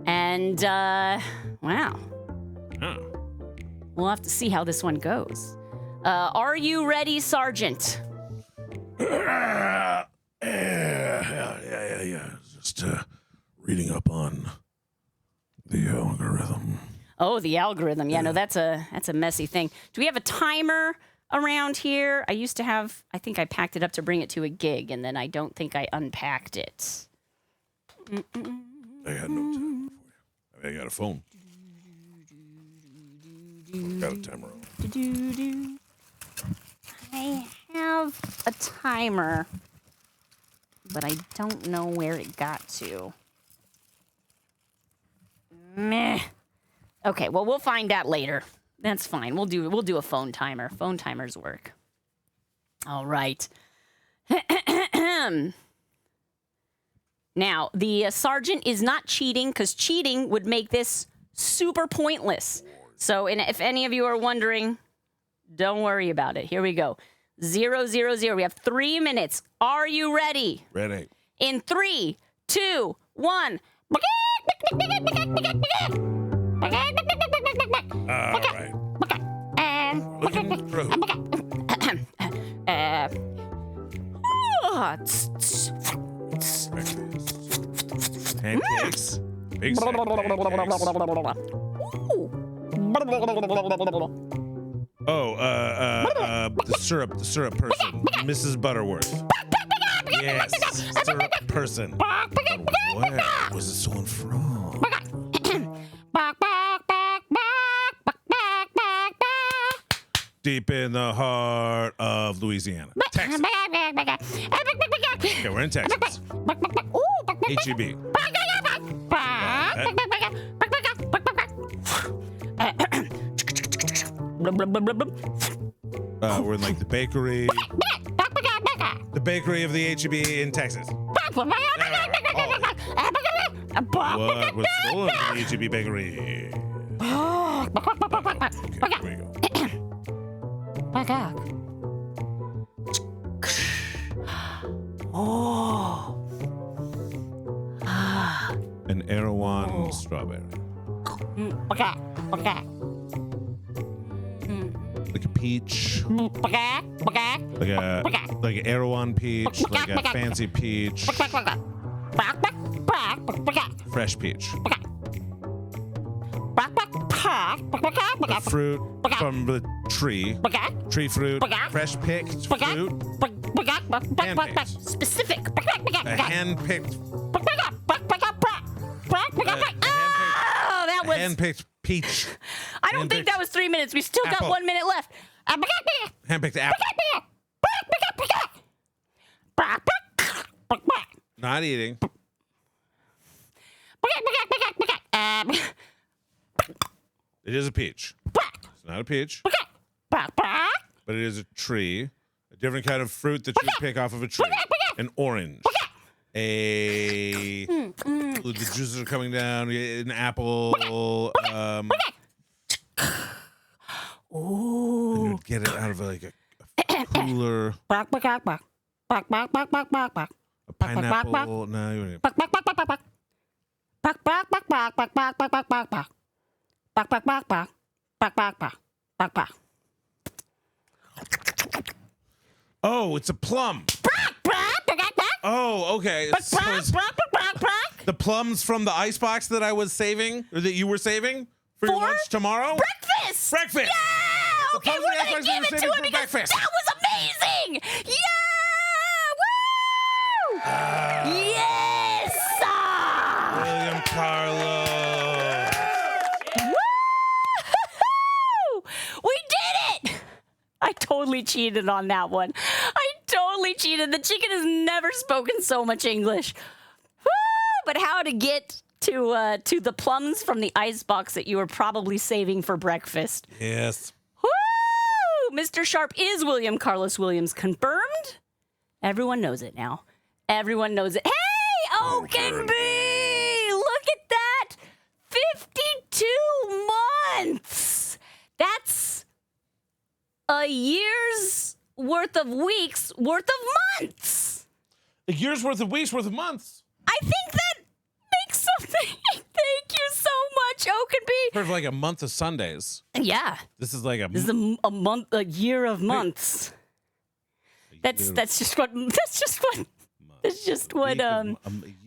And, wow. Oh. We'll have to see how this one goes. Are you ready, Sergeant? Yeah. Just reading up on the algorithm. Oh, the algorithm. Yeah, no, that's a messy thing. Do we have a timer around here? I used to have, I think I packed it up to bring it to a gig, and then I don't think I unpacked it. I had no time for you. I mean, I got a phone. Got a timer on. I have a timer, but I don't know where it got to. Meh. Okay, well, we'll find out later. That's fine. We'll do a phone timer. Phone timers work. All right. Now, the sergeant is not cheating because cheating would make this super pointless. So, if any of you are wondering, don't worry about it. Here we go. 0, 0, 0. We have 3 minutes. Are you ready? Ready. In 3, 2, 1. All right. Looking through. Pancakes. Big stack of pancakes. Oh, the syrup person, Mrs. Butterworth. Yes, syrup person. But where was this one from? Deep in the heart of Louisiana, Texas. Okay, we're in Texas. HEB. We're in like the bakery. The bakery of the HEB in Texas. What was stolen from the HEB bakery? Okay, here we go. Oh. An Erewhon strawberry. Okay. Like a peach, like an Erewhon peach, like a fancy peach, fresh peach. The fruit from the tree fruit, fresh picked fruit, hand-picked. Specific. A hand-picked, Oh, that was. hand-picked peach. I don't think that was 3 minutes. We still got Apple. 1 minute left. Hand-picked apple. Not eating. It is a peach. It's not a peach, but it is a tree. A different kind of fruit that you pick off of a tree. An orange. The juices are coming down. An apple. Ooh. And get it out of like a cooler. A pineapple. No, you wouldn't. Oh, it's a plum. Oh, okay. So it's the plums from the icebox that I was saving, or that you were saving for your lunch tomorrow? Breakfast! Breakfast! Yeah! The Okay, plums we're in the gonna icebox give that it you to were him saving for because breakfast. that was amazing! Yeah! Woo! Yes! William Carlos. Woo! We did it! I totally cheated on that one. I totally cheated. The chicken has never spoken so much English. Woo! But how to get to the plums from the icebox that you were probably saving for breakfast. Yes. Woo! Mr. Sharp is William Carlos Williams confirmed. Everyone knows it now. Everyone knows it. Hey, Oakenby! Look at that! 52 months! That's a year's worth of weeks worth of months. A year's worth of weeks, worth of months. I think that makes something. Thank you so much, Oakenby. For like a month of Sundays. Yeah, This is like this is a month, a year of months. That's just what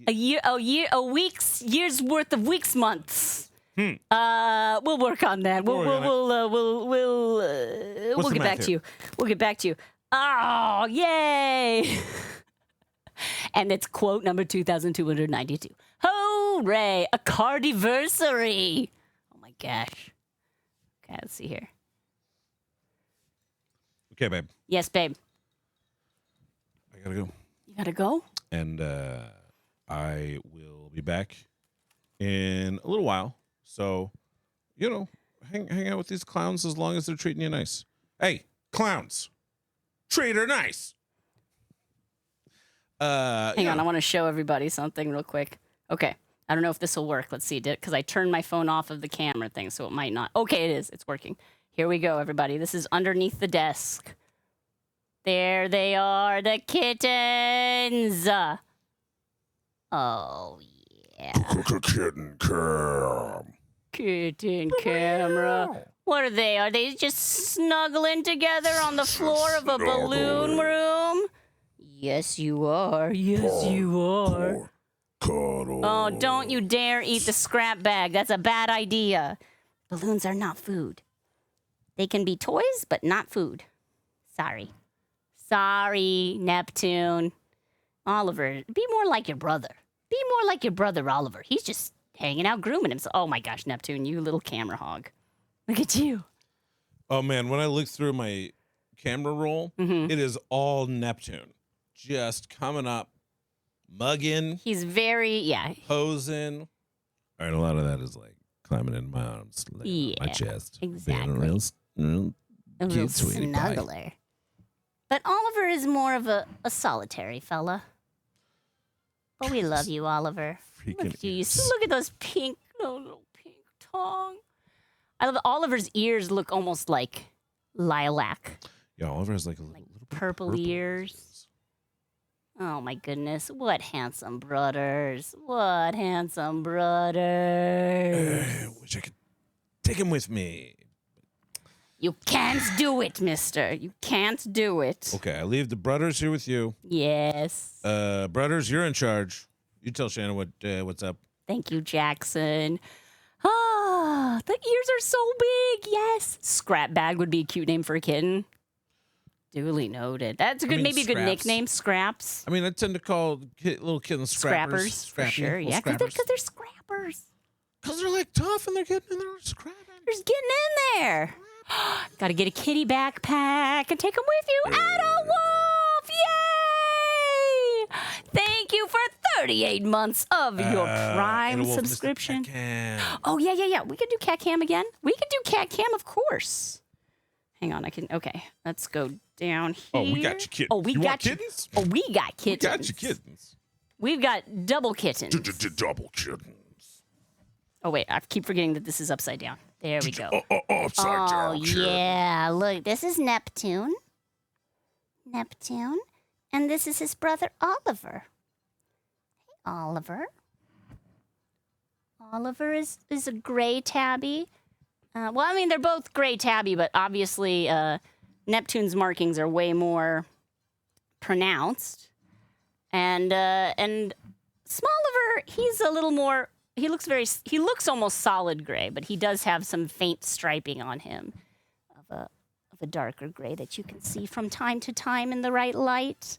year's worth of weeks months. We'll work on that. We'll get back to you. We'll get back to you. Oh, yay! And it's quote number 2292. Hooray! A cardiversary. Oh my gosh. Okay, let's see here. Okay, babe. Yes, babe. I gotta go. You gotta go? And I will be back in a little while. So, you know, hang out with these clowns as long as they're treating you nice. Hey, clowns, treat her nice. Hang on, I want to show everybody something real quick. Okay, I don't know if this will work. Let's see, because I turned my phone off of the camera thing, so it might not. Okay, it is. It's working. Here we go, everybody. This is underneath the desk. There they are, the kittens. Oh, yeah. Kitten cam. Kitten camera. What are they? Are they just snuggling together on the floor of a balloon room? Yes, you are. Yes, you are. Oh, don't you dare eat the scrap bag. That's a bad idea. Balloons are not food. They can be toys, but not food. Sorry. Sorry, Neptune. Oliver, be more like your brother. Be more like your brother, Oliver. He's just hanging out, grooming himself. Oh my gosh, Neptune, you little camera hog. Look at you. Oh, man, when I look through my camera roll, it is all Neptune. Just coming up, mugging, He's very, yeah. posing. All right, a lot of that is like climbing in my arms, laying on my Yeah, chest. exactly. Being a real A real cute, sweetie pie. snuggler. But Oliver is more of a solitary fella. But we love you, Oliver. Freaking Look at you. You ears. see, look at those pink, little pink tongue. I love Oliver's ears look almost like lilac. Yeah, Oliver has like a little bit Purple ears. Oh my goodness. What handsome brothers. What handsome brothers. I wish I could take him with me. You can't do it, mister. You can't do it. Okay, I leave the brothers here with you. Yes. Brothers, you're in charge. You tell Shana what's up. Thank you, Jackson. Ah, the ears are so big. Yes. Scrap Bag would be a cute name for a kitten. Duly noted. That's a good, maybe a good Scraps. nickname. Scraps. I mean, I tend to call little kittens scrappers. For sure. Yeah, because they're scrappers. Because they're like tough and they're getting in there scrapping. There's getting in there. Got to get a kitty backpack and take them with you. Ada Wolf! Yay! Thank you for 38 months of your Prime Ada Wolf, Mr. subscription. Cat Cam. Oh, yeah. We could do Cat Cam again. We could do Cat Cam, of course. Hang on, okay. Let's go down here. Oh, we got you kittens. Oh, we You got want you. kittens? Oh, we got We kittens. got you kittens. We've got double kittens. Double kittens. Oh, wait, I keep forgetting that this is upside down. There we go. Upside Oh, down kittens. yeah. Look, this is Neptune. Neptune. And this is his brother, Oliver. Hey, Oliver. Oliver is a gray tabby. Well, I mean, they're both gray tabby, but obviously Neptune's markings are way more pronounced. And Smalliver, he's a little more... He looks almost solid gray, but he does have some faint striping on him of a darker gray that you can see from time to time in the right light.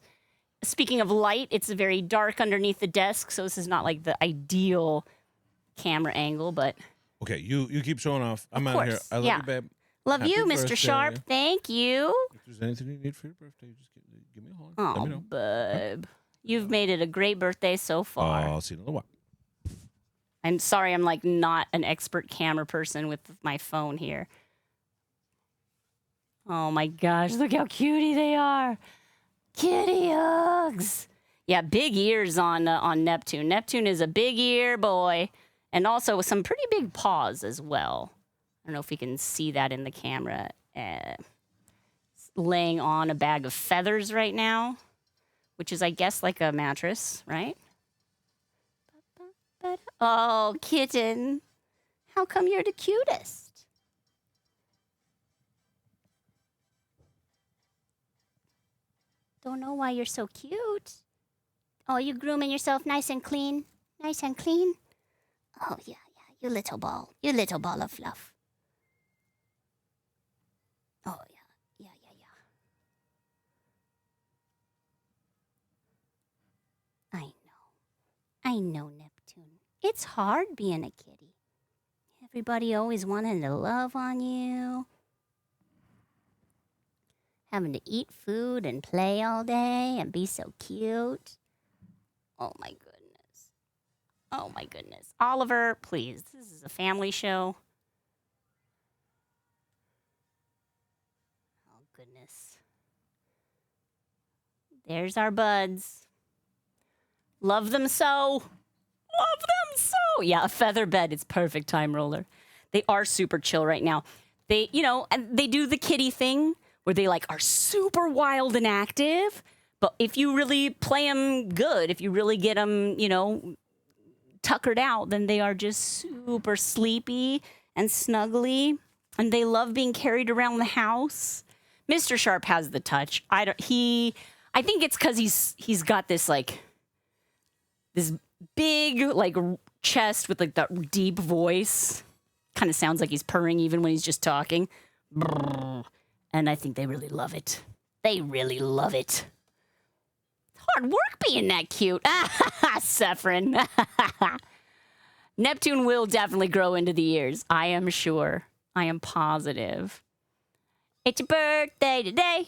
Speaking of light, it's very dark underneath the desk, so this is not like the ideal camera angle, but Okay, you keep showing off. I'm out of here. course, I love yeah. you, babe. love Happy you, Mr. birthday. Sharp. Thank you. If there's anything you need for your birthday, just give me a holler. Let Oh, me know. bub. You've made it a great birthday so far. I'll see you in a little while. I'm sorry I'm like not an expert camera person with my phone here. Oh my gosh, look how cutie they are. Kitty hugs. Yeah, big ears on Neptune. Neptune is a big ear boy and also some pretty big paws as well. I don't know if you can see that in the camera. Laying on a bag of feathers right now, which is I guess like a mattress, right? Oh, kitten. How come you're the cutest? Don't know why you're so cute. Oh, you grooming yourself nice and clean? Nice and clean? Oh, yeah. You little ball. You little ball of fluff. Oh, yeah. I know, Neptune. It's hard being a kitty. Everybody always wanting to love on you. Having to eat food and play all day and be so cute. Oh my goodness. Oliver, please. This is a family show. Oh goodness. There's our buds. Love them so. Yeah, a feather bed. It's perfect time roller. They are super chill right now. They, and they do the kitty thing where they like are super wild and active. But if you really play them good, if you really get them, tuckered out, then they are just super sleepy and snuggly. And they love being carried around the house. Mr. Sharp has the touch. I think it's because he's got this this big chest with that deep voice. Kind of sounds like he's purring even when he's just talking. And I think they really love it. They really love it. Hard work being that cute. Saffron. Neptune will definitely grow into the ears. I am sure. I am positive. It's your birthday today.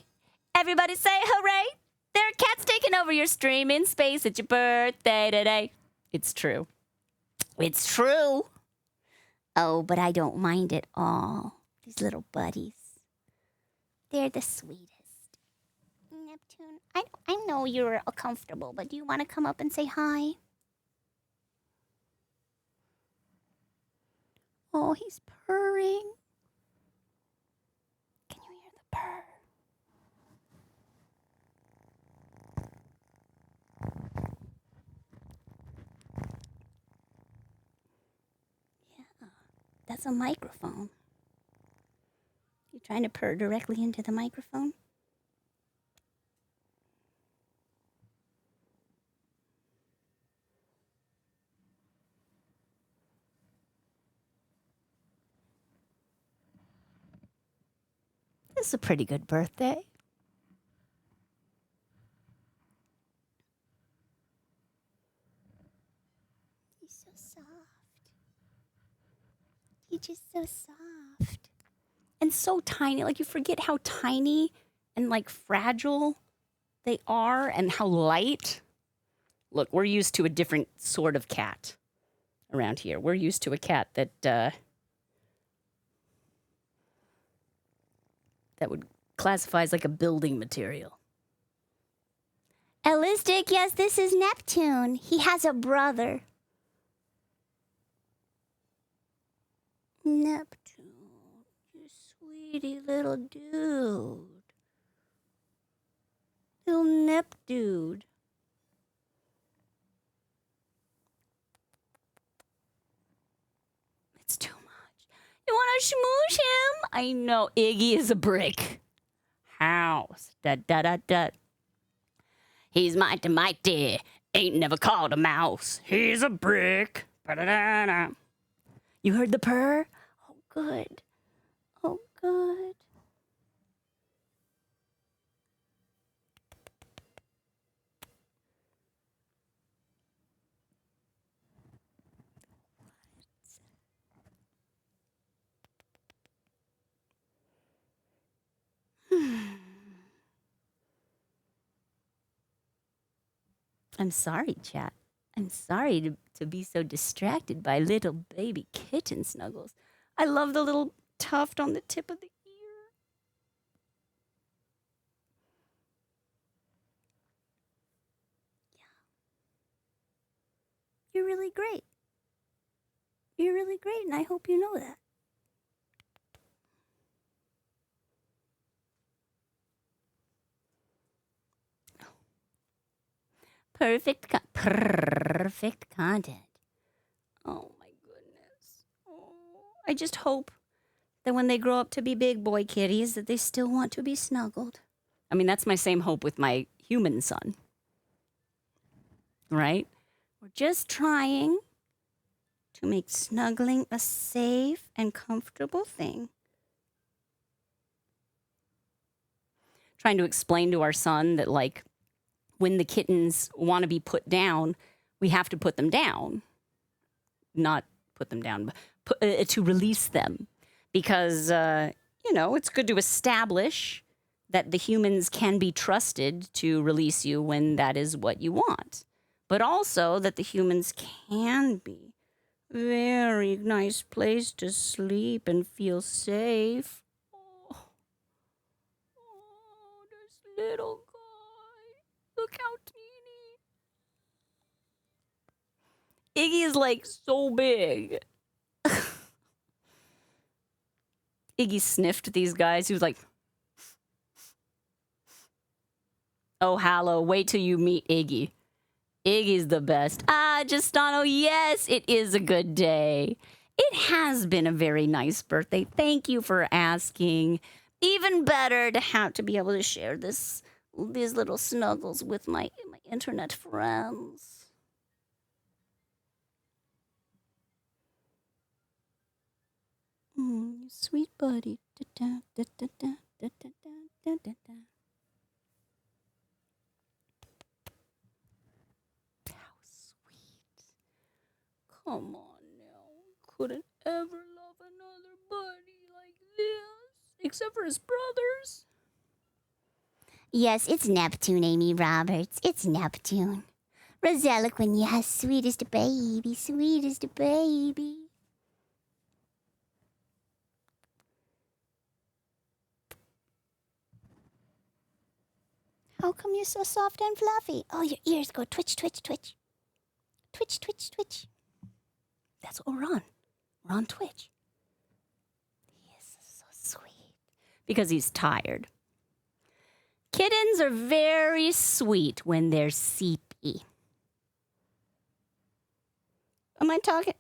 Everybody say hooray. There are cats taking over your stream in space. It's your birthday today. It's true. It's true. Oh, but I don't mind at all. These little buddies. They're the sweetest. Neptune, I know you're uncomfortable, but do you want to come up and say hi? Oh, he's purring. Can you hear the purr? Yeah, that's a microphone. You trying to purr directly into the microphone? This is a pretty good birthday. He's so soft. He's just so soft. And so tiny. Like, you forget how tiny and, like, fragile they are and how light. Look, we're used to a different sort of cat around here. We're used to a cat that would classify as like a building material. Elistic, yes, this is Neptune. He has a brother. Neptune, you sweetie little dude. Little Nep dude. It's too much. You want to smoosh him? I know, Iggy is a brick. House. Da da da da. He's mighty. Ain't never called a mouse. He's a brick. Ba-da-da-da. You heard the purr? Oh, good. Oh, good. I'm sorry, chat. I'm sorry to be so distracted by little baby kitten snuggles. I love the little tuft on the tip of the ear. Yeah. You're really great. You're really great, and I hope you know that. Perfect content. Oh my goodness. Oh, I just hope that when they grow up to be big boy kitties that they still want to be snuggled. I mean, that's my same hope with my human son. Right? We're just trying to make snuggling a safe and comfortable thing. Trying to explain to our son that, like, when the kittens want to be put down, we have to put them down. Not put them down, but to release them. Because, it's good to establish that the humans can be trusted to release you when that is what you want. But also that the humans can be a very nice place to sleep and feel safe. Oh, this little guy. Look how teeny. Iggy is like so big. Iggy sniffed these guys. He was like, oh, Hallow, wait till you meet Iggy. Iggy's the best. Justano, yes, it is a good day. It has been a very nice birthday. Thank you for asking. Even better to be able to share these little snuggles with my internet friends. Sweet buddy. Da, da, da, da, da, da, da, da, da. How sweet. Come on now. Couldn't ever love another buddy like this. Except for his brothers. Yes, it's Neptune, Amy Roberts. It's Neptune. Rosellaquin, yes, sweetest baby, sweetest baby. How come you're so soft and fluffy? Oh, your ears go twitch, twitch, twitch. Twitch, twitch, twitch. That's what we're on. We're on Twitch. He is so sweet. Because he's tired. Kittens are very sweet when they're sleepy. Am I talking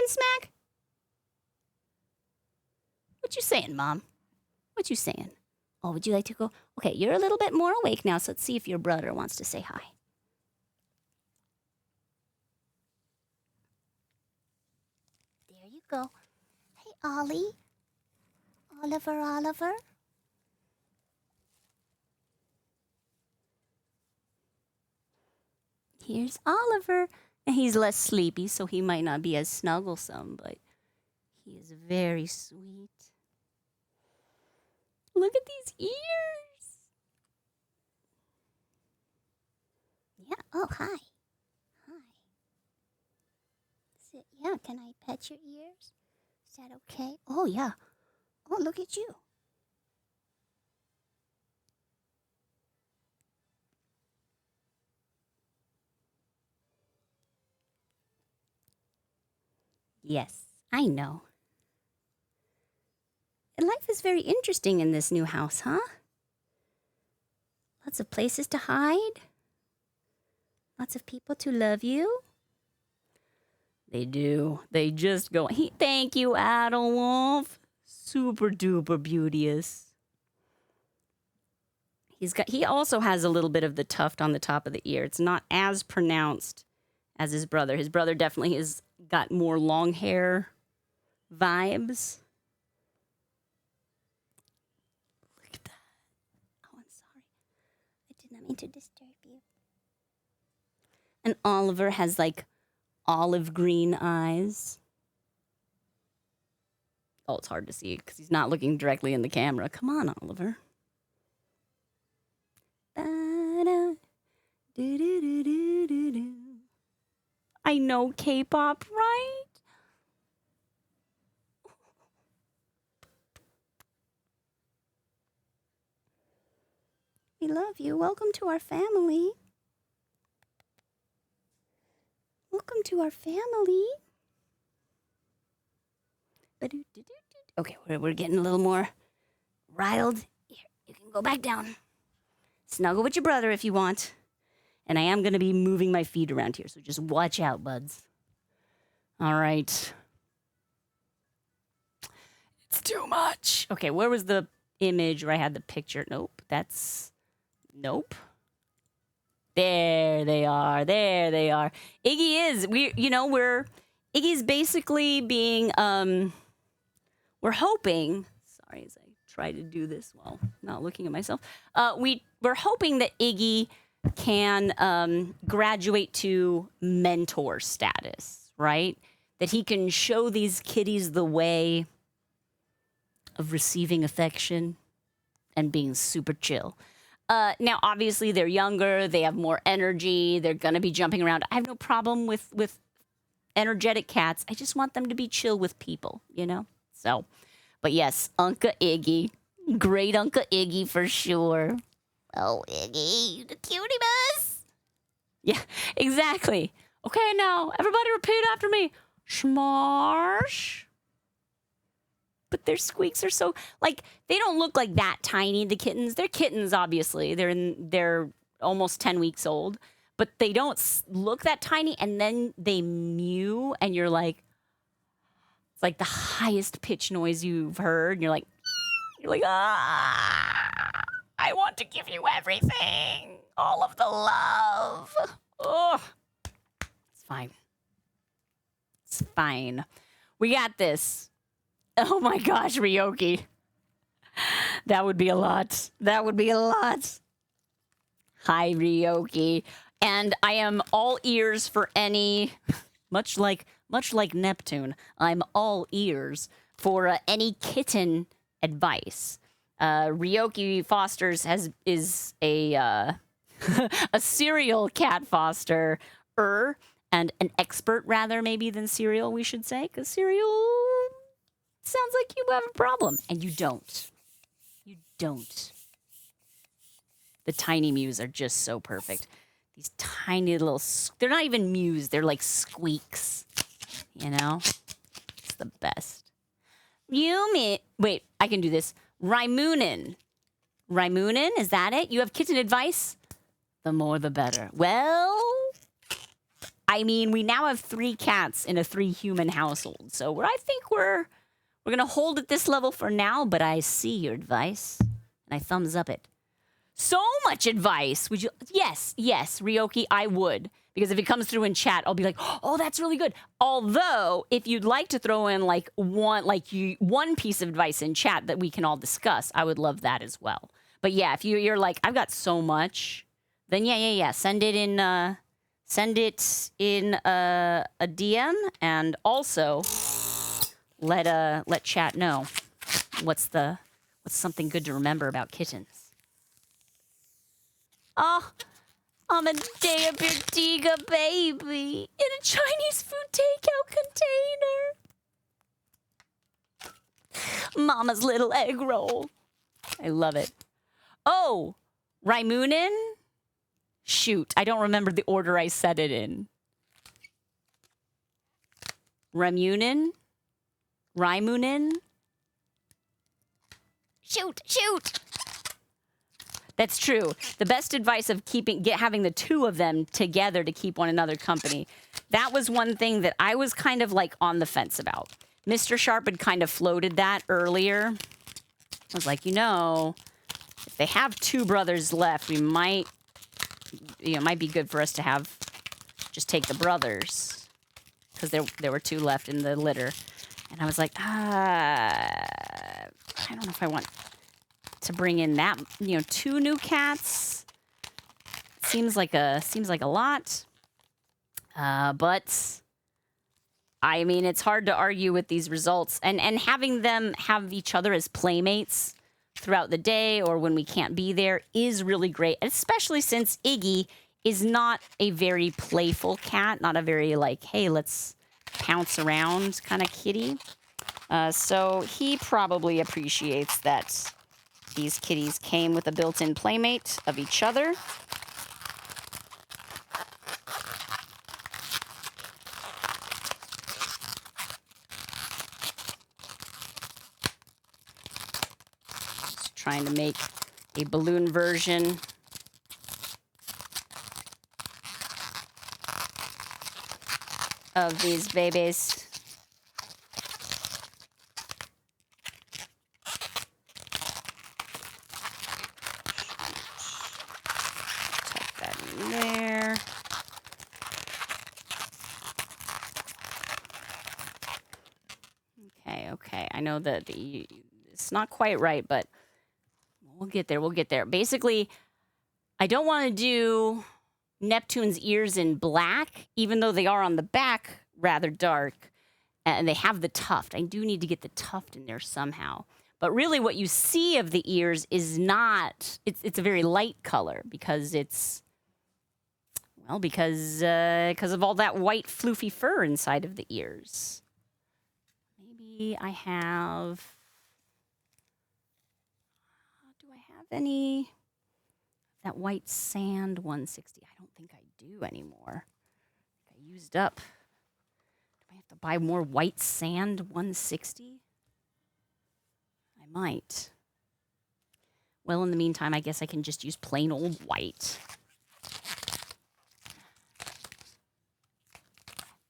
smack? What you saying, Mom? What you saying? Oh, would you like to go? Okay, you're a little bit more awake now, so let's see if your brother wants to say hi. There you go. Hey, Ollie. Oliver. Here's Oliver. And he's less sleepy, so he might not be as snugglesome, but he is very sweet. Look at these ears. Yeah. Oh, hi. Hi. Sit. Yeah, can I pet your ears? Is that okay? Oh, yeah. Oh, look at you. Yes, I know. And life is very interesting in this new house, huh? Lots of places to hide. Lots of people to love you. They do. They just go. Thank you, Adelwolf. Super duper beauteous. He also has a little bit of the tuft on the top of the ear. It's not as pronounced as his brother. His brother definitely has got more long hair vibes. Look at that. Oh, I'm sorry. I did not mean to disturb you. And Oliver has like olive green eyes. Oh, it's hard to see because he's not looking directly in the camera. Come on, Oliver. Da-da, do-do-do-do-do-do. I know K-pop, right? We love you. Welcome to our family. Welcome to our family. Okay, we're getting a little more riled. Here, you can go back down. Snuggle with your brother if you want. And I am going to be moving my feet around here, so just watch out, buds. All right. It's too much. Okay, where was the image where I had the picture? Nope, nope. There they are. There they are. Iggy is. Iggy's basically being, we're hoping, sorry as I try to do this while not looking at myself. We're hoping that Iggy can graduate to mentor status, right? That he can show these kitties the way of receiving affection and being super chill. Now, obviously, they're younger. They have more energy. They're going to be jumping around. I have no problem with energetic cats. I just want them to be chill with people, you know? So, but yes, Unca Iggy. Great Unca Iggy for sure. Oh, Iggy, the cutie bus. Yeah, exactly. Okay, now, everybody repeat after me. Smarsh. But their squeaks are so, like, they don't look like that tiny, the kittens. They're kittens, obviously. They're almost 10 weeks old. But they don't look that tiny, and then they mew, and you're like, it's like the highest pitch noise you've heard. And you're like, I want to give you everything. All of the love. Oh, it's fine. It's fine. We got this. Oh my gosh, Ryoki. That would be a lot. That would be a lot. Hi, Ryoki. And I am all ears for any, much like Neptune, I'm all ears for any kitten advice. Ryoki Fosters is a a serial cat foster and an expert rather maybe than serial, we should say, because serial sounds like you have a problem, and you don't. You don't. The tiny mews are just so perfect. These tiny little, they're not even mews, they're like squeaks. You know? It's the best. Wait, I can do this. Raimunin, is that it? You have kitten advice? The more the better. Well, I mean, we now have 3 cats in a 3-human household, so I think we're We're going to hold at this level for now, but I see your advice, and I thumbs up it. So much advice. Would you? Yes, Ryoki, I would. Because if it comes through in chat, I'll be like, oh, that's really good. Although, if you'd like to throw in like one piece of advice in chat that we can all discuss, I would love that as well. But yeah, if you're like, I've got so much, then yeah. Send it in a DM, and also let chat know what's something good to remember about kittens. Oh, I'm a Diabertiga baby in a Chinese food takeout container. Mama's little egg roll. I love it. Oh, Raimunin? Shoot, I don't remember the order I said it in. Raimunin? Shoot! That's true. The best advice of having the two of them together to keep one another company. That was one thing that I was kind of like on the fence about. Mr. Sharp had kind of floated that earlier. I was like, if they have two brothers left, we might, it might be good for us to just take the brothers, because there were two left in the litter. And I was like, I don't know if I want to bring in that, 2 new cats. Seems like a lot. But I mean, it's hard to argue with these results, and having them have each other as playmates throughout the day or when we can't be there is really great, especially since Iggy is not a very playful cat, not a very like, hey, let's pounce around kind of kitty. So he probably appreciates that these kitties came with a built-in playmate of each other. Just trying to make a balloon version. Of these babies. Tuck that in there. Okay. I know that it's not quite right, but we'll get there. Basically, I don't want to do Neptune's ears in black, even though they are on the back rather dark, and they have the tuft. I do need to get the tuft in there somehow. But really what you see of the ears is not, it's a very light color because because of all that white floofy fur inside of the ears. Maybe I have, do I have any? That white sand 160. I don't think I do anymore. I used up. Do I have to buy more white sand 160? I might. Well, in the meantime, I guess I can just use plain old white.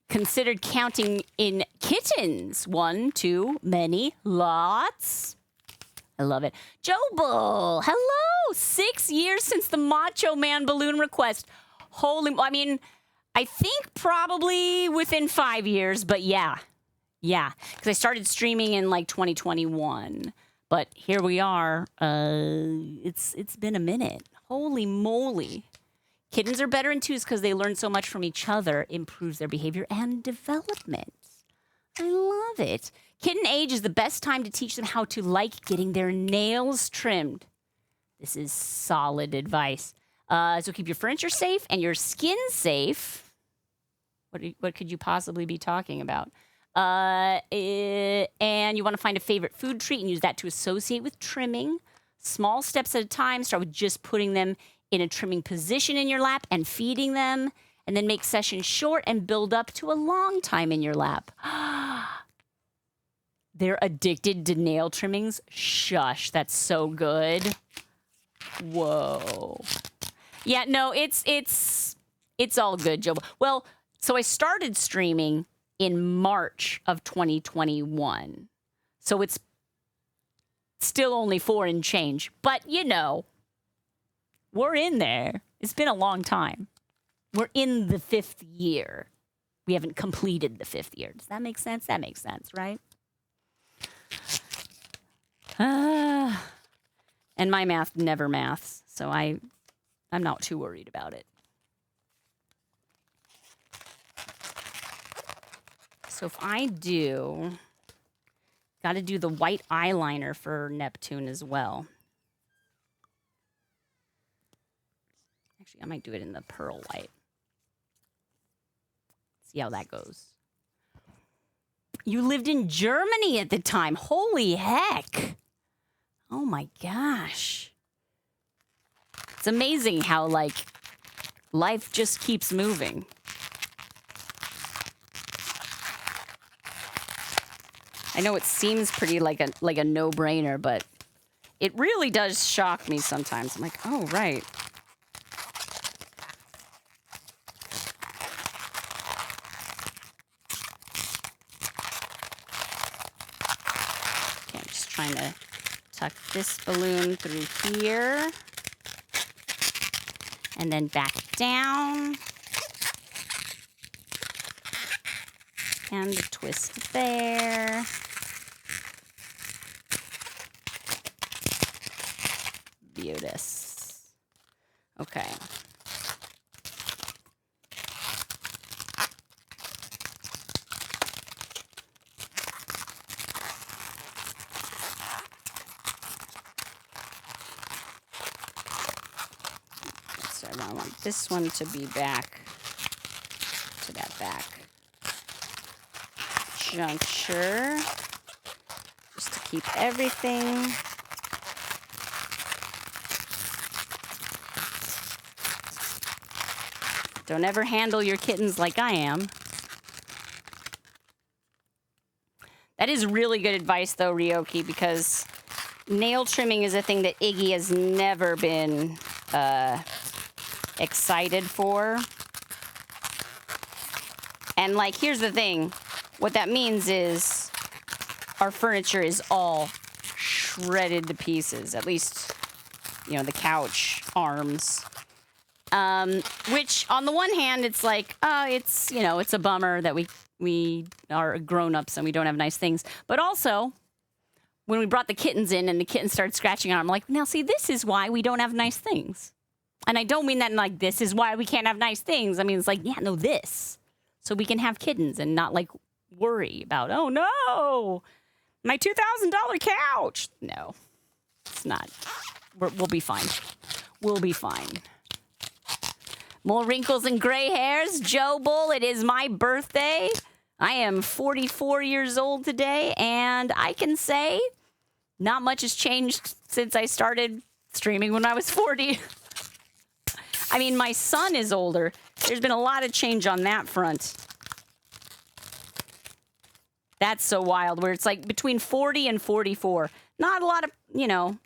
Considered counting in kittens. 1, 2, many, lots. I love it. Joel, hello. 6 years since the Macho Man balloon request. I mean, I think probably within 5 years, but yeah. Because I started streaming in like 2021. But here we are. It's been a minute. Holy moly. Kittens are better in twos because they learn so much from each other, improves their behavior and development. I love it. Kitten age is the best time to teach them how to like getting their nails trimmed. This is solid advice. So keep your furniture safe and your skin safe. What could you possibly be talking about? And you want to find a favorite food treat and use that to associate with trimming. Small steps at a time. Start with just putting them in a trimming position in your lap and feeding them. And then make sessions short and build up to a long time in your lap. They're addicted to nail trimmings? Shush, that's so good. Whoa. Yeah, no, it's all good, Joe. Well, so I started streaming in March of 2021. So it's still only 4 and change. But, you know, we're in there. It's been a long time. We're in the 5th year. We haven't completed the 5th year. Does that make sense? That makes sense, right? And my math never maths, so I'm not too worried about it. So if I got to do the white eyeliner for Neptune as well. Actually, I might do it in the pearl white. See how that goes. You lived in Germany at the time. Holy heck. Oh my gosh. It's amazing how, like, life just keeps moving. I know it seems pretty like a no-brainer, but it really does shock me sometimes. I'm like, oh, right. Okay, I'm just trying to tuck this balloon through here. And then back down. And a twist there. Beautis. Okay. So I want this one to be back to that back juncture, just to keep everything Don't ever handle your kittens like I am. That is really good advice, though, Ryoki, because nail trimming is a thing that Iggy has never been excited for. And, like, here's the thing. What that means is our furniture is all shredded to pieces. At least, you know, the couch arms. Which, on the one hand, it's like, it's, you know, it's a bummer that we are grown-ups and we don't have nice things. But also, when we brought the kittens in and the kittens started scratching on them, I'm like, now, see, this is why we don't have nice things. And I don't mean that in, like, this is why we can't have nice things. I mean, it's like, yeah, no, this. So we can have kittens and not, like, worry about, oh, no, my $2,000 couch. No, it's not. We'll be fine. We'll be fine. More wrinkles and gray hairs. Joe Bull, it is my birthday. I am 44 years old today, and I can say not much has changed since I started streaming when I was 40. I mean, my son is older. There's been a lot of change on that front. That's so wild, where it's like between 40 and 44. Not a lot of, you know,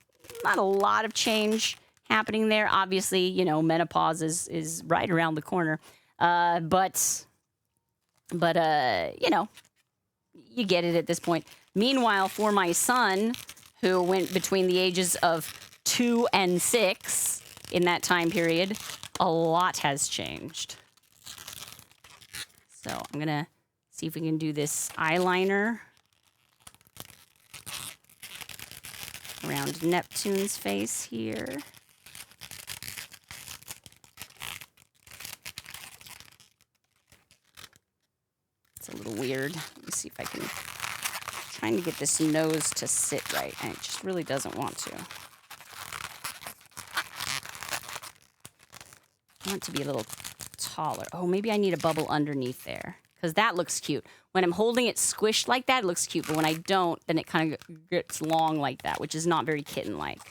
not a lot of change happening there. Obviously, you know, menopause is right around the corner. But you know, you get it at this point. Meanwhile, for my son, who went between the ages of 2 and 6 in that time period, a lot has changed. So I'm going to see if we can do this eyeliner around Neptune's face here. It's a little weird. Let me see if I can. Trying to get this nose to sit right, and it just really doesn't want to. I want it to be a little taller. Oh, maybe I need a bubble underneath there, because that looks cute. When I'm holding it squished like that, it looks cute, but when I don't, then it kind of gets long like that, which is not very kitten-like.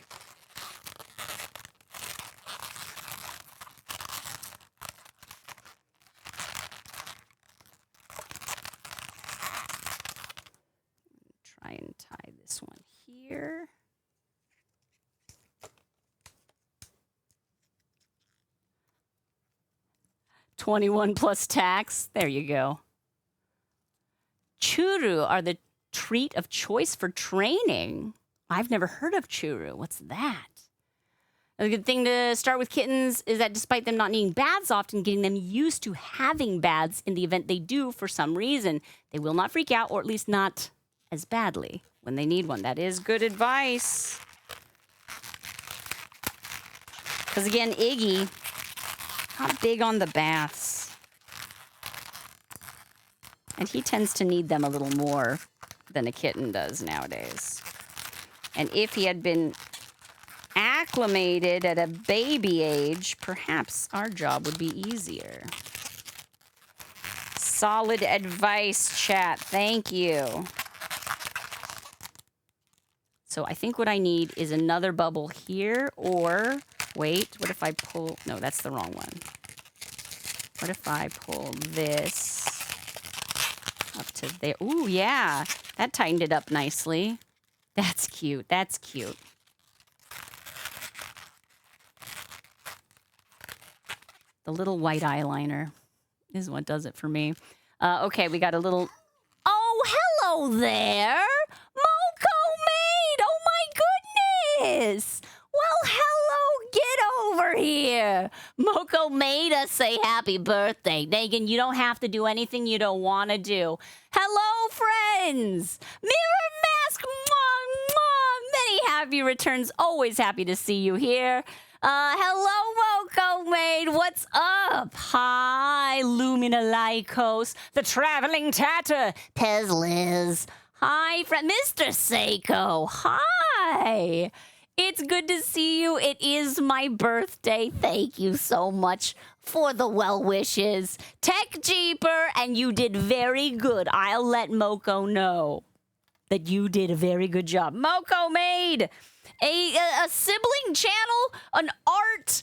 Try and tie this one here. $21 plus tax. There you go. Churu are the treat of choice for training. I've never heard of churu. What's that? A good thing to start with kittens is that despite them not needing baths often, getting them used to having baths in the event they do for some reason, they will not freak out, or at least not as badly when they need one. That is good advice. Because again, Iggy, not big on the baths. And he tends to need them a little more than a kitten does nowadays. And if he had been acclimated at a baby age, perhaps our job would be easier. Solid advice, chat. Thank you. So I think what I need is another bubble here, or wait, what if I pull? No, that's the wrong one. What if I pull this up to there? Ooh, yeah, that tightened it up nicely. That's cute. That's cute. The little white eyeliner is what does it for me. Okay, we got a little... Oh, hello there! Moko Maid! Oh, my goodness! Well, hello! Get over here! Moko made us say happy birthday. Megan, you don't have to do anything you don't want to do. Hello, friends! Mirror Mask! Mwah, mwah. Many happy returns. Always happy to see you here. Hello, Moko Maid. What's up? Hi, Lumina Lycos, the traveling tatter, Pez Liz. Hi, friend, Mr. Seiko. Hi. It's good to see you. It is my birthday. Thank you so much for the well wishes. Tech Jeeper, and you did very good. I'll let Moko know that you did a very good job. Moko Maid. A sibling channel, an art,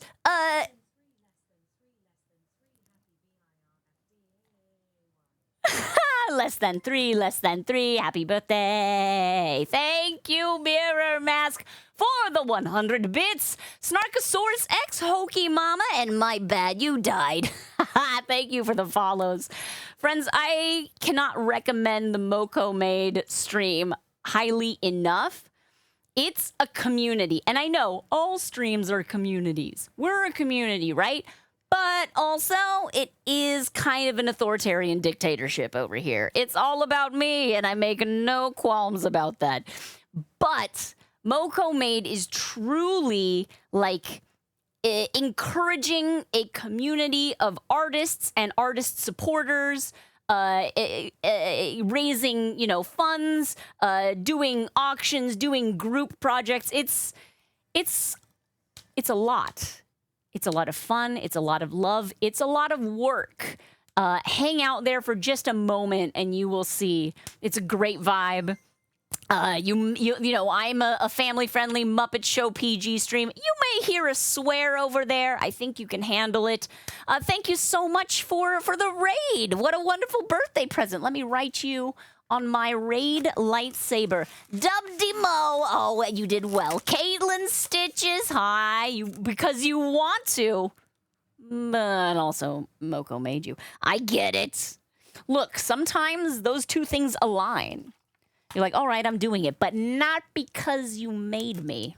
less than three, happy birthday. Thank you, Mirror Mask, for the 100 bits. Snarkosaurus X, Hokey Mama, and my bad, you died. Thank you for the follows. Friends, I cannot recommend the Moko Maid stream highly enough. It's a community. And I know all streams are communities. We're a community, right? But also, it is kind of an authoritarian dictatorship over here. It's all about me, and I make no qualms about that. But Moko Maid is truly like encouraging a community of artists and artist supporters, raising, funds, doing auctions, doing group projects. It's a lot. It's a lot of fun. It's a lot of love. It's a lot of work. Hang out there for just a moment and you will see. It's a great vibe. I'm a family-friendly Muppet Show PG stream. You may hear a swear over there. I think you can handle it. Thank you so much for the raid. What a wonderful birthday present. Let me write you on my raid lightsaber. Dubdy Mo. Oh, you did well. Caitlin Stitches. Hi. Because you want to. But also, Moko made you. I get it. Look, sometimes those two things align. You're like, all right, I'm doing it, but not because you made me.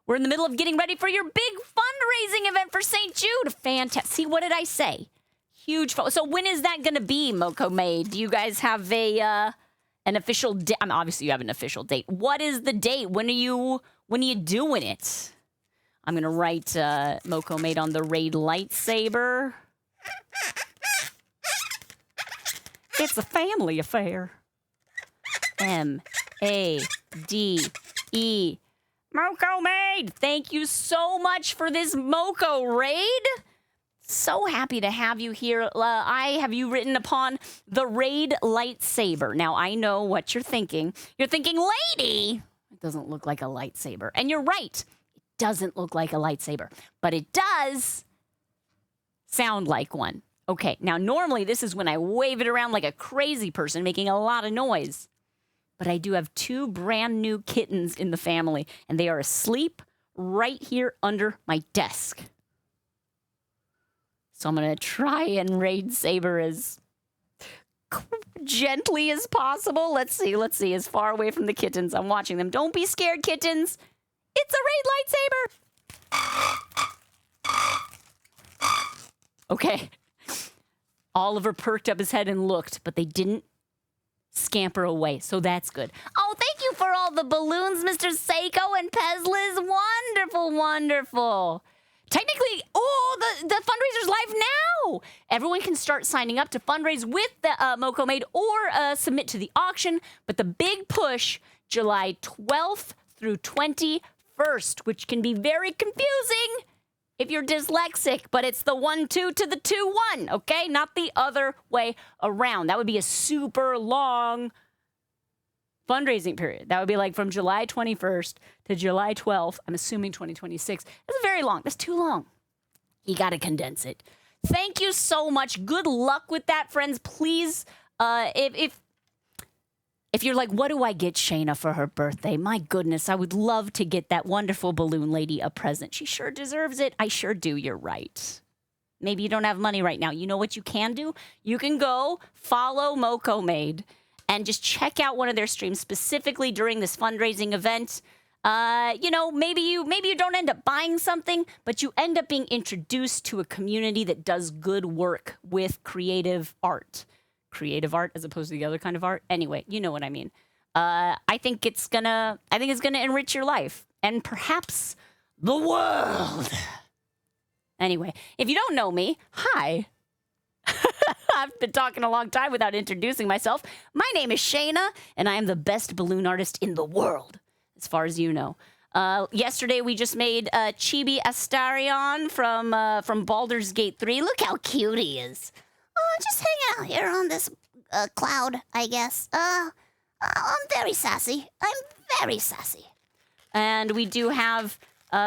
We're in the middle of getting ready for your big fundraising event for St. Jude. Fantastic. See, what did I say? Huge. So when is that going to be, Moko Maid? Do you guys have an official date? I mean, obviously, you have an official date. What is the date? When are you doing it? I'm going to write Moko Maid on the raid lightsaber. It's a family affair. M-A-D-E. Moko Maid, thank you so much for this Moko raid. So happy to have you here. I have you written upon the raid lightsaber. Now, I know what you're thinking. You're thinking, lady, it doesn't look like a lightsaber. And you're right. It doesn't look like a lightsaber. But it does sound like one. Okay, now normally this is when I wave it around like a crazy person, making a lot of noise. But I do have two brand new kittens in the family, and they are asleep right here under my desk. So I'm going to try and raid saber as gently as possible. Let's see, as far away from the kittens. I'm watching them. Don't be scared, kittens. It's a raid lightsaber. Okay. Oliver perked up his head and looked, but they didn't scamper away, so that's good. Oh, thank you for all the balloons, Mr. Seiko and Pezlis. Wonderful, wonderful. Technically, the fundraiser's live now. Everyone can start signing up to fundraise with the Moco Maid or submit to the auction. But the big push, July 12th through 21st, which can be very confusing if you're dyslexic, but it's the 1-2 to the 2-1, okay? Not the other way around. That would be a super long fundraising period. That would be like from July 21st to July 12th. I'm assuming 2026. That's very long. That's too long. You got to condense it. Thank you so much. Good luck with that, friends. Please, if you're like, what do I get Shana for her birthday? My goodness, I would love to get that wonderful balloon lady a present. She sure deserves it. I sure do. You're right. Maybe you don't have money right now. You know what you can do? You can go follow Moco Maid and just check out one of their streams specifically during this fundraising event. Maybe you don't end up buying something, but you end up being introduced to a community that does good work with creative art. Creative art as opposed to the other kind of art. Anyway, you know what I mean. I think it's gonna enrich your life and perhaps the world. Anyway, if you don't know me, hi. I've been talking a long time without introducing myself. My name is Shana, and I am the best balloon artist in the world, as far as you know. Yesterday, we just made Chibi Astarion from Baldur's Gate 3. Look how cute he is. Just hanging out here on this cloud, I guess. I'm very sassy. And we do have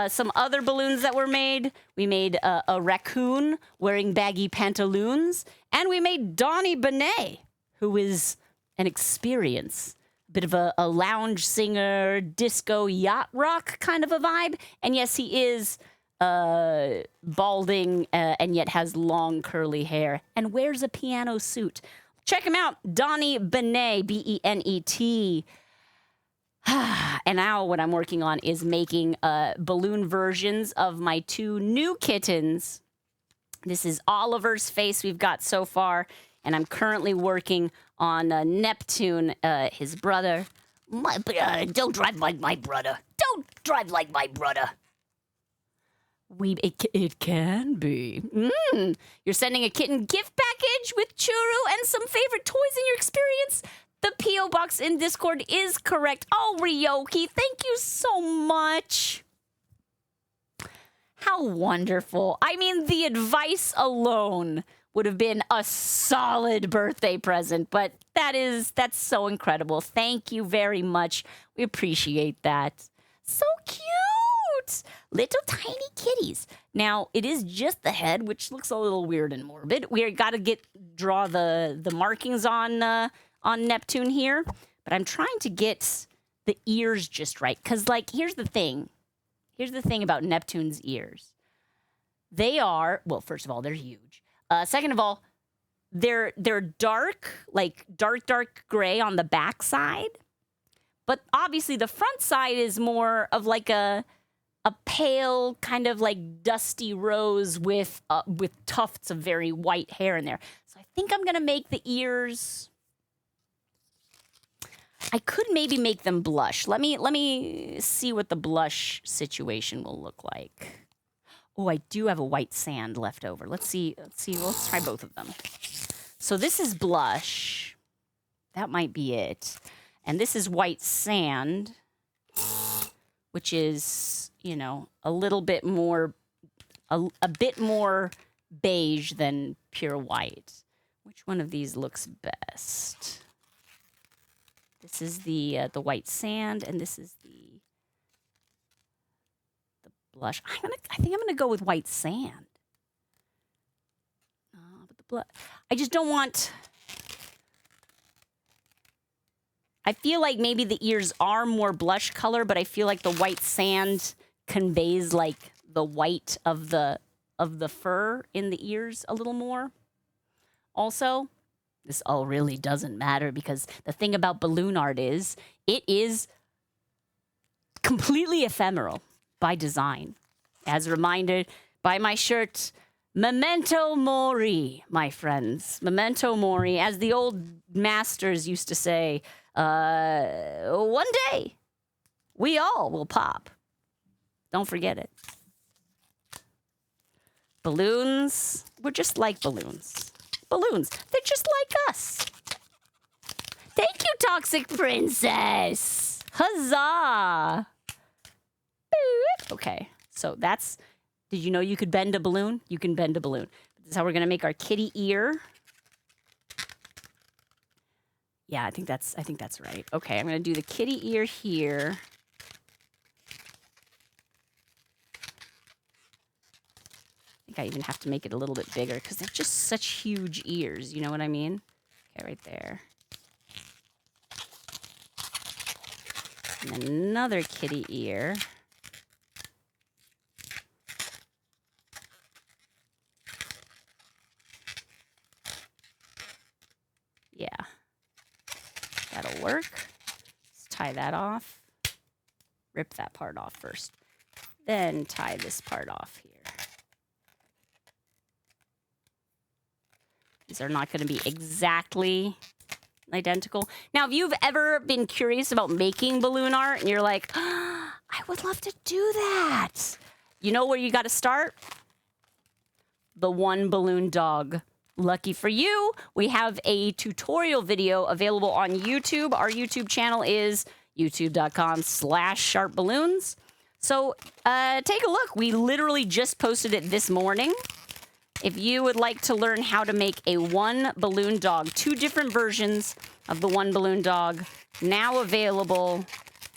some other balloons that were made. We made a raccoon wearing baggy pantaloons. And we made Donnie Benet, who is an experience. A bit of a lounge singer, disco, yacht rock kind of a vibe. And yes, he is balding and yet has long curly hair and wears a piano suit. Check him out, Donnie Benet, Benet. And now what I'm working on is making balloon versions of my two new kittens. This is Oliver's face we've got so far, and I'm currently working on Neptune, his brother. Don't drive like my brother. It can be. You're sending a kitten gift package with churro and some favorite toys in your experience? The P.O. box in Discord is correct. Oh, Ryoki, thank you so much. How wonderful. I mean, the advice alone would have been a solid birthday present, but that's so incredible. Thank you very much. We appreciate that. So cute. Little tiny kitties. Now, it is just the head, which looks a little weird and morbid. We got to draw the markings on Neptune here, but I'm trying to get the ears just right. Because, like, here's the thing. Here's the thing about Neptune's ears. They are, well, first of all, they're huge. Second of all, they're dark, like dark gray on the back side. But obviously the front side is more of like a pale, kind of like dusty rose with tufts of very white hair in there. So I think I'm gonna make the ears. I could maybe make them blush. Let me see what the blush situation will look like. Oh, I do have a white sand left over. Let's see. Let's try both of them. So this is blush. That might be it. And this is white sand, which is, a little bit more, a bit more beige than pure white. Which one of these looks best? This is the white sand, and this is the blush. I think I'm gonna go with white sand. But the blush, I just don't want. I feel like maybe the ears are more blush color, but I feel like the white sand conveys like the white of the fur in the ears a little more. Also, this all really doesn't matter because the thing about balloon art is it is completely ephemeral by design. As reminded by my shirt, Memento Mori, my friends. Memento Mori, as the old masters used to say, one day we all will pop. Don't forget it. Balloons, we're just like balloons. Balloons, they're just like us. Thank you, Toxic Princess. Huzzah. Boop. Okay, so that's, did you know you could bend a balloon? You can bend a balloon. This is how we're gonna make our kitty ear. Yeah, I think that's right. Okay, I'm gonna do the kitty ear here. I think I even have to make it a little bit bigger because they're just such huge ears. You know what I mean? Okay, right there. And another kitty ear. Yeah. That'll work. Let's tie that off. Rip that part off first. Then tie this part off here. These are not going to be exactly identical. Now, if you've ever been curious about making balloon art and you're like, oh, I would love to do that. You know where you got to start? The one balloon dog. Lucky for you, we have a tutorial video available on YouTube. Our YouTube channel is youtube.com/SharpBalloons. So take a look. We literally just posted it this morning. If you would like to learn how to make a one balloon dog, 2 different versions of the one balloon dog now available.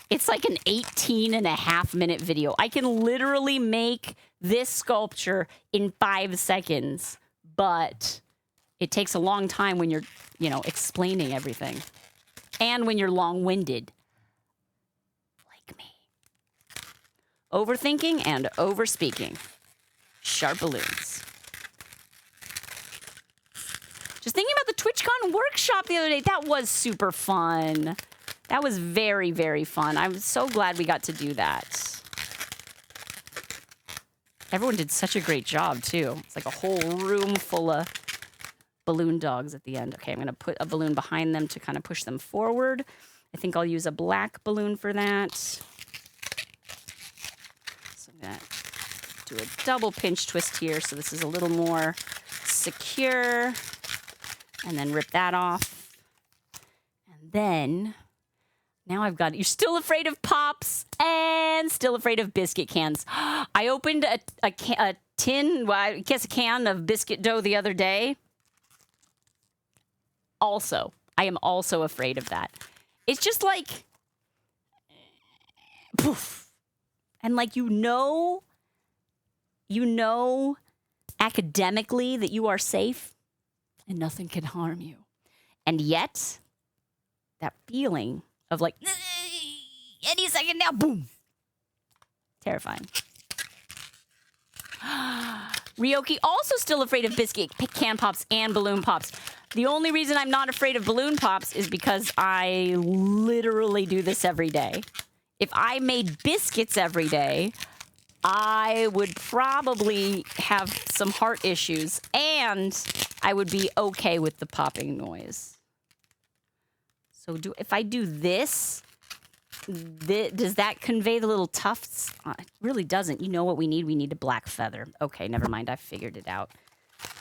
It's like an 18.5-minute video. I can literally make this sculpture in 5 seconds, but it takes a long time when you're, explaining everything. And when you're long-winded. Like me. Overthinking and overspeaking. SharpBalloons. Just thinking about the TwitchCon workshop the other day. That was super fun. That was very, very fun. I'm so glad we got to do that. Everyone did such a great job, too. It's like a whole room full of balloon dogs at the end. Okay, I'm going to put a balloon behind them to kind of push them forward. I think I'll use a black balloon for that. So I'm going to do a double pinch twist here so this is a little more secure. And then rip that off. And then, now I've got, you're still afraid of pops and still afraid of biscuit cans. I opened a tin, well, I guess a can of biscuit dough the other day. Also, I am also afraid of that. It's just like, poof. And like, you know academically that you are safe. And nothing can harm you. And yet, that feeling of like, any second now, boom. Terrifying. Ryoki also still afraid of biscuit can pops and balloon pops. The only reason I'm not afraid of balloon pops is because I literally do this every day. If I made biscuits every day, I would probably have some heart issues, and I would be okay with the popping noise. So if I do this, does that convey the little tufts? It really doesn't. You know what we need? We need a black feather. Okay, never mind. I figured it out.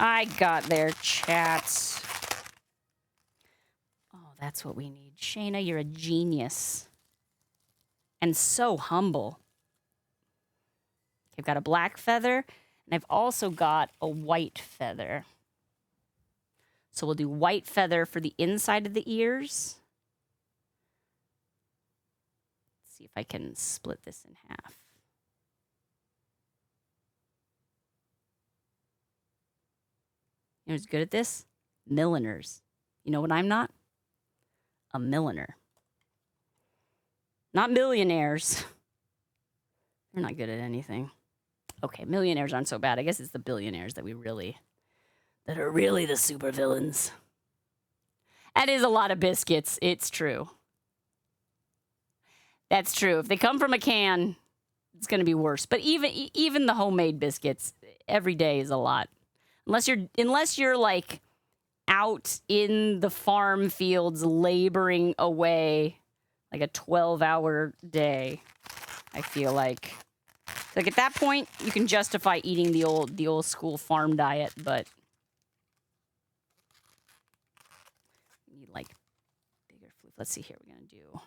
I got there, chat. Oh, that's what we need. Shana, you're a genius. And so humble. I've got a black feather, and I've also got a white feather. So we'll do white feather for the inside of the ears. Let's see if I can split this in half. You know who's good at this? Milliners. You know what I'm not? A milliner. Not millionaires. They're not good at anything. Okay, millionaires aren't so bad. I guess it's the billionaires that are really the supervillains. That is a lot of biscuits. It's true. That's true. If they come from a can, it's going to be worse. But even the homemade biscuits, every day is a lot. Unless you're like out in the farm fields laboring away like a 12-hour day, I feel like. Like at that point, you can justify eating the old school farm diet, but you need like bigger food. Let's see here. We're gonna do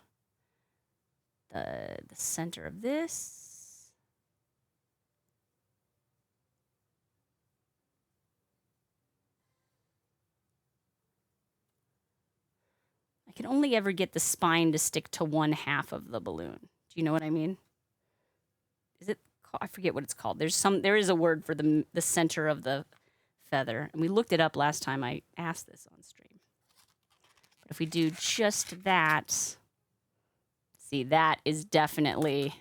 the center of this. I can only ever get the spine to stick to one half of the balloon. Do you know what I mean? Is it? I forget what it's called. There is a word for the center of the feather, and we looked it up last time I asked this on stream. But if we do just that, see, that is definitely.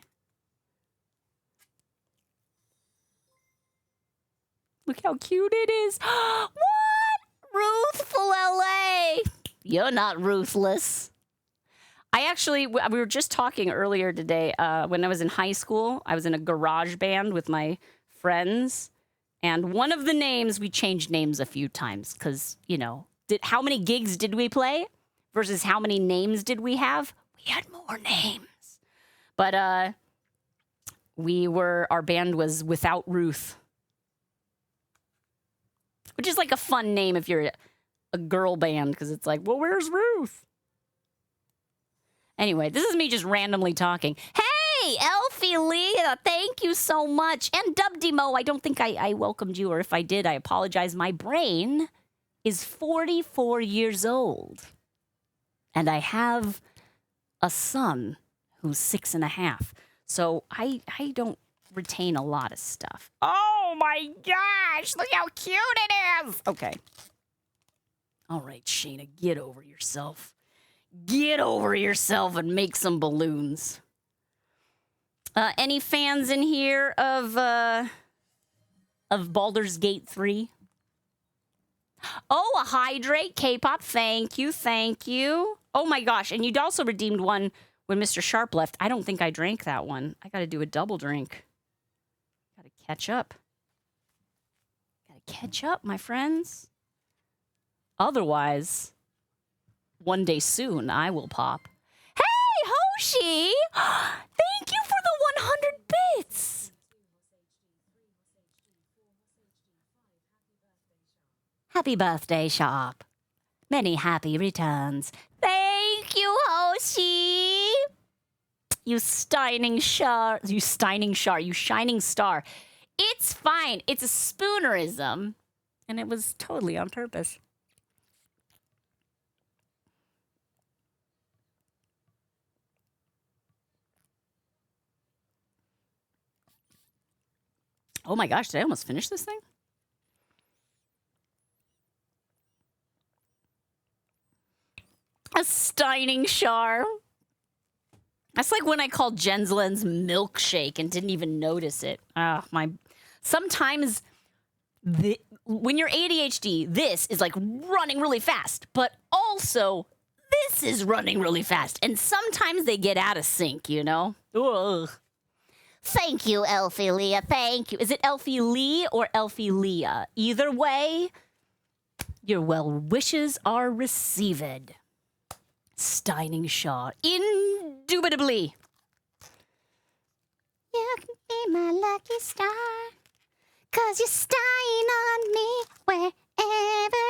Look how cute it is. What? Ruthful LA. You're not ruthless. We were just talking earlier today. When I was in high school, I was in a garage band with my friends. And one of the names, we changed names a few times because, how many gigs did we play versus how many names did we have? We had more names. But our band was Without Ruth, which is like a fun name if you're a girl band because it's like, well, where's Ruth? Anyway, this is me just randomly talking. Hey, Elfie Leah, thank you so much. And Dubdemo, I don't think I welcomed you, or if I did, I apologize. My brain is 44 years old. And I have a son who's 6.5. So I don't retain a lot of stuff. Oh my gosh, look how cute it is. Okay. All right, Shana, get over yourself. Get over yourself and make some balloons. Any fans in here of Baldur's Gate 3? Oh, a hydrate, K-pop. Thank you, thank you. Oh my gosh, and you'd also redeemed one when Mr. Sharp left. I don't think I drank that one. I got to do a double drink. Got to catch up. Got to catch up, my friends. Otherwise, one day soon, I will pop. Hey, Hoshi! Thank you for the 100 bits! Happy birthday, Sharp. Many happy returns. Thank you, Hoshi! You shining star. You shining star. It's fine. It's a spoonerism. And it was totally on purpose. Oh my gosh, did I almost finish this thing? A Steining Char. That's like when I called Jenslen's milkshake and didn't even notice it. Sometimes when you're ADHD, this is like running really fast, but also this is running really fast. And sometimes they get out of sync, Ugh. Thank you, Elfie Leah. Thank you. Is it Elfie Lee or Elfie Leah? Either way, your well wishes are received. Steining Shaw. Indubitably. You can be my lucky star, 'cause you're staying on me wherever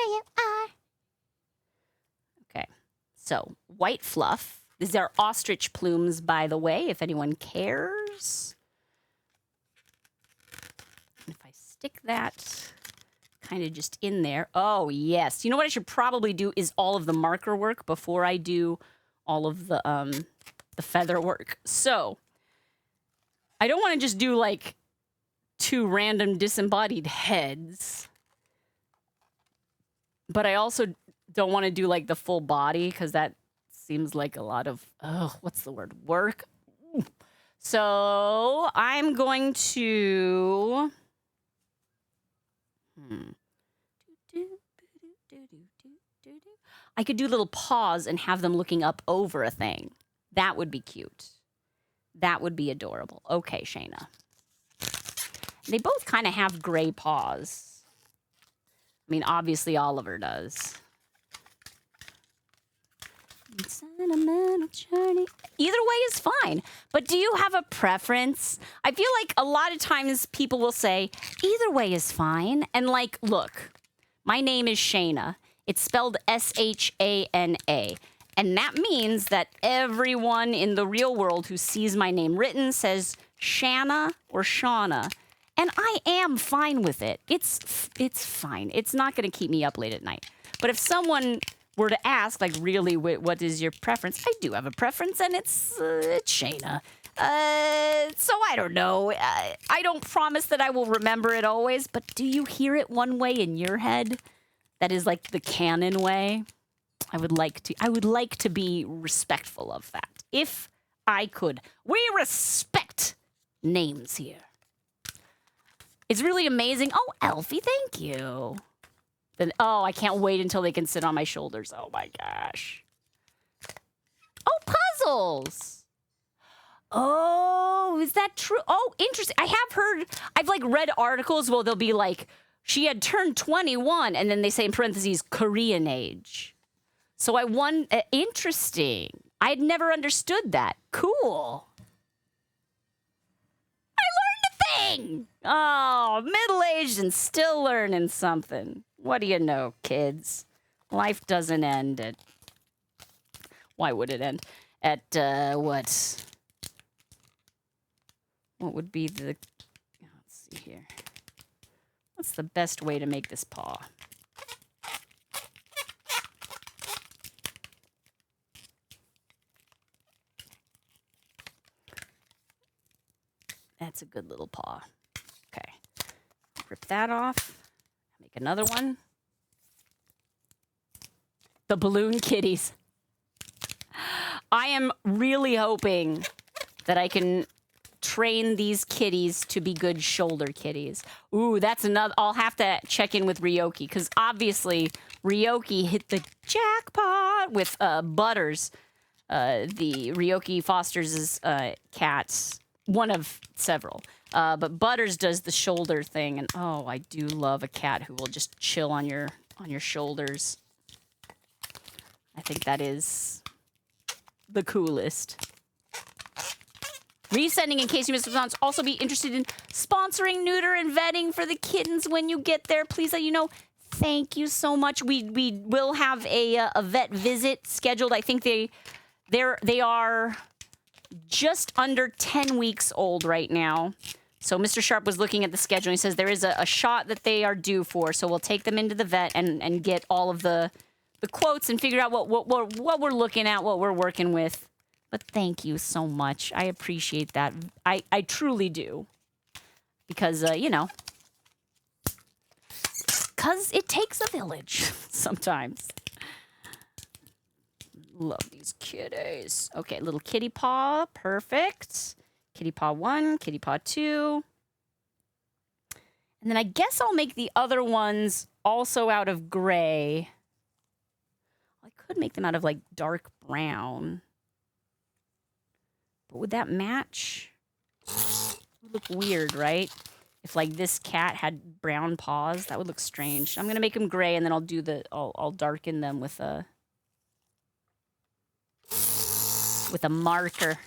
you are. Okay. So, white fluff. These are ostrich plumes, by the way, if anyone cares. If I stick that kind of just in there. Oh, yes. You know what I should probably do is all of the marker work before I do all of the feather work. So, I don't want to just do like 2 random disembodied heads. But I also don't want to do like the full body because that seems like a lot of, what's the word? Work. So I'm going to, I could do little paws and have them looking up over a thing. That would be cute. That would be adorable. Okay, Shana. They both kind of have gray paws. I mean, obviously Oliver does. Sentimental journey. Either way is fine. But do you have a preference? I feel like a lot of times people will say, either way is fine. And like, look, my name is Shana. It's spelled S-H-A-N-A. And that means that everyone in the real world who sees my name written says Shana or Shauna. And I am fine with it. It's fine. It's not going to keep me up late at night. But if someone were to ask, like, really, what is your preference? I do have a preference, and it's Shana. So I don't know. I don't promise that I will remember it always, but do you hear it one way in your head? That is like the canon way. I would like to be respectful of that. If I could. We respect names here. It's really amazing. Oh, Elfie, thank you. Then, oh, I can't wait until they can sit on my shoulders. Oh my gosh. Oh, puzzles. Oh, is that true? Oh, interesting. I've like read articles where they'll be like, she had turned 21, and then they say in parentheses, Korean age. So interesting. I had never understood that. Cool. I learned a thing. Oh, middle-aged and still learning something. What do you know, kids? Life doesn't end at... Why would it end? At, what? What would be the... Let's see here. What's the best way to make this paw? That's a good little paw. Okay. Rip that off. Make another one. The balloon kitties. I am really hoping that I can train these kitties to be good shoulder kitties. Ooh, that's another. I'll have to check in with Ryoki because obviously Ryoki hit the jackpot with Butters, the Ryoki Foster's cat, one of several. But Butters does the shoulder thing, and oh, I do love a cat who will just chill on your shoulders. I think that is the coolest. Resending in case you missed response. Also be interested in sponsoring neuter and vetting for the kittens when you get there. Please let you know. Thank you so much. We will have a vet visit scheduled. I think they are just under 10 weeks old right now. So Mr. Sharp was looking at the schedule and he says there is a shot that they are due for. So we'll take them into the vet and get all of the quotes and figure out what we're looking at, what we're working with. But thank you so much. I appreciate that. I truly do. Because, because it takes a village sometimes. Love these kitties. Okay, little kitty paw. Perfect. Kitty paw 1, kitty paw 2. And then I guess I'll make the other ones also out of gray. I could make them out of, like, dark brown. But would that match? It would look weird, right? If, like, this cat had brown paws, that would look strange. I'm gonna make them gray, and then I'll darken them with a marker.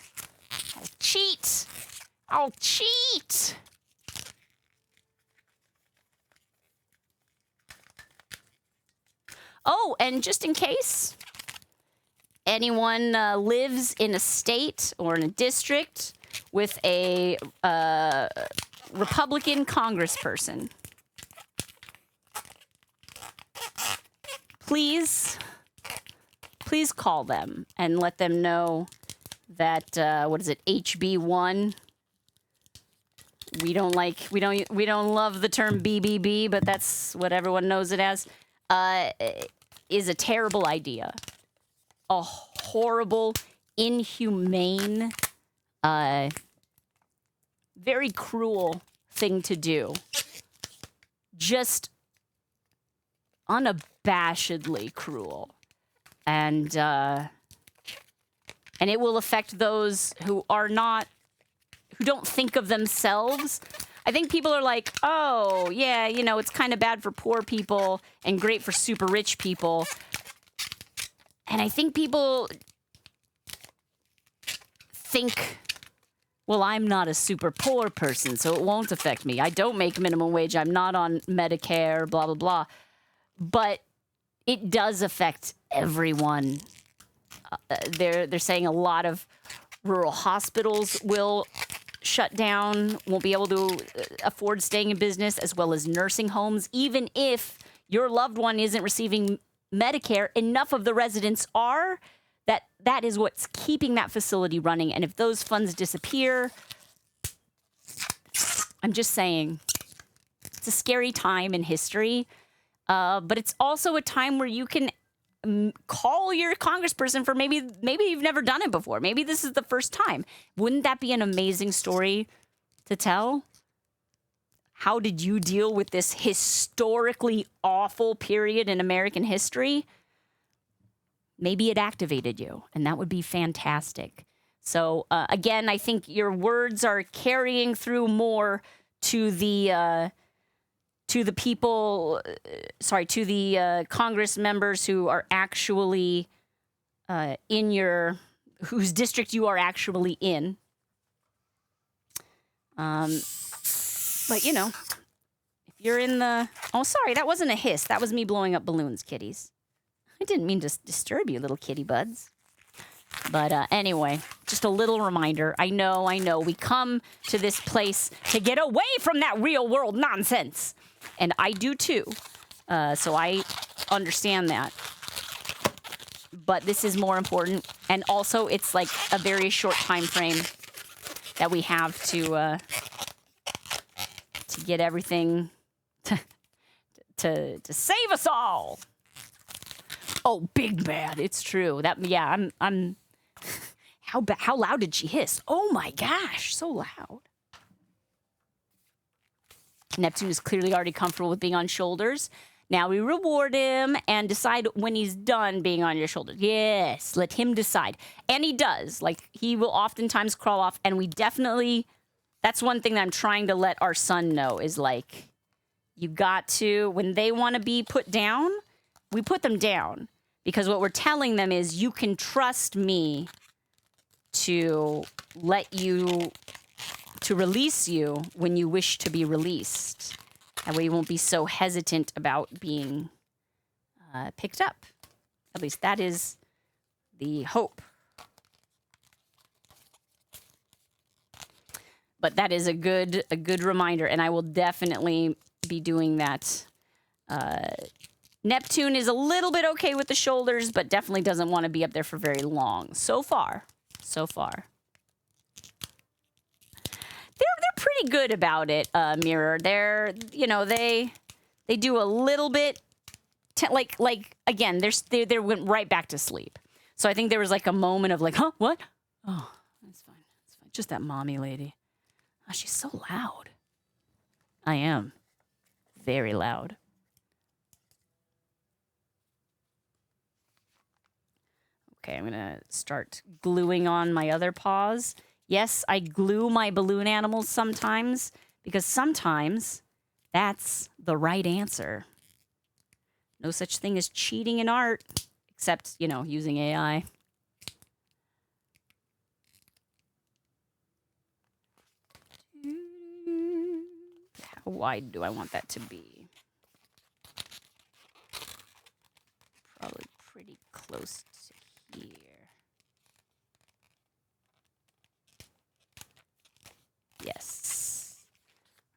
I'll cheat. I'll cheat. Oh, and just in case anyone lives in a state or in a district with a Republican congressperson, please call them and let them know that what is it, HB1? We don't love the term BBB, but that's what everyone knows it as. Is a terrible idea. A horrible, inhumane, very cruel thing to do. Just unabashedly cruel. And it will affect those who don't think of themselves. I think people are like, oh, yeah, you know, it's kind of bad for poor people and great for super rich people. And I think people think, well, I'm not a super poor person, so it won't affect me. I don't make minimum wage. I'm not on Medicare, blah, blah, blah. But it does affect everyone. They're saying a lot of rural hospitals will shut down, won't be able to afford staying in business, as well as nursing homes. Even if your loved one isn't receiving Medicare, enough of the residents are that is what's keeping that facility running. And if those funds disappear, I'm just saying, it's a scary time in history. But it's also a time where you can call your congressperson for maybe you've never done it before. Maybe this is the first time. Wouldn't that be an amazing story to tell? How did you deal with this historically awful period in American history? Maybe it activated you, and that would be fantastic. So again, I think your words are carrying through more to the people, to the Congress members who are actually whose district you are actually in. But, you know, if you're in the... Oh, sorry, that wasn't a hiss. That was me blowing up balloons, kitties. I didn't mean to disturb you, little kitty buds. But anyway, just a little reminder. I know. We come to this place to get away from that real world nonsense. And I do too. So I understand that. But this is more important. And also, it's like a very short time frame that we have to get everything to save us all. Oh, big bad. It's true. I'm how loud did she hiss? Oh my gosh, so loud. Neptune is clearly already comfortable with being on shoulders. Now we reward him and decide when he's done being on your shoulders. Yes, let him decide. And he does. Like, he will oftentimes crawl off, and we definitely... That's one thing that I'm trying to let our son know is, like, you got to... When they want to be put down, we put them down. Because what we're telling them is, you can trust me to release you when you wish to be released. That way you won't be so hesitant about being picked up. At least that is the hope. But that is a good reminder, and I will definitely be doing that. Neptune is a little bit okay with the shoulders, but definitely doesn't want to be up there for very long. So far. They're pretty good about it, Mirror. They're, you know, they do a little bit, like again, they went right back to sleep. So I think there was like a moment of like, huh, what? Oh, that's fine. Just that mommy lady. Oh, she's so loud. I am very loud. Okay, I'm gonna start gluing on my other paws. Yes, I glue my balloon animals sometimes, because sometimes that's the right answer. No such thing as cheating in art, except, you know, using AI. How wide do I want that to be? Probably pretty close to here. Yes.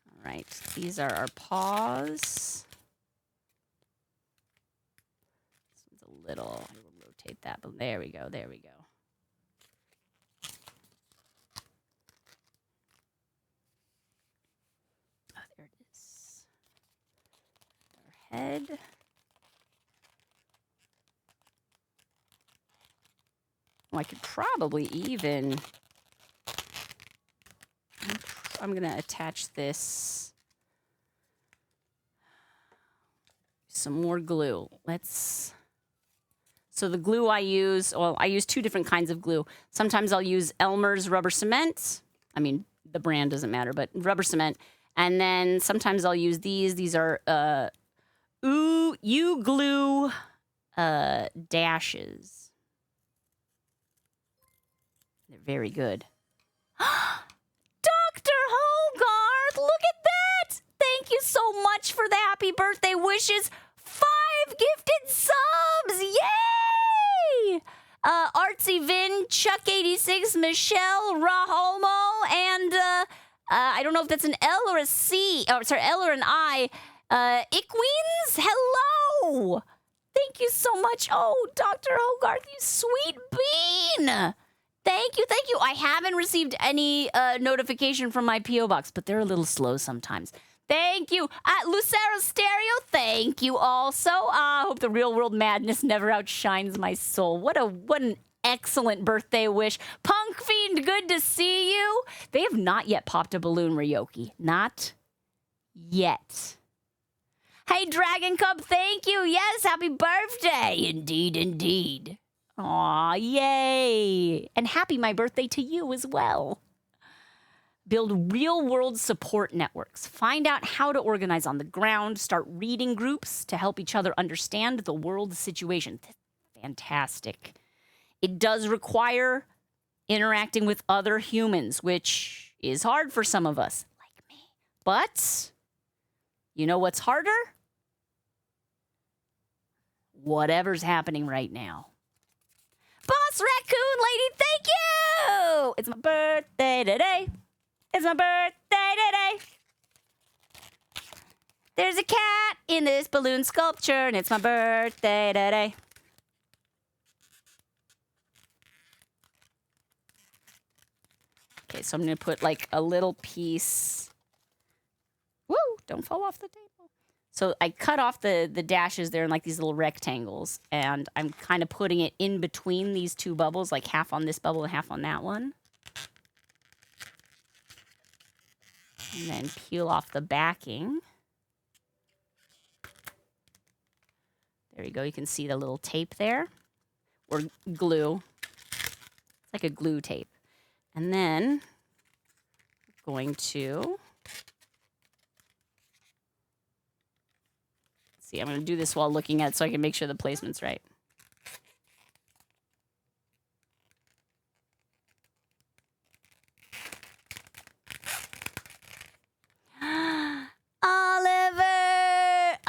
All right, these are our paws. This one's a little, I will rotate that, but there we go, there we go. Oh, there it is. Our head. Oh, I could probably even... I'm going to attach this some more glue. So the glue I use, well, I use 2 different kinds of glue. Sometimes I'll use Elmer's rubber cement. I mean, the brand doesn't matter, but rubber cement. And then sometimes I'll use these. These are U-Glue dashes. They're very good. Dr. Hogarth, look at that! Thank you so much for the happy birthday wishes. 5 gifted subs! Yay! Artsy Vin, Chuck86, Michelle, Rahomo, and I don't know if that's an L or a C. Oh, sorry, L or an I. Ickweens, hello! Thank you so much. Oh, Dr. Hogarth, you sweet bean! Thank you, thank you. I haven't received any notification from my P.O. box, but they're a little slow sometimes. Thank you. Lucero Stereo, thank you also. I hope the real world madness never outshines my soul. What an excellent birthday wish. Punk Fiend, good to see you. They have not yet popped a balloon, Ryoki. Not yet. Hey, Dragon Cub, thank you. Yes, happy birthday. Indeed, indeed. Aw, yay. And happy my birthday to you as well. Build real-world support networks. Find out how to organize on the ground. Start reading groups to help each other understand the world situation. Fantastic. It does require interacting with other humans, which is hard for some of us, like me. But you know what's harder? Whatever's happening right now. Boss Raccoon Lady, thank you! It's my birthday today. It's my birthday today. There's a cat in this balloon sculpture, and it's my birthday today. Okay, so I'm going to put like a little piece. Woo! Don't fall off the table. So I cut off the dashes there in like these little rectangles, and I'm kind of putting it in between these 2 bubbles, like half on this bubble and half on that one. And then peel off the backing. There you go. You can see the little tape there. Or glue. It's like a glue tape. And then I'm going to... See, I'm going to do this while looking at it so I can make sure the placement's right.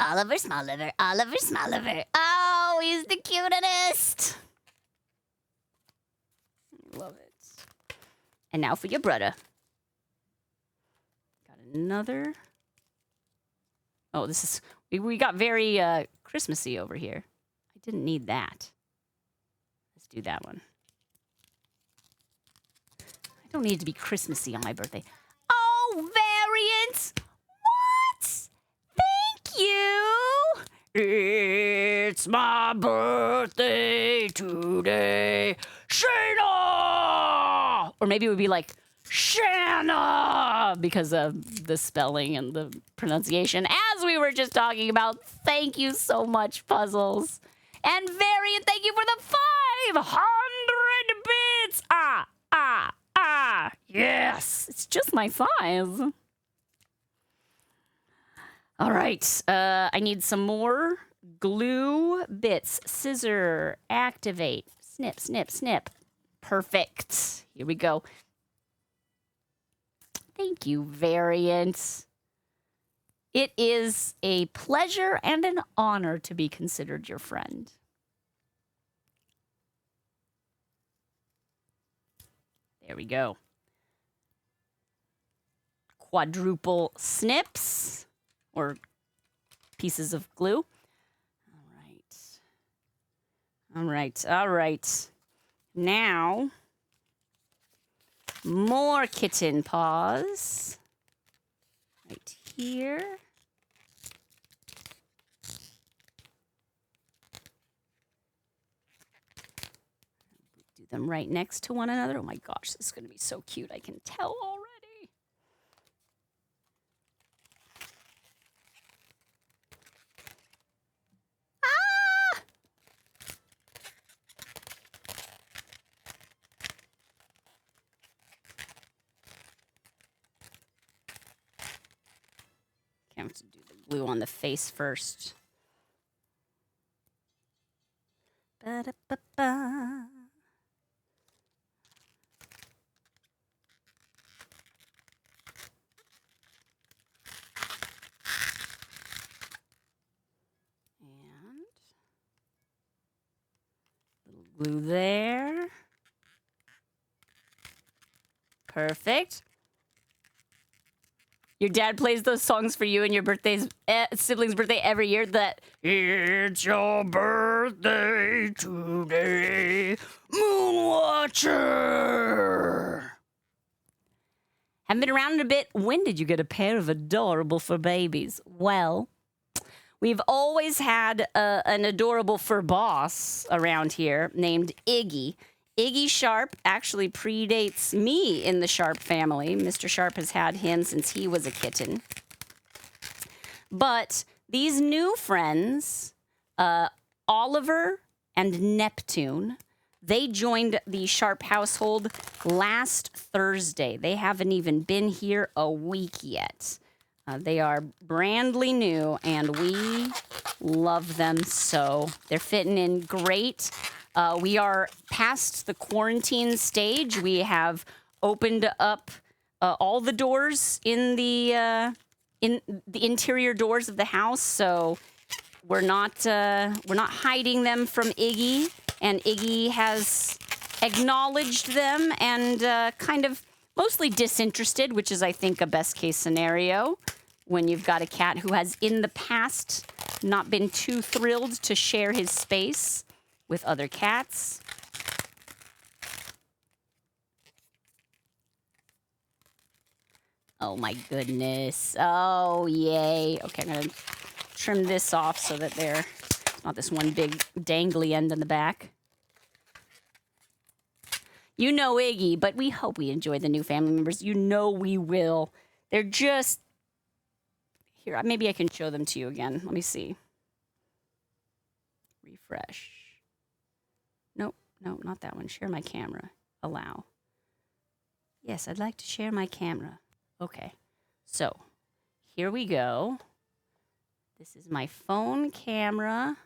Oliver Smolliver, Oliver Smolliver. Oh, he's the cutest. Love it. And now for your brother. Got another. Oh, this is... We got very Christmassy over here. I didn't need that. Let's do that one. I don't need it to be Christmassy on my birthday. Oh, variants! What? Thank you! It's my birthday today, Shana! Or maybe it would be like, Shana! Because of the spelling and the pronunciation, as we were just talking about. Thank you so much, Puzzles. And Variant, thank you for the 500 bits! Yes! It's just my size. All right, I need some more glue bits. Scissor, activate, snip, snip, snip. Perfect. Here we go. Thank you, Variant. It is a pleasure and an honor to be considered your friend. There we go. Quadruple snips, or pieces of glue. All right. Now, more kitten paws. Right here. Do them right next to one another. Oh my gosh, this is going to be so cute. I can tell already. have to do the glue on the face first. Ba-da-ba-ba. And little glue there. Perfect. Your dad plays those songs for you and your sibling's birthday every year. That it's your birthday today, Moonwatcher. Haven't been around in a bit. When did you get a pair of adorable fur babies? Well, we've always had an adorable fur boss around here named Iggy. Iggy Sharp actually predates me in the Sharp family. Mr. Sharp has had him since he was a kitten. But these new friends, Oliver and Neptune, they joined the Sharp household last Thursday. They haven't even been here a week yet. They are brandly new, and we love them so. They're fitting in great. We are past the quarantine stage. We have opened up all the doors in the interior doors of the house, so we're not hiding them from Iggy, and Iggy has acknowledged them and kind of mostly disinterested, which is, I think, a best case scenario when you've got a cat who has in the past not been too thrilled to share his space with other cats. Oh my goodness. Oh, yay. Okay, I'm gonna trim this off so that they're not this one big dangly end in the back. You know Iggy, but we hope we enjoy the new family members. You know we will. They're just... Here, maybe I can show them to you again. Let me see. Refresh. Nope, not that one. Share my camera. Allow. Yes, I'd like to share my camera. Okay, so here we go. This is my phone camera.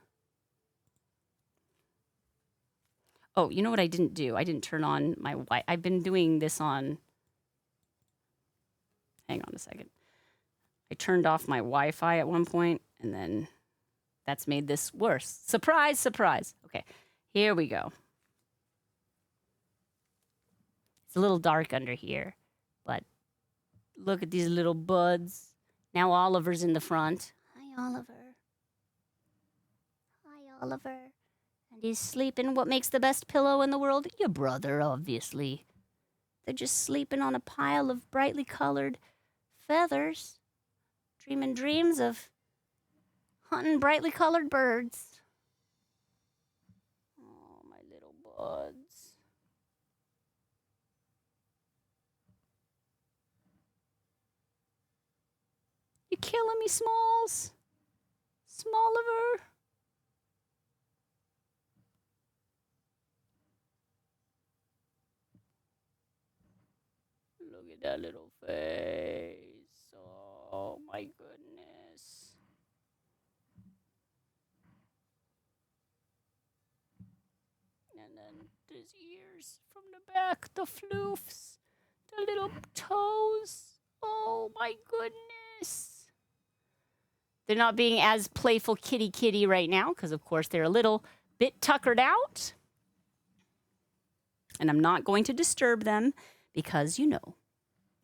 Oh, you know what I didn't do? I didn't turn on my Wi-Fi. I've been doing this on... Hang on a second. I turned off my Wi-Fi at one point, and then that's made this worse. Surprise, surprise. Okay, here we go. It's a little dark under here, but look at these little buds. Now Oliver's in the front. Hi, Oliver. Hi, Oliver. And he's sleeping. What makes the best pillow in the world? Your brother, obviously. They're just sleeping on a pile of brightly colored feathers, dreaming dreams of hunting brightly colored birds. Oh, my little buds. You killing me, Smalls? Smalliver? Look at that little face. Oh, my goodness. And then his ears from the back, the floofs, the little toes. Oh, my goodness. They're not being as playful kitty right now because, of course, they're a little bit tuckered out. And I'm not going to disturb them because, you know,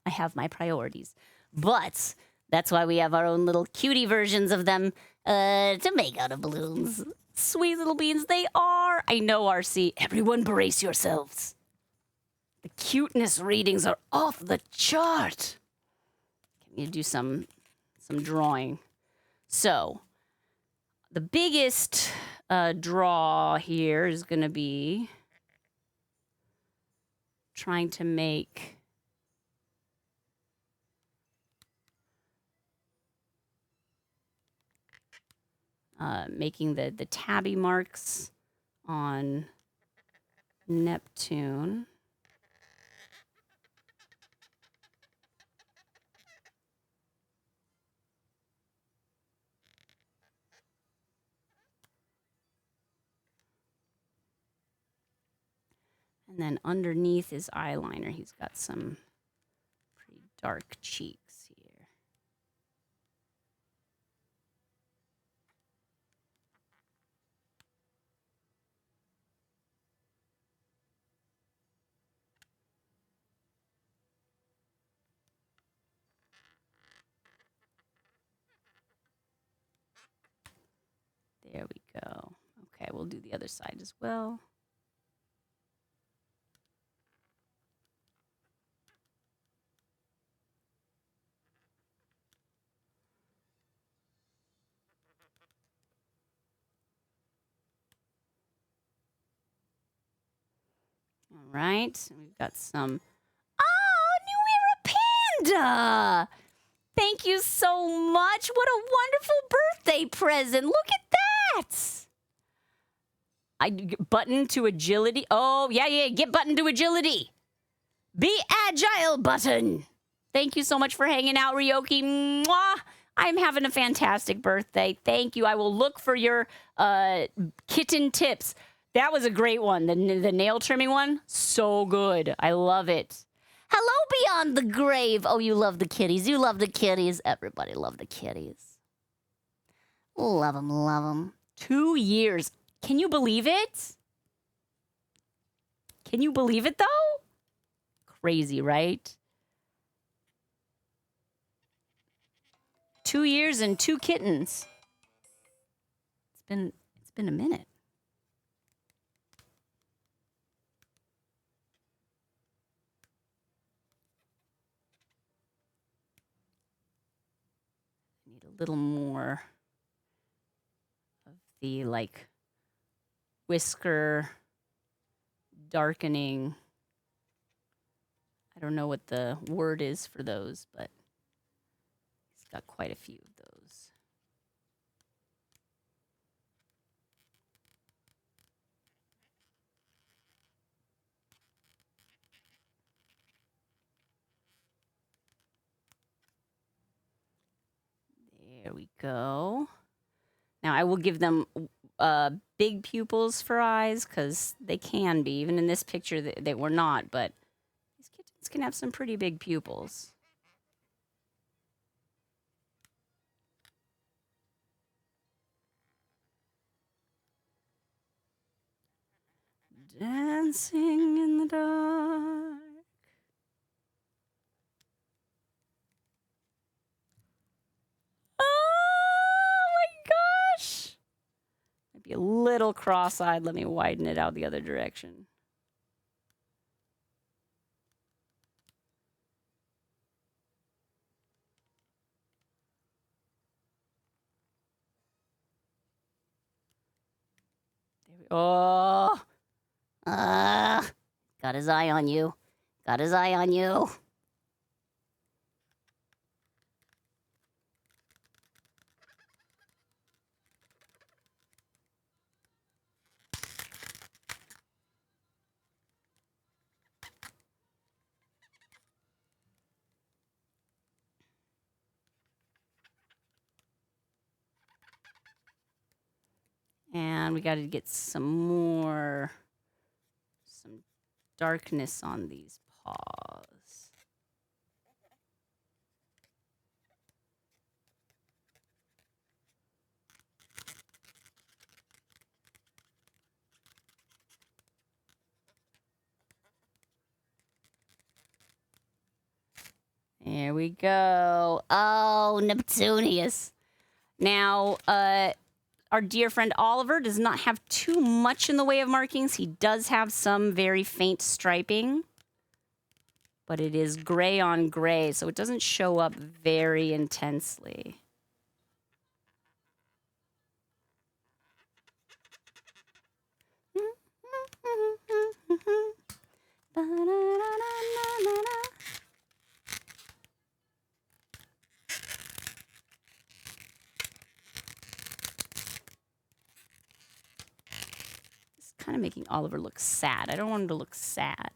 I have my priorities. But that's why we have our own little cutie versions of them to make out of balloons. Sweet little beans they are. I know, RC. Everyone brace yourselves. The cuteness readings are off the chart. Can you do some drawing? So, the biggest draw here is going to be trying to make making the tabby marks on Neptune. And then underneath his eyeliner, he's got some pretty dark cheeks here. There we go. Okay, we'll do the other side as well. All right, we've got some. Oh, New Era Panda! Thank you so much. What a wonderful birthday present. Look at that. Button to agility. Oh, yeah. Get button to agility. Be agile, button. Thank you so much for hanging out, Ryoki. Mwah. I'm having a fantastic birthday. Thank you. I will look for your kitten tips. That was a great one. The nail trimming one. So good. I love it. Hello, Beyond the Grave. Oh, you love the kitties. You love the kitties. Everybody love the kitties. Love them, love them. 2 years. Can you believe it? Can you believe it, though? Crazy, right? 2 years and 2 kittens. It's been a minute. Need a little more of the like whisker darkening. I don't know what the word is for those, but he's got quite a few of those. There we go. Now I will give them big pupils for eyes because they can be. Even in this picture, they were not, but these kittens can have some pretty big pupils. Dancing in the dark. Oh my gosh! Might be a little cross-eyed. Let me widen it out the other direction. There we Oh! Got his eye on you. Got his eye on you. And we got to get some darkness on these paws. There we go. Oh, Neptunius. Now, our dear friend Oliver does not have too much in the way of markings. He does have some very faint striping, but it is gray on gray, so it doesn't show up very intensely. Kind of making Oliver look sad. I don't want him to look sad.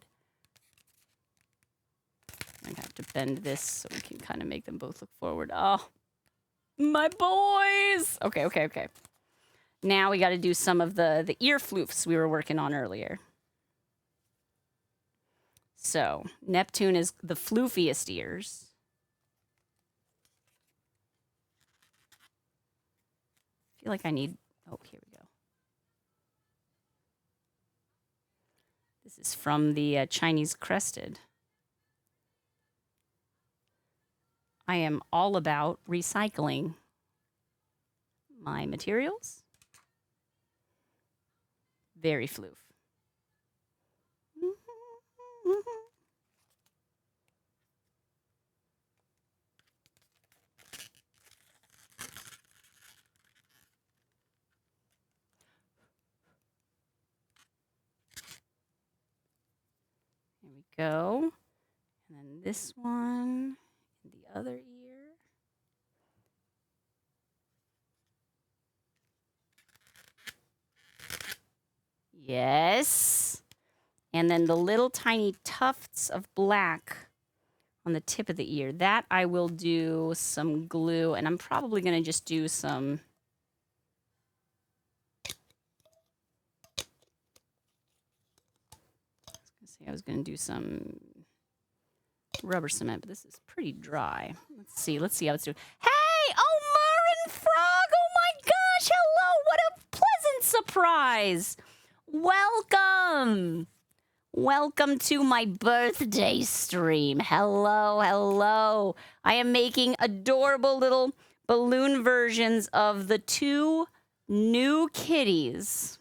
I'm gonna have to bend this so we can kind of make them both look forward. Oh, my boys! Okay. Now we got to do some of the ear floofs we were working on earlier. So Neptune is the floofiest ears. I feel like I need, oh, here we go. This is from the Chinese crested. I am all about recycling my materials. Very floof. Here we go. And then this one, and the other ear. Yes. And then the little tiny tufts of black on the tip of the ear. That I will do some glue, and I'm probably going to just do some... I was going to do some rubber cement, but this is pretty dry. Let's see how it's doing. Hey! Oh, Merrin Frog! Oh my gosh! Hello! What a pleasant surprise! Welcome! Welcome to my birthday stream. Hello. I am making adorable little balloon versions of the 2 new kitties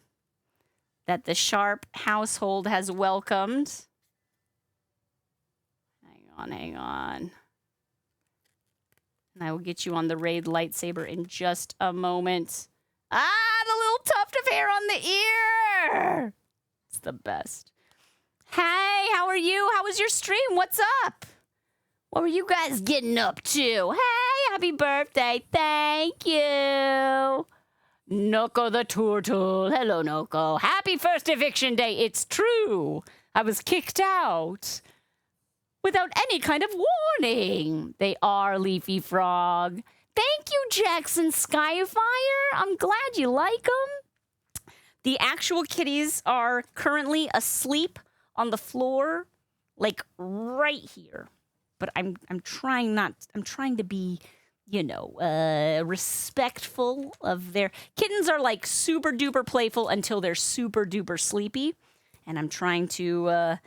that the Sharp household has welcomed. Hang on. And I will get you on the Raid lightsaber in just a moment. Ah, the little tuft of hair on the ear. It's the best. Hey, how are you? How was your stream? What's up? What were you guys getting up to? Hey, happy birthday. Thank you. Noko the turtle. Hello, Noko. Happy first eviction day. It's true. I was kicked out without any kind of warning. They are Leafy Frog. Thank you, Jackson Skyfire. I'm glad you like them. The actual kitties are currently asleep on the floor, like right here. But I'm trying to be, respectful of their... Kittens are like super duper playful until they're super duper sleepy. And I'm trying to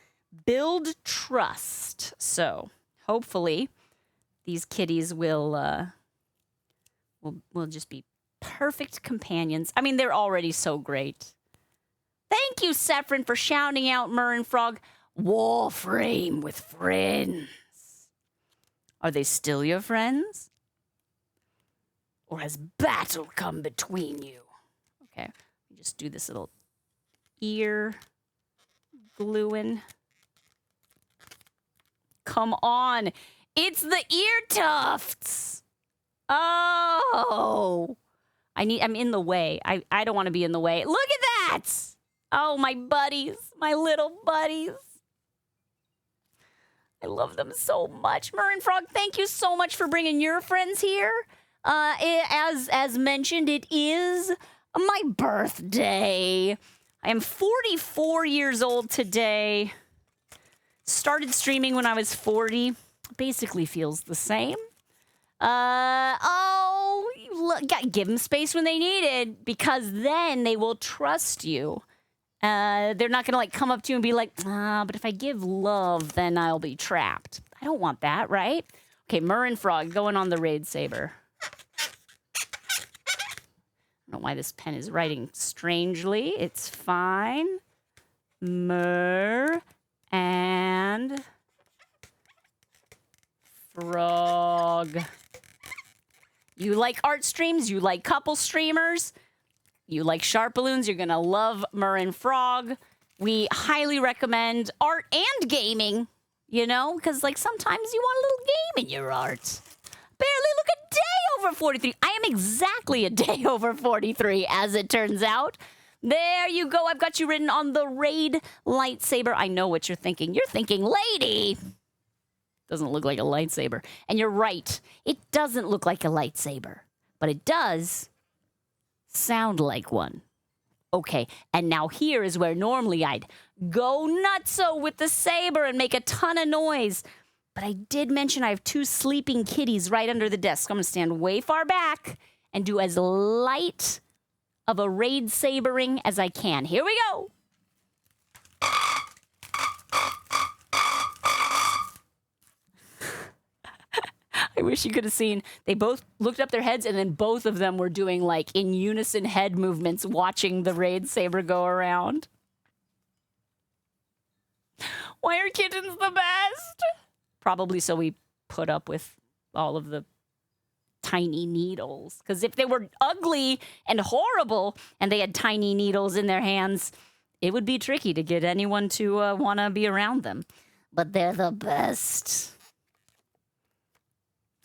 build trust. So hopefully these kitties will just be perfect companions. I mean, they're already so great. Thank you, Saffron, for shouting out Merrin Frog. Warframe with friends. Are they still your friends? Or has battle come between you? Okay, just do this little ear gluing. Come on. It's the ear tufts. Oh. I'm in the way. I don't want to be in the way. Look at that. Oh, my buddies. My little buddies. I love them so much. Merrin Frog, thank you so much for bringing your friends here. As mentioned, it is my birthday. I am 44 years old today. Started streaming when I was 40. Basically feels the same. Give them space when they need it, because then they will trust you. They're not gonna come up to you and be like, but if I give love, then I'll be trapped. I don't want that, right? Okay, Merrin Frog going on the Raid Saber. I don't know why this pen is writing strangely. It's fine. Mer and Frog. You like art streams? You like couple streamers? You like SharpBalloons? You're gonna love Merrin Frog. We highly recommend art and gaming, because sometimes you want a little game in your art. Barely look a day over 43. I am exactly a day over 43, as it turns out. There you go. I've got you written on the Raid lightsaber. I know what you're thinking. You're thinking, lady. Doesn't look like a lightsaber. And you're right. It doesn't look like a lightsaber. But it does sound like one. Okay, and now here is where normally I'd go nutso with the saber and make a ton of noise. But I did mention I have 2 sleeping kitties right under the desk. I'm going to stand way far back and do as light of a raid sabering as I can. Here we go. I wish you could have seen. They both looked up their heads, and then both of them were doing, like, in unison head movements, watching the raid saber go around. Why are kittens the best? Probably so we put up with all of the tiny needles. Because if they were ugly and horrible, and they had tiny needles in their hands, it would be tricky to get anyone to want to be around them. But they're the best.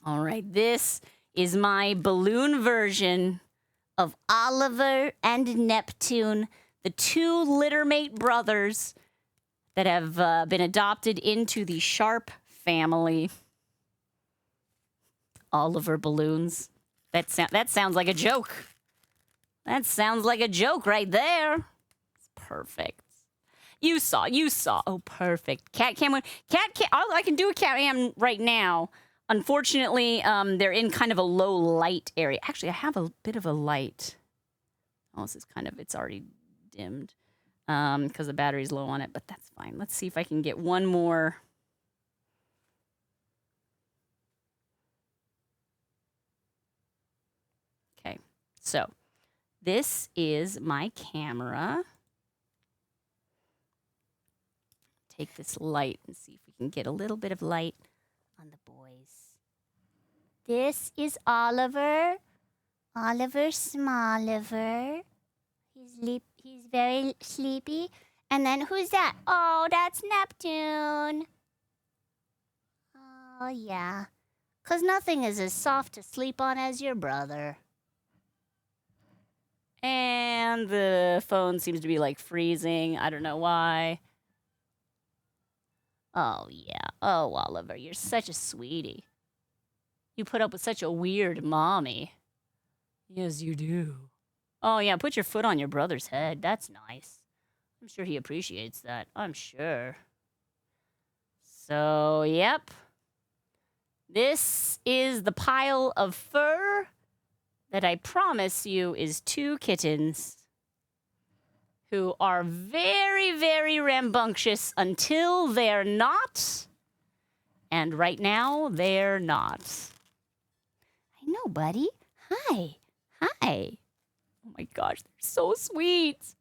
All right, this is my balloon version of Oliver and Neptune, the 2 littermate brothers that have been adopted into the Sharp family. Oliver balloons. That sounds like a joke. That sounds like a joke right there. It's perfect. You saw. Oh, perfect. Cat cam. I can do a cat cam right now. Unfortunately, they're in kind of a low light area. Actually, I have a bit of a light. Oh, this is it's already dimmed because the battery's low on it, but that's fine. Let's see if I can get one more. Okay, so this is my camera. Take this light and see if we can get a little bit of light on the boys. This is Oliver. Oliver Smoliver. He's very sleepy. And then who's that? Oh, that's Neptune. Oh, yeah. 'Cause nothing is as soft to sleep on as your brother. And the phone seems to be like freezing. I don't know why. Oh, yeah. Oh, Oliver, you're such a sweetie. You put up with such a weird mommy. Yes, you do. Oh, yeah, put your foot on your brother's head. That's nice. I'm sure he appreciates that. I'm sure. So, yep. This is the pile of fur that I promise you is 2 kittens who are very, very rambunctious until they're not. And right now, they're not. I know, buddy. Hi. Hi. Oh my gosh, they're so sweet.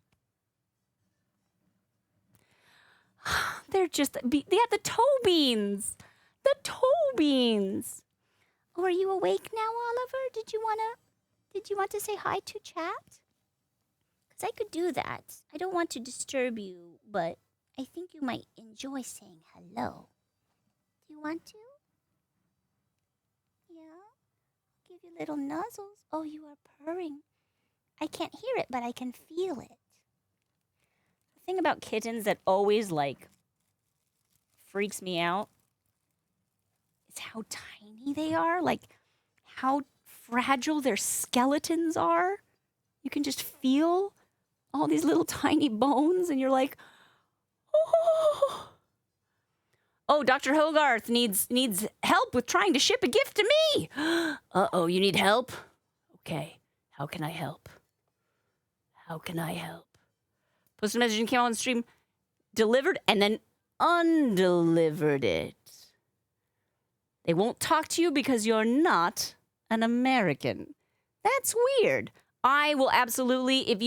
They're just, they have the toe beans. The toe beans. Oh, are you awake now, Oliver? Did you want to say hi to chat? Because I could do that. I don't want to disturb you, but I think you might enjoy saying hello. Do you want to? Yeah? Give you little nuzzles. Oh, you are purring. I can't hear it, but I can feel it. The thing about kittens that always, freaks me out is how tiny they are. How fragile their skeletons are. You can just feel all these little tiny bones, and you're like, oh. Oh, Dr. Hogarth needs help with trying to ship a gift to me. Uh-oh, you need help? Okay, how can I help? How can I help? Post a message and came on stream, delivered, and then undelivered it. They won't talk to you because you're not an American. That's weird. I will absolutely, if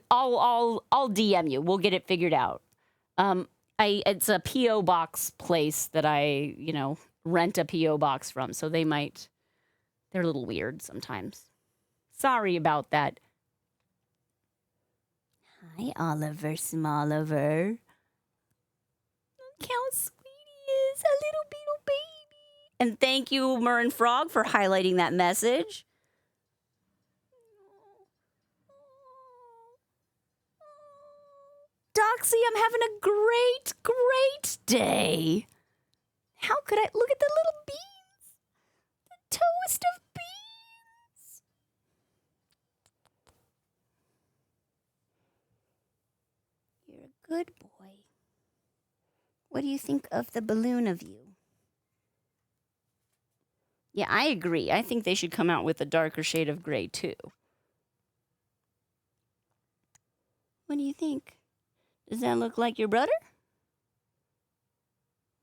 I'll DM you. We'll get it figured out. It's a P.O. box place that I, rent a P.O. box from. So they're a little weird sometimes. Sorry about that. Hi, Oliver Smoliver. Look how sweet he is, a little beetle baby. And thank you, Murren Frog, for highlighting that message. Doxy, I'm having a great, great day. How could I? Look at the little beans. The toast of beans. good boy. What do you think of the balloon of you? Yeah, I agree. I think they should come out with a darker shade of gray, too. What do you think? Does that look like your brother?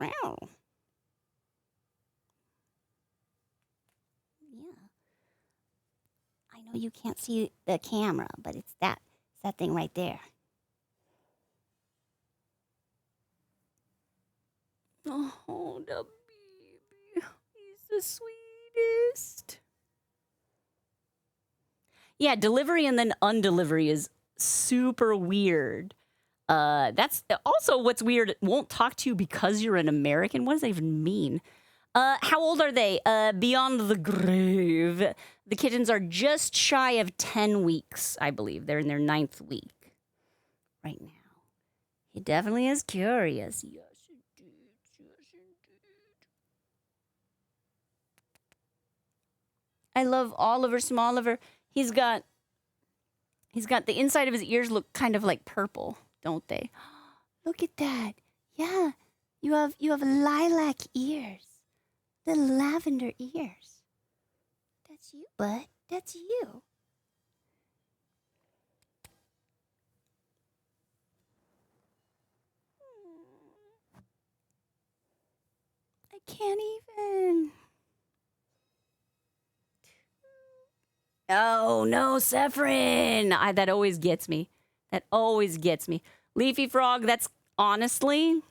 Wow. Yeah. I know you can't see the camera, but it's that thing right there. Oh, the baby. He's the sweetest. Yeah, delivery and then undelivery is super weird. That's also what's weird. It won't talk to you because you're an American. What does that even mean? How old are they? Beyond the grave. The kittens are just shy of 10 weeks, I believe. They're in their 9th week right now. He definitely is curious. Yes, indeed. Yes, indeed. I love Oliver, Smoliver. He's got the inside of his ears look kind of like purple, don't they? Look at that. Yeah. You have lilac ears. The lavender ears. That's you, bud. That's you. I can't even. Oh, no, Sephrin. That always gets me. That always gets me. Leafy Frog, that's honestly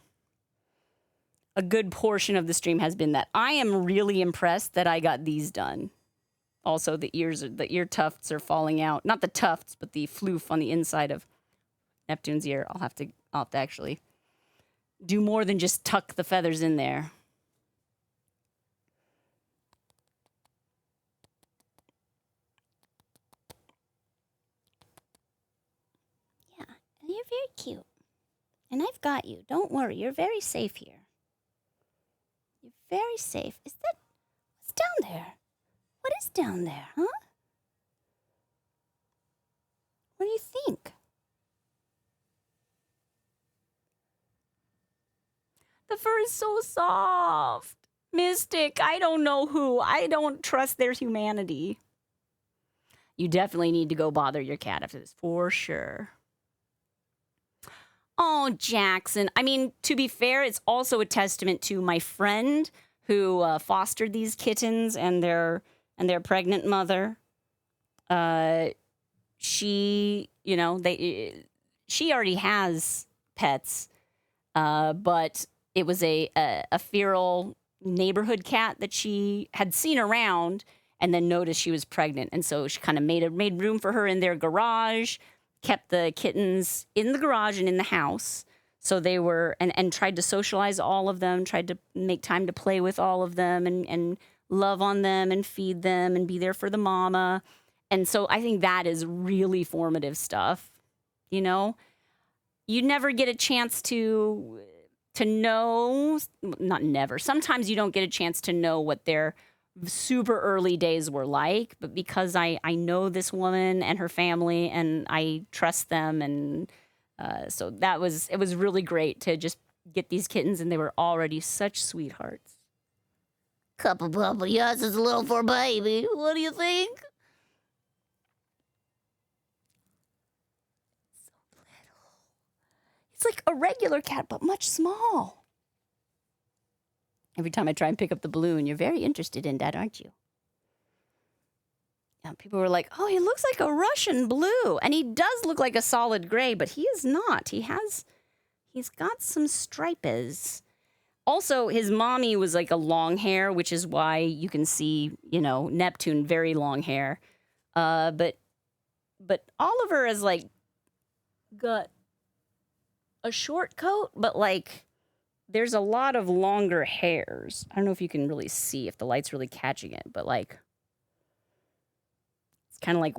a good portion of the stream has been that. I am really impressed that I got these done. Also, the ear tufts are falling out. Not the tufts, but the floof on the inside of Neptune's ear. I'll have to actually do more than just tuck the feathers in there. Yeah, and you're very cute. And I've got you. Don't worry. You're very safe here. You're very safe. Is that... What's down there? What is down there, huh? What do you think? The fur is so soft. Mystic, I don't know who. I don't trust their humanity. You definitely need to go bother your cat after this, for sure. Oh, Jackson. I mean, to be fair, it's also a testament to my friend who fostered these kittens and their pregnant mother. She, she already has pets, but it was a feral neighborhood cat that she had seen around and then noticed she was pregnant. And so she kind of made room for her in their garage, kept the kittens in the garage and in the house. So they were, and tried to socialize all of them, tried to make time to play with all of them and love on them and feed them and be there for the mama. And so I think that is really formative stuff. You know, you never get a chance to know, not never. Sometimes you don't get a chance to know what their super early days were like, but because I know this woman and her family and I trust them, and so it was really great to just get these kittens, and they were already such sweethearts. Couple yes, it's a little for baby. What do you think? So little. It's like a regular cat, but much small. Every time I try and pick up the balloon, you're very interested in that, aren't you? Yeah, people were like, oh, he looks like a Russian blue. And he does look like a solid gray, but he is not. He's got some stripes. Also, his mommy was like a long hair, which is why you can see, Neptune, very long hair. But Oliver has like got a short coat, but like there's a lot of longer hairs. I don't know if you can really see if the light's really catching it, but like it's kind of like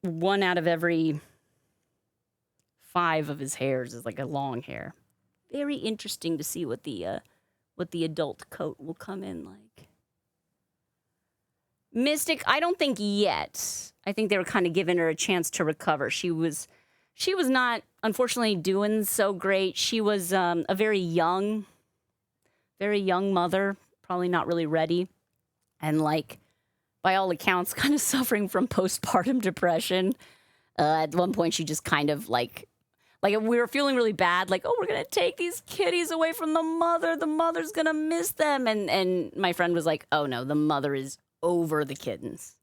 1 out of every 5 of his hairs is like a long hair. Very interesting to see what the adult coat will come in like. Mystic, I don't think yet. I think they were kind of giving her a chance to recover. She was not unfortunately doing so great. She was a very young mother, probably not really ready. And like, by all accounts, kind of suffering from postpartum depression. At one point, she just kind of like we were feeling really bad. Like, oh, we're going to take these kitties away from the mother. The mother's going to miss them. And my friend was like, oh no, the mother is over the kittens.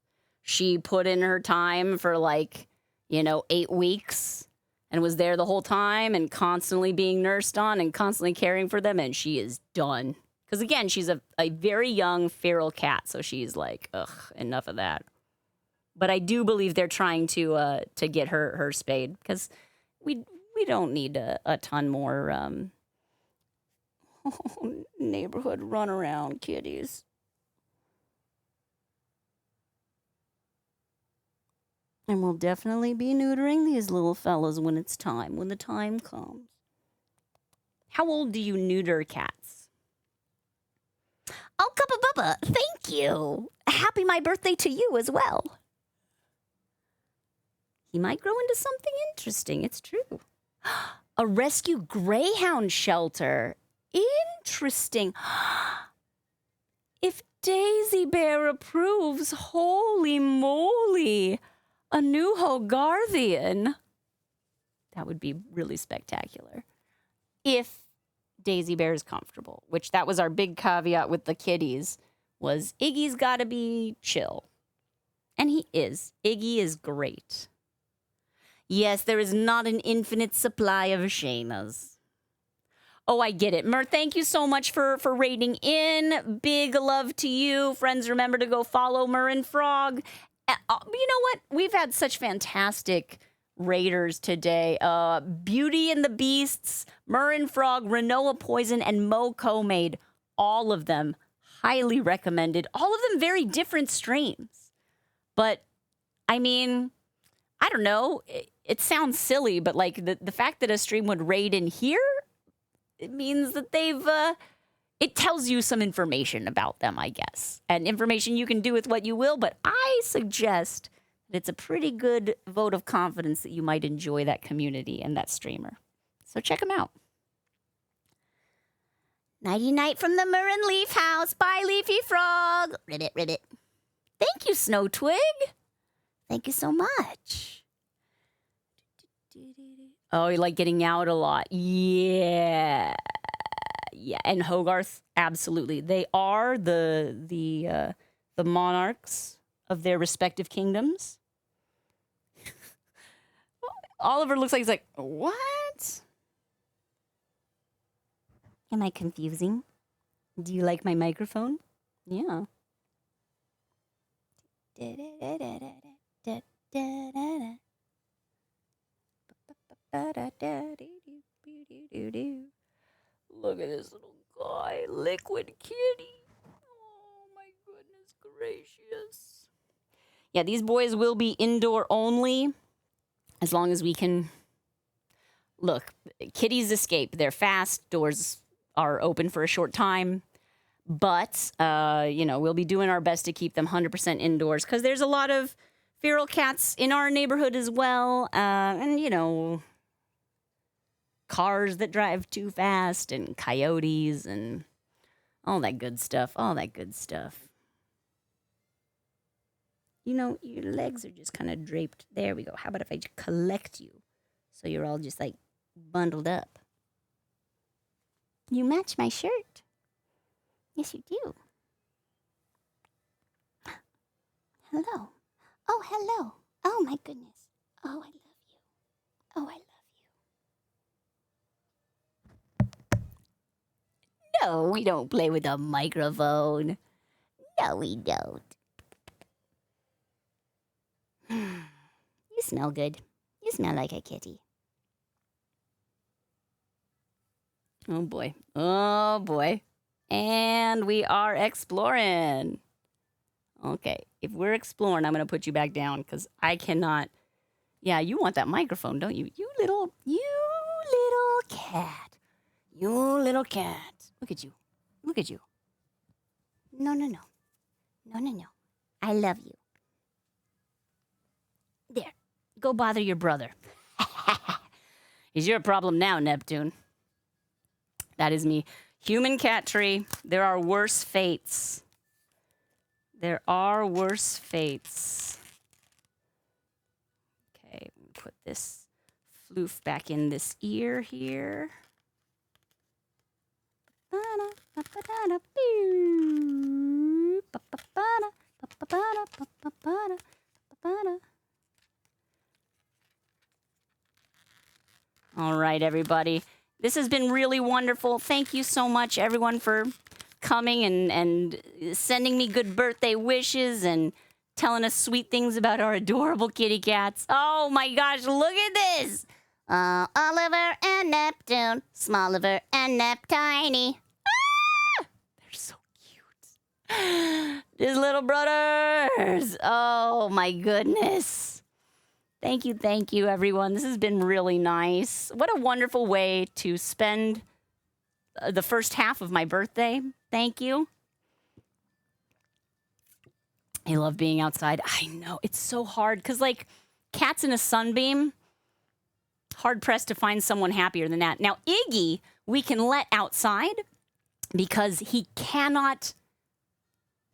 She put in her time for 8 weeks and was there the whole time and constantly being nursed on and constantly caring for them. And she is done. Because, again, she's a very young feral cat, so she's like, ugh, enough of that. But I do believe they're trying to get her spayed, because we don't need a ton more neighborhood runaround kitties. And we'll definitely be neutering these little fellas when the time comes. How old do you neuter cats? Oh, Cuppa Bubba, thank you. Happy my birthday to you as well. He might grow into something interesting. It's true. A rescue greyhound shelter. Interesting. If Daisy Bear approves, holy moly, a new Hogarthian. That would be really spectacular. If Daisy Bear is comfortable, which that was our big caveat with the kitties, was Iggy's got to be chill. And he is. Iggy is great. Yes, there is not an infinite supply of Shanas. Oh, I get it. Mer, thank you so much for rating in. Big love to you. Friends, remember to go follow Mer and Frog. You know what? We've had such fantastic raiders today. Beauty and the Beasts, Mer and Frog, Renoa Poison, and Mo Co-Made. All of them highly recommended. All of them very different streams. But, I mean, I don't know. It sounds silly, but like the fact that a stream would raid in here, it means that it tells you some information about them, I guess. And information you can do with what you will, but I suggest that it's a pretty good vote of confidence that you might enjoy that community and that streamer. So check them out. Nighty-night from the Murrin Leaf House. Bye, Leafy Frog. Ribbit, ribbit. Thank you, Snow Twig. Thank you so much. Oh, you like getting out a lot. Yeah. Yeah, and Hogarth, absolutely. They are the monarchs of their respective kingdoms. Oliver looks like he's like, what? Am I confusing? Do you like my microphone? Yeah. Look at this little guy, Liquid Kitty. Oh my goodness gracious. Yeah, these boys will be indoor only as long as we can. Look, kitties escape. They're fast. Doors are open for a short time. But, we'll be doing our best to keep them 100% indoors because there's a lot of feral cats in our neighborhood as well. And, cars that drive too fast and coyotes and all that good stuff. Your legs are just kind of draped. There we go. How about if I just collect you so you're all just like bundled up? You match my shirt. Yes, you do. Hello. Oh, hello. Oh, my goodness. Oh, I love you. Oh, I love you. No, we don't play with a microphone. No, we don't. You smell good. You smell like a kitty. Oh, boy. Oh, boy. And we are exploring. Okay, if we're exploring, I'm going to put you back down because I cannot. Yeah, you want that microphone, don't you? You little cat. You little cat. Look at you. Look at you. No, no, no. No, no, no. I love you. There. Go bother your brother. is your problem now, Neptune. That is me. Human cat tree. There are worse fates. There are worse fates. Okay, put this floof back in this ear here. All right, everybody. This has been really wonderful. Thank you so much, everyone, for coming and sending me good birthday wishes and telling us sweet things about our adorable kitty cats. Oh, my gosh, look at this. Oliver and Neptune, Smalliver and Neptiny. They're so cute. These little brothers. Oh, my goodness. Thank you, everyone. This has been really nice. What a wonderful way to spend the first half of my birthday. Thank you. I love being outside. I know, it's so hard because, like, cats in a sunbeam, hard-pressed to find someone happier than that. Now, Iggy, we can let outside because he cannot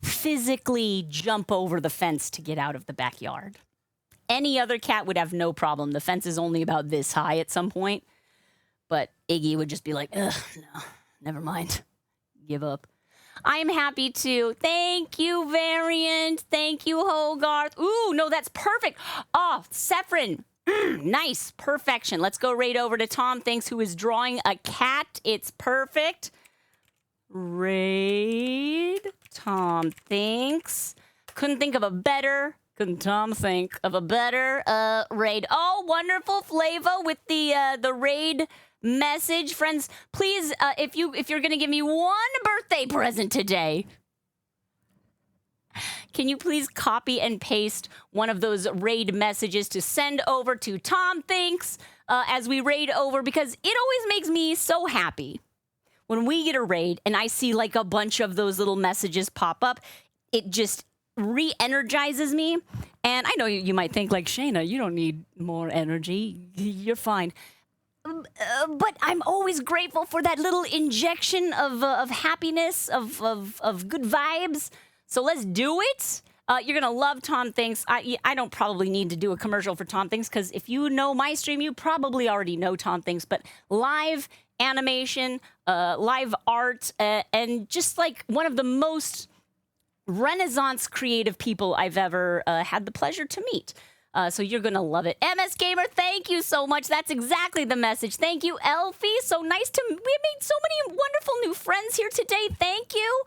physically jump over the fence to get out of the backyard. Any other cat would have no problem. The fence is only about this high at some point. But Iggy would just be like, ugh, no, never mind. Give up. I am happy to. Thank you, Variant. Thank you, Hogarth. Ooh, no, that's perfect. Oh, Sephrin. Nice. Perfection. Let's go right over to Tom Thinks, who is drawing a cat. It's perfect. Raid. Tom Thinks. Couldn't think of a better... Couldn't Tom think of a better raid? Oh, wonderful, Flavo, with the raid message, friends. Please, if you're gonna give me one birthday present today, can you please copy and paste one of those raid messages to send over to Tom Thinks as we raid over, because it always makes me so happy when we get a raid and I see like a bunch of those little messages pop up. It just re-energizes me. And I know you might think like, Shana, you don't need more energy. You're fine. But I'm always grateful for that little injection of happiness, of good vibes. So let's do it. You're going to love Tom Thinks. I don't probably need to do a commercial for Tom Thinks, because if you know my stream, you probably already know Tom Thinks. But live animation, live art, and just like one of the most Renaissance creative people I've ever had the pleasure to meet. So you're going to love it. MS Gamer, thank you so much. That's exactly the message. Thank you, Elfie. So nice to... We made so many wonderful new friends here today. Thank you.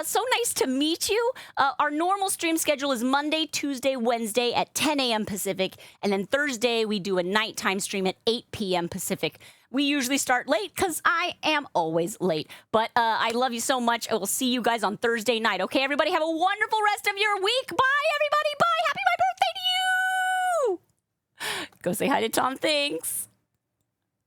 So nice to meet you. Our normal stream schedule is Monday, Tuesday, Wednesday at 10 a.m. Pacific. And then Thursday, we do a nighttime stream at 8 p.m. Pacific. We usually start late because I am always late. But I love you so much. I will see you guys on Thursday night. Okay, everybody, have a wonderful rest of your week. Bye, everybody. Bye. Happy my birthday to you. Go say hi to Tom Thinks.